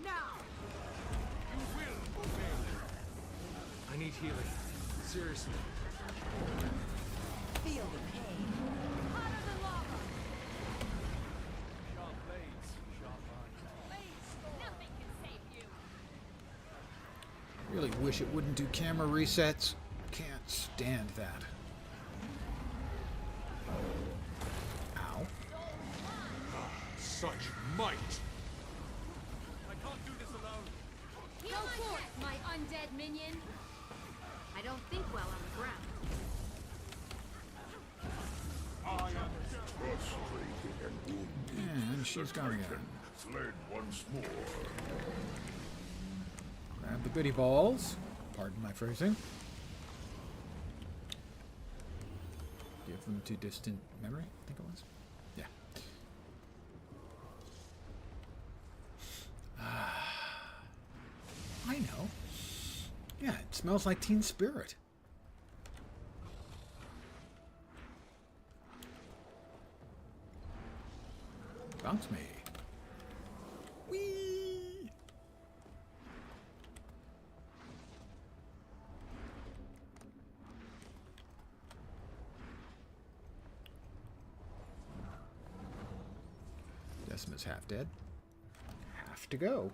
Now! You will obey me. I need healing. Seriously. Feel the pain. Hotter than lava! Sharp blades, sharp minds. Nothing can save you! Really wish it wouldn't do camera resets. Can't stand that. Ow. Such might! I can't do this alone. Go forth, my undead minion. I don't think well on the ground. Frustrated and wounded, And she's the gone Titan again. fled once more. Grab the goodie balls. Pardon my phrasing. Give them to distant memory, I think it was. Yeah. I know. Yeah, it smells like Teen Spirit. bounce me. Whee! Decimus half dead. Have to go.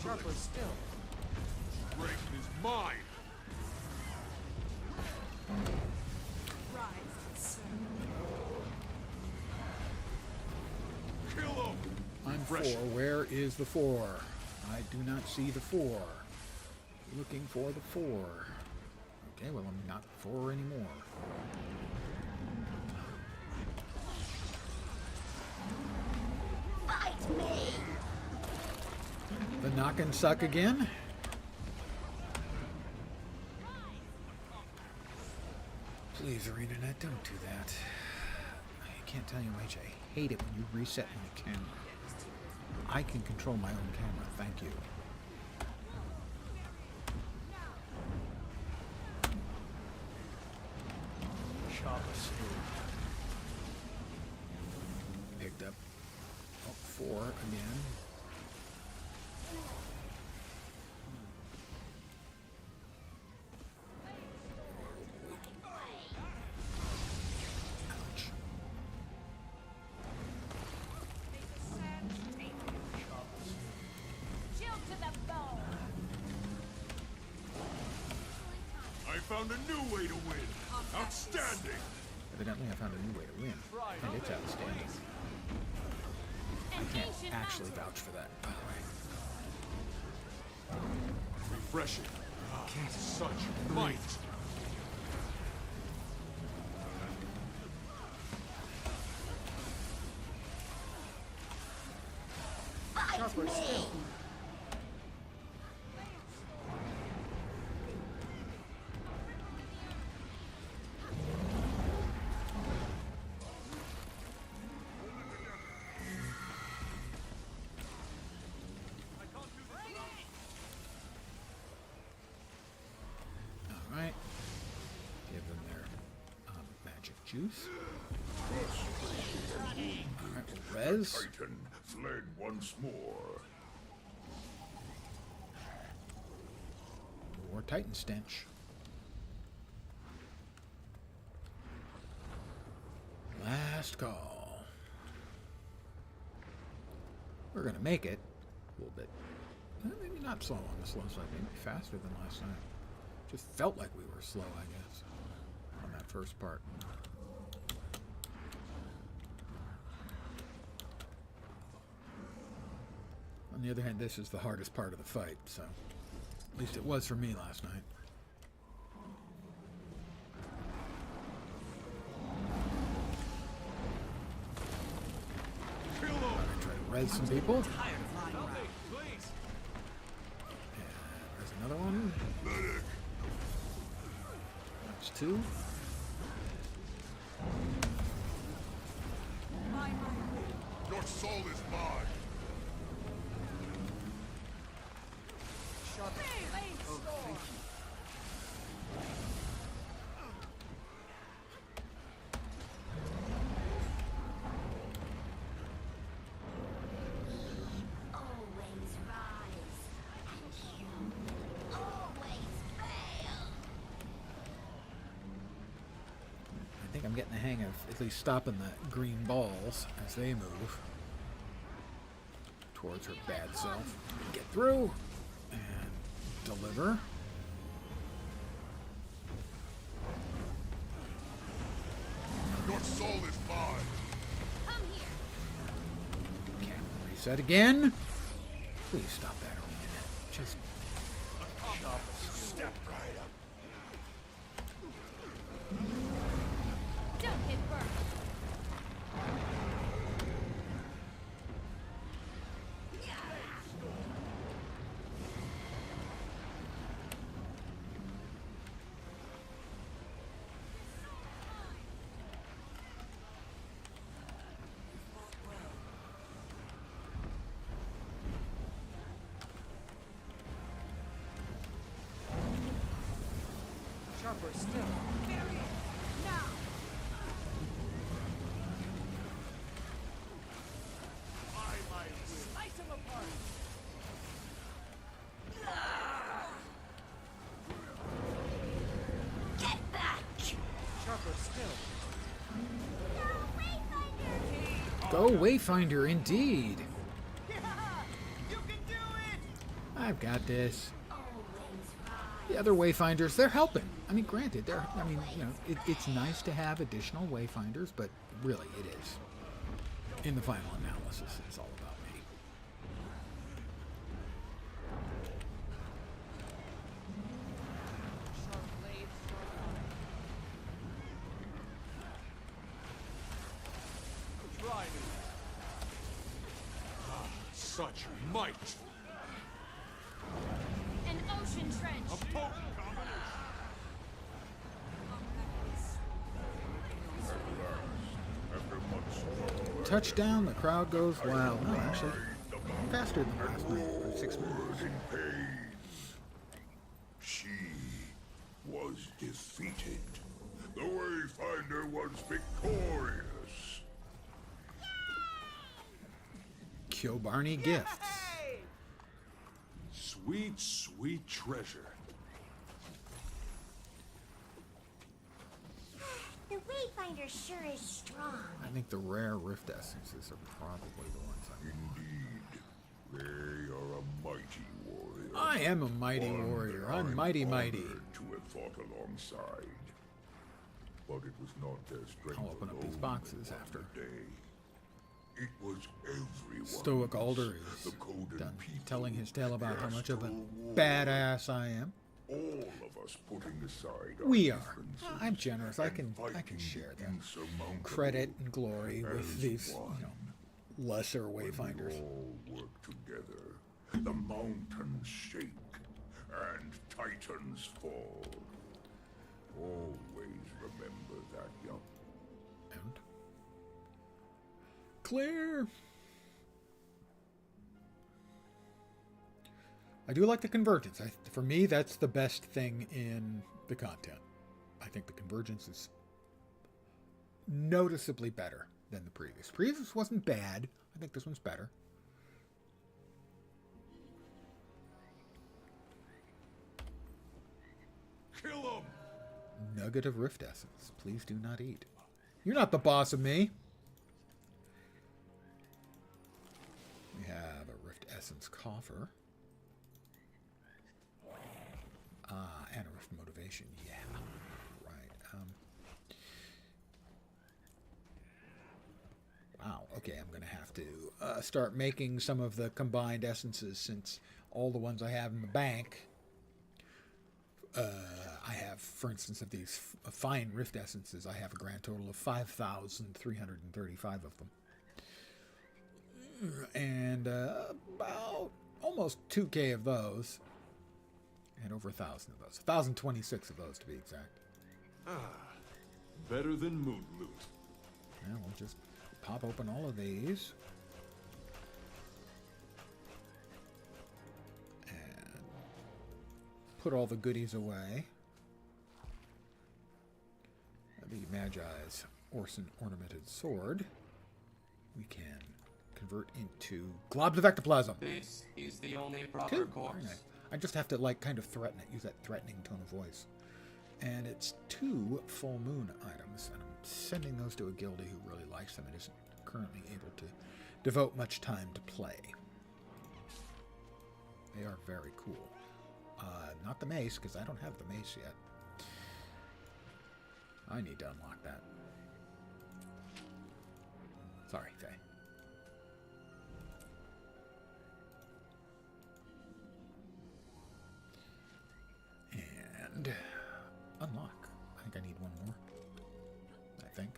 Sharper still. Strength is mine. Rise, Kill him. I'm 4. Where is the 4? I do not see the 4. Looking for the 4. Okay, well, I'm not 4 anymore. Fight me! The knock and suck again? Please, ArenaNet, don't do that. I can't tell you how much I hate it when you reset my camera. I can control my own camera, thank you. Picked up 4 again. I found a new way to win. Outstanding. Evidently, I found a new way to win, and it's outstanding. I can't actually vouch for that, by the way. Refreshing. Such might. Sharper still. Alright. Give them their magic juice. Alright, res. Titan fled once more. More Titan stench. Last call. We're gonna make it. A little bit. Maybe not slow on the slow side. Maybe faster than last night. Just felt like we were slow, I guess, on that first part. On the other hand, this is the hardest part of the fight, so at least it was for me last night. I'm gonna try to res some people. There's another one. That's 2. Your soul is mine. Oh, thank you. Always rise, and you always fail. I think I'm getting the hang of at least stopping the green balls as they move towards her bad self. Get through and deliver. Your soul is mine. Come here. Okay, reset again. Please stop that ArenaNet. Just Step right up. Don't get burned. Sharper still. Bury it! Now! Slice him apart! Get back! Sharper still. Go Wayfinder, indeed. Yeah! You can do it! I've got this. The other Wayfinders, they're helping. I mean, granted, it's nice to have additional Wayfinders, but really it is. In the final analysis, it's all about me. Try me. Such might. An ocean trench. A potent combination. Touchdown, the crowd goes wild. No, actually, faster than last night by 6 minutes. She was defeated. The Wayfinder was victorious. Kill Barney gifts. Sweet, sweet treasure. The Wayfinder sure is strong. I think the rare Rift Essences are probably the ones I Indeed. They are a mighty warrior. I am a mighty warrior. I'm mighty. To have fought alongside. But it was not their strength. I'll open up these boxes after. It was everyone. Stoic Alder is done telling his tale about how much of a badass I am. All of us putting aside We are. I'm generous. I can share the credit and glory with these, lesser Wayfinders. All work together. The mountains shake and titans fall. Always remember that, young. And clear. I do like the convergence. For me, that's the best thing in the content. I think the convergence is noticeably better than the previous. Previous wasn't bad. I think this one's better. Kill him! Nugget of Rift Essence. Please do not eat. You're not the boss of me. We have a Rift Essence coffer. And a Rift Motivation. Yeah. Right. Wow. Okay, I'm going to have to start making some of the combined essences since all the ones I have in the bank... I have, for instance, of these fine Rift Essences, I have a grand total of 5,335 of them. And about almost 2K of those. And over 1,000 of those. 1,026 of those, to be exact. Better than moon loot. And we'll just pop open all of these. Put all the goodies away. The Magi's Orson ornamented sword. We can convert into globs of ectoplasm. This is the only proper course. Nice. I just have to kind of threaten it, use that threatening tone of voice. And it's 2 full moon items, and I'm sending those to a guildie who really likes them and isn't currently able to devote much time to play. They are very cool. Not the mace, because I don't have the mace yet. I need to unlock that. Sorry, Faye. And unlock. I think I need one more. I think.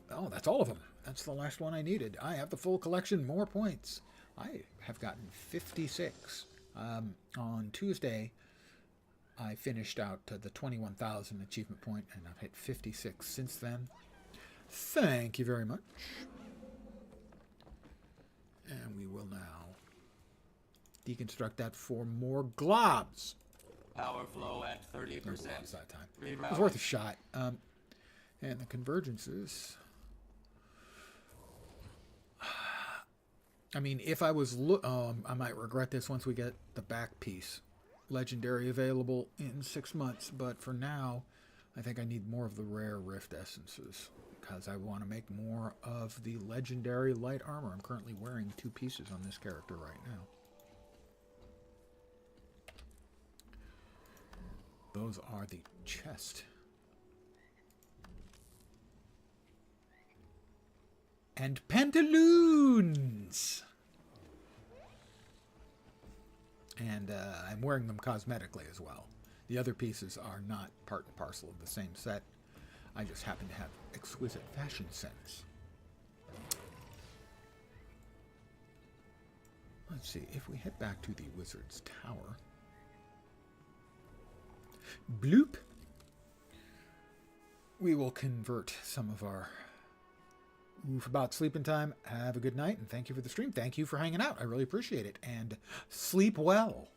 Oh, that's all of them. That's the last one I needed. I have the full collection, more points. I have gotten 56. On Tuesday, I finished out the 21,000 achievement point, and I've hit 56 since then. Thank you very much. And we will now deconstruct that for more globs. Power flow at 30%. That time. It was worth a shot. And the convergences. I mean, if I was I might regret this once we get the back piece. Legendary available in 6 months, but for now, I think I need more of the rare Rift Essences, because I want to make more of the legendary light armor. I'm currently wearing 2 pieces on this character right now. Those are the chest. And pantaloons! And I'm wearing them cosmetically as well. The other pieces are not part and parcel of the same set. I just happen to have exquisite fashion sense. Let's see, if we head back to the Wizard's Tower. Bloop! We will convert some of our oof about sleeping time. Have a good night, and thank you for the stream. Thank you for hanging out. I really appreciate it. And sleep well.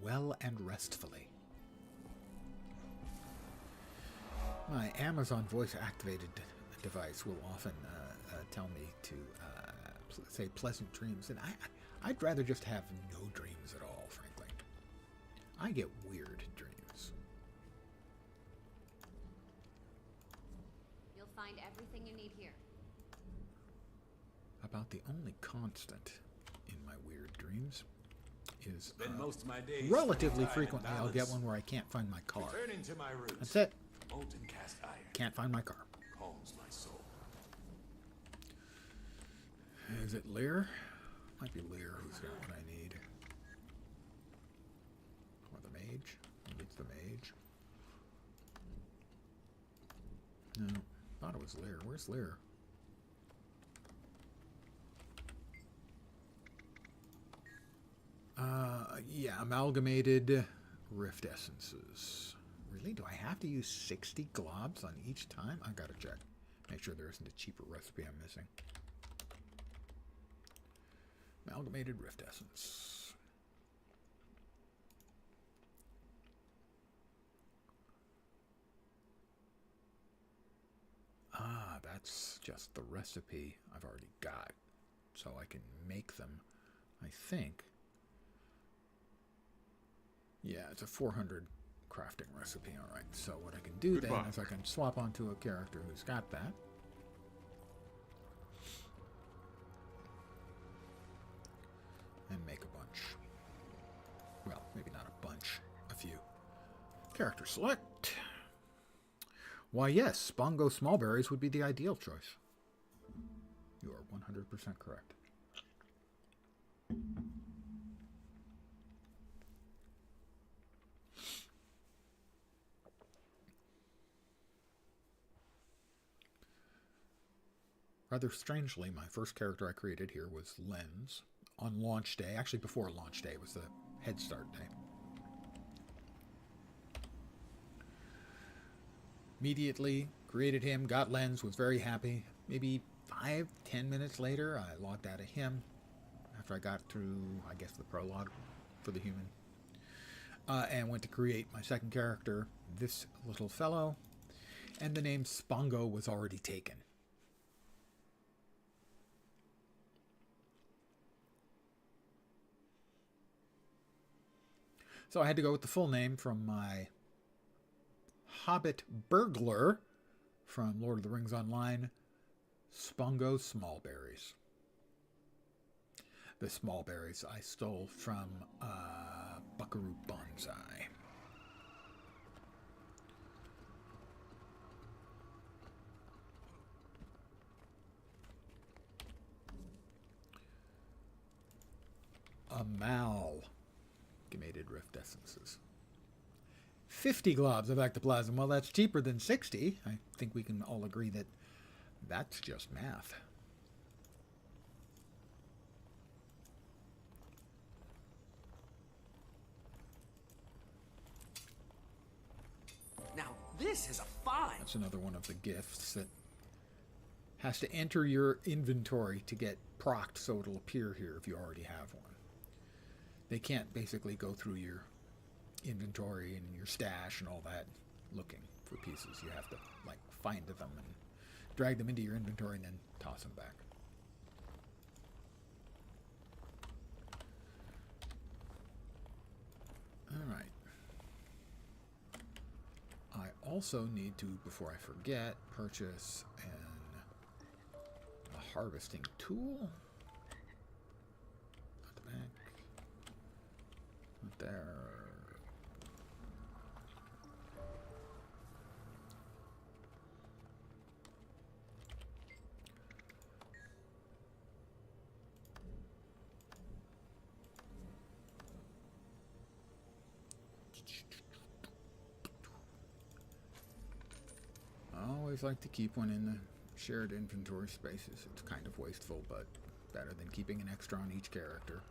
Well and restfully. My Amazon voice-activated device will often tell me to say pleasant dreams, and I'd rather just have no dreams at all, frankly. I get weird dreams. You'll find everything you need here. About the only constant in my weird dreams is most of my days relatively frequently I'll get one where I can't find my car. Returning to my roots. That's it. Molten cast iron. Can't find my car. Calms my soul. Is it Lear? Might be Lear who's got what I need. Or the mage? Maybe it's the mage. No, thought it was Lear. Where's Lear? Yeah, amalgamated Rift Essences. Really? Do I have to use 60 globs on each time? I gotta check. Make sure there isn't a cheaper recipe I'm missing. Amalgamated Rift Essence. Ah, that's just the recipe I've already got. So I can make them, I think. Yeah, it's a 400 crafting recipe, alright. So what I can do then is I can swap onto a character who's got that. And make a bunch. Well, maybe not a bunch, a few. Character select. Why yes, Bongo Smallberries would be the ideal choice. You are 100% correct. Rather strangely, my first character I created here was Lens. On launch day, actually before launch day, was the Head Start day. Immediately created him, got Lens, was very happy. Maybe 5-10 minutes later, I logged out of him after I got through, I guess, the prologue for the human. And went to create my second character, this little fellow, and the name Spongo was already taken. So I had to go with the full name from my Hobbit burglar from Lord of the Rings Online, Spongo Smallberries. The Smallberries I stole from Buckaroo Banzai. Amalgamated Rift Essences. 50 globs of ectoplasm. Well, that's cheaper than 60. I think we can all agree that that's just math. Now, this This is a find. That's another one of the gifts that has to enter your inventory to get procced, so it'll appear here if you already have one. They can't basically go through your inventory and your stash and all that looking for pieces. You have to, like, find them and drag them into your inventory and then toss them back. Alright. I also need to, before I forget, purchase a harvesting tool. At the back. Not there. I always like to keep one in the shared inventory spaces. It's kind of wasteful, but better than keeping an extra on each character.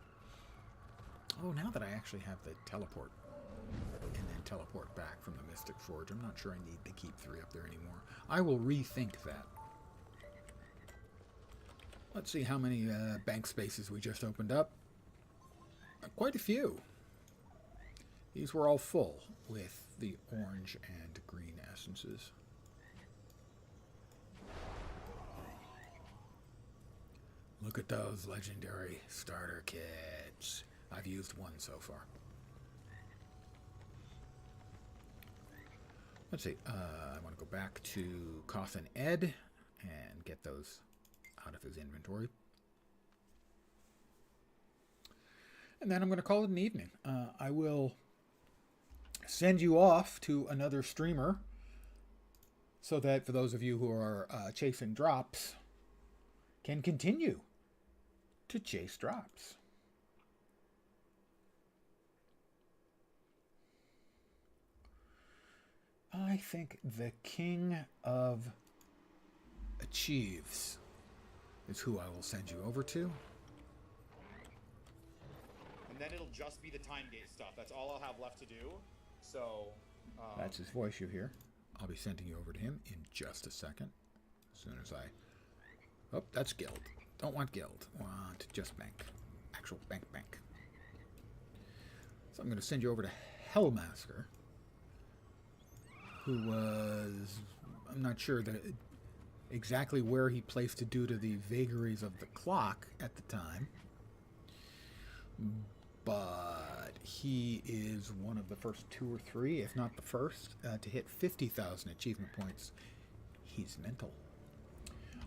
Oh, now that I actually have the teleport and then teleport back from the Mystic Forge, I'm not sure I need to keep 3 up there anymore. I will rethink that. Let's see how many bank spaces we just opened up. Quite a few. These were all full with the orange and green essences. Look at those legendary starter kits. I've used one so far. Let's see. I want to go back to Coffin Ed and get those out of his inventory. And then I'm going to call it an evening. I will send you off to another streamer so that for those of you who are chasing drops can continue to chase drops. I think the King of Achieves is who I will send you over to. And then it'll just be the time gate stuff. That's all I'll have left to do. So... That's his voice you hear. I'll be sending you over to him in just a second. As soon as I... Oh, that's guild. Don't want guild. Want just bank. Actual bank. So I'm going to send you over to Hellmasker, who was... I'm not sure that exactly where he placed it due to the vagaries of the clock at the time. But he is one of the first 2 or 3, if not the first, to hit 50,000 achievement points. He's mental.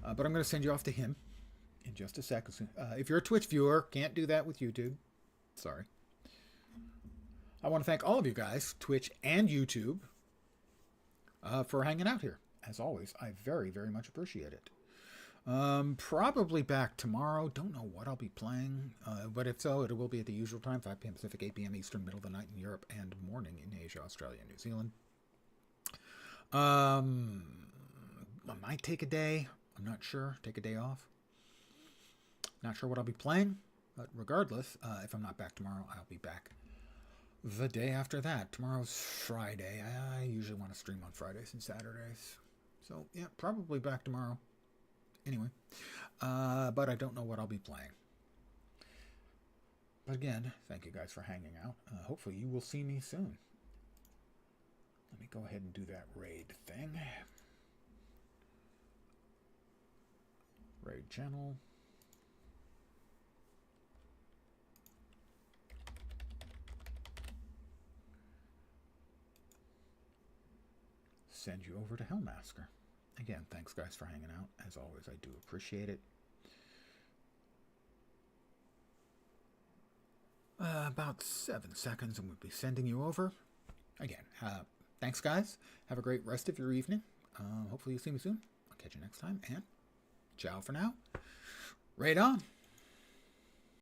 But I'm going to send you off to him in just a second. If you're a Twitch viewer, can't do that with YouTube. Sorry. I want to thank all of you guys, Twitch and YouTube, for hanging out here. As always, I very, very much appreciate it. Probably back tomorrow. Don't know what I'll be playing, but if so, it will be at the usual time, 5 p.m. Pacific, 8 p.m. Eastern, middle of the night in Europe, and morning in Asia, Australia, and New Zealand. I might take a day. I'm not sure. Take a day off. Not sure what I'll be playing, but regardless, if I'm not back tomorrow, I'll be back the day after that. Tomorrow's Friday. I usually want to stream on Fridays and Saturdays. So, yeah, probably back tomorrow. Anyway, but I don't know what I'll be playing. But again, thank you guys for hanging out. Hopefully you will see me soon. Let me go ahead and do that raid thing. Raid channel. Send you over to Hellmasker. Again, thanks guys for hanging out. As always, I do appreciate it. About 7 seconds and we'll be sending you over. Again, thanks guys. Have a great rest of your evening. Hopefully you'll see me soon. I'll catch you next time, and ciao for now. Raid on!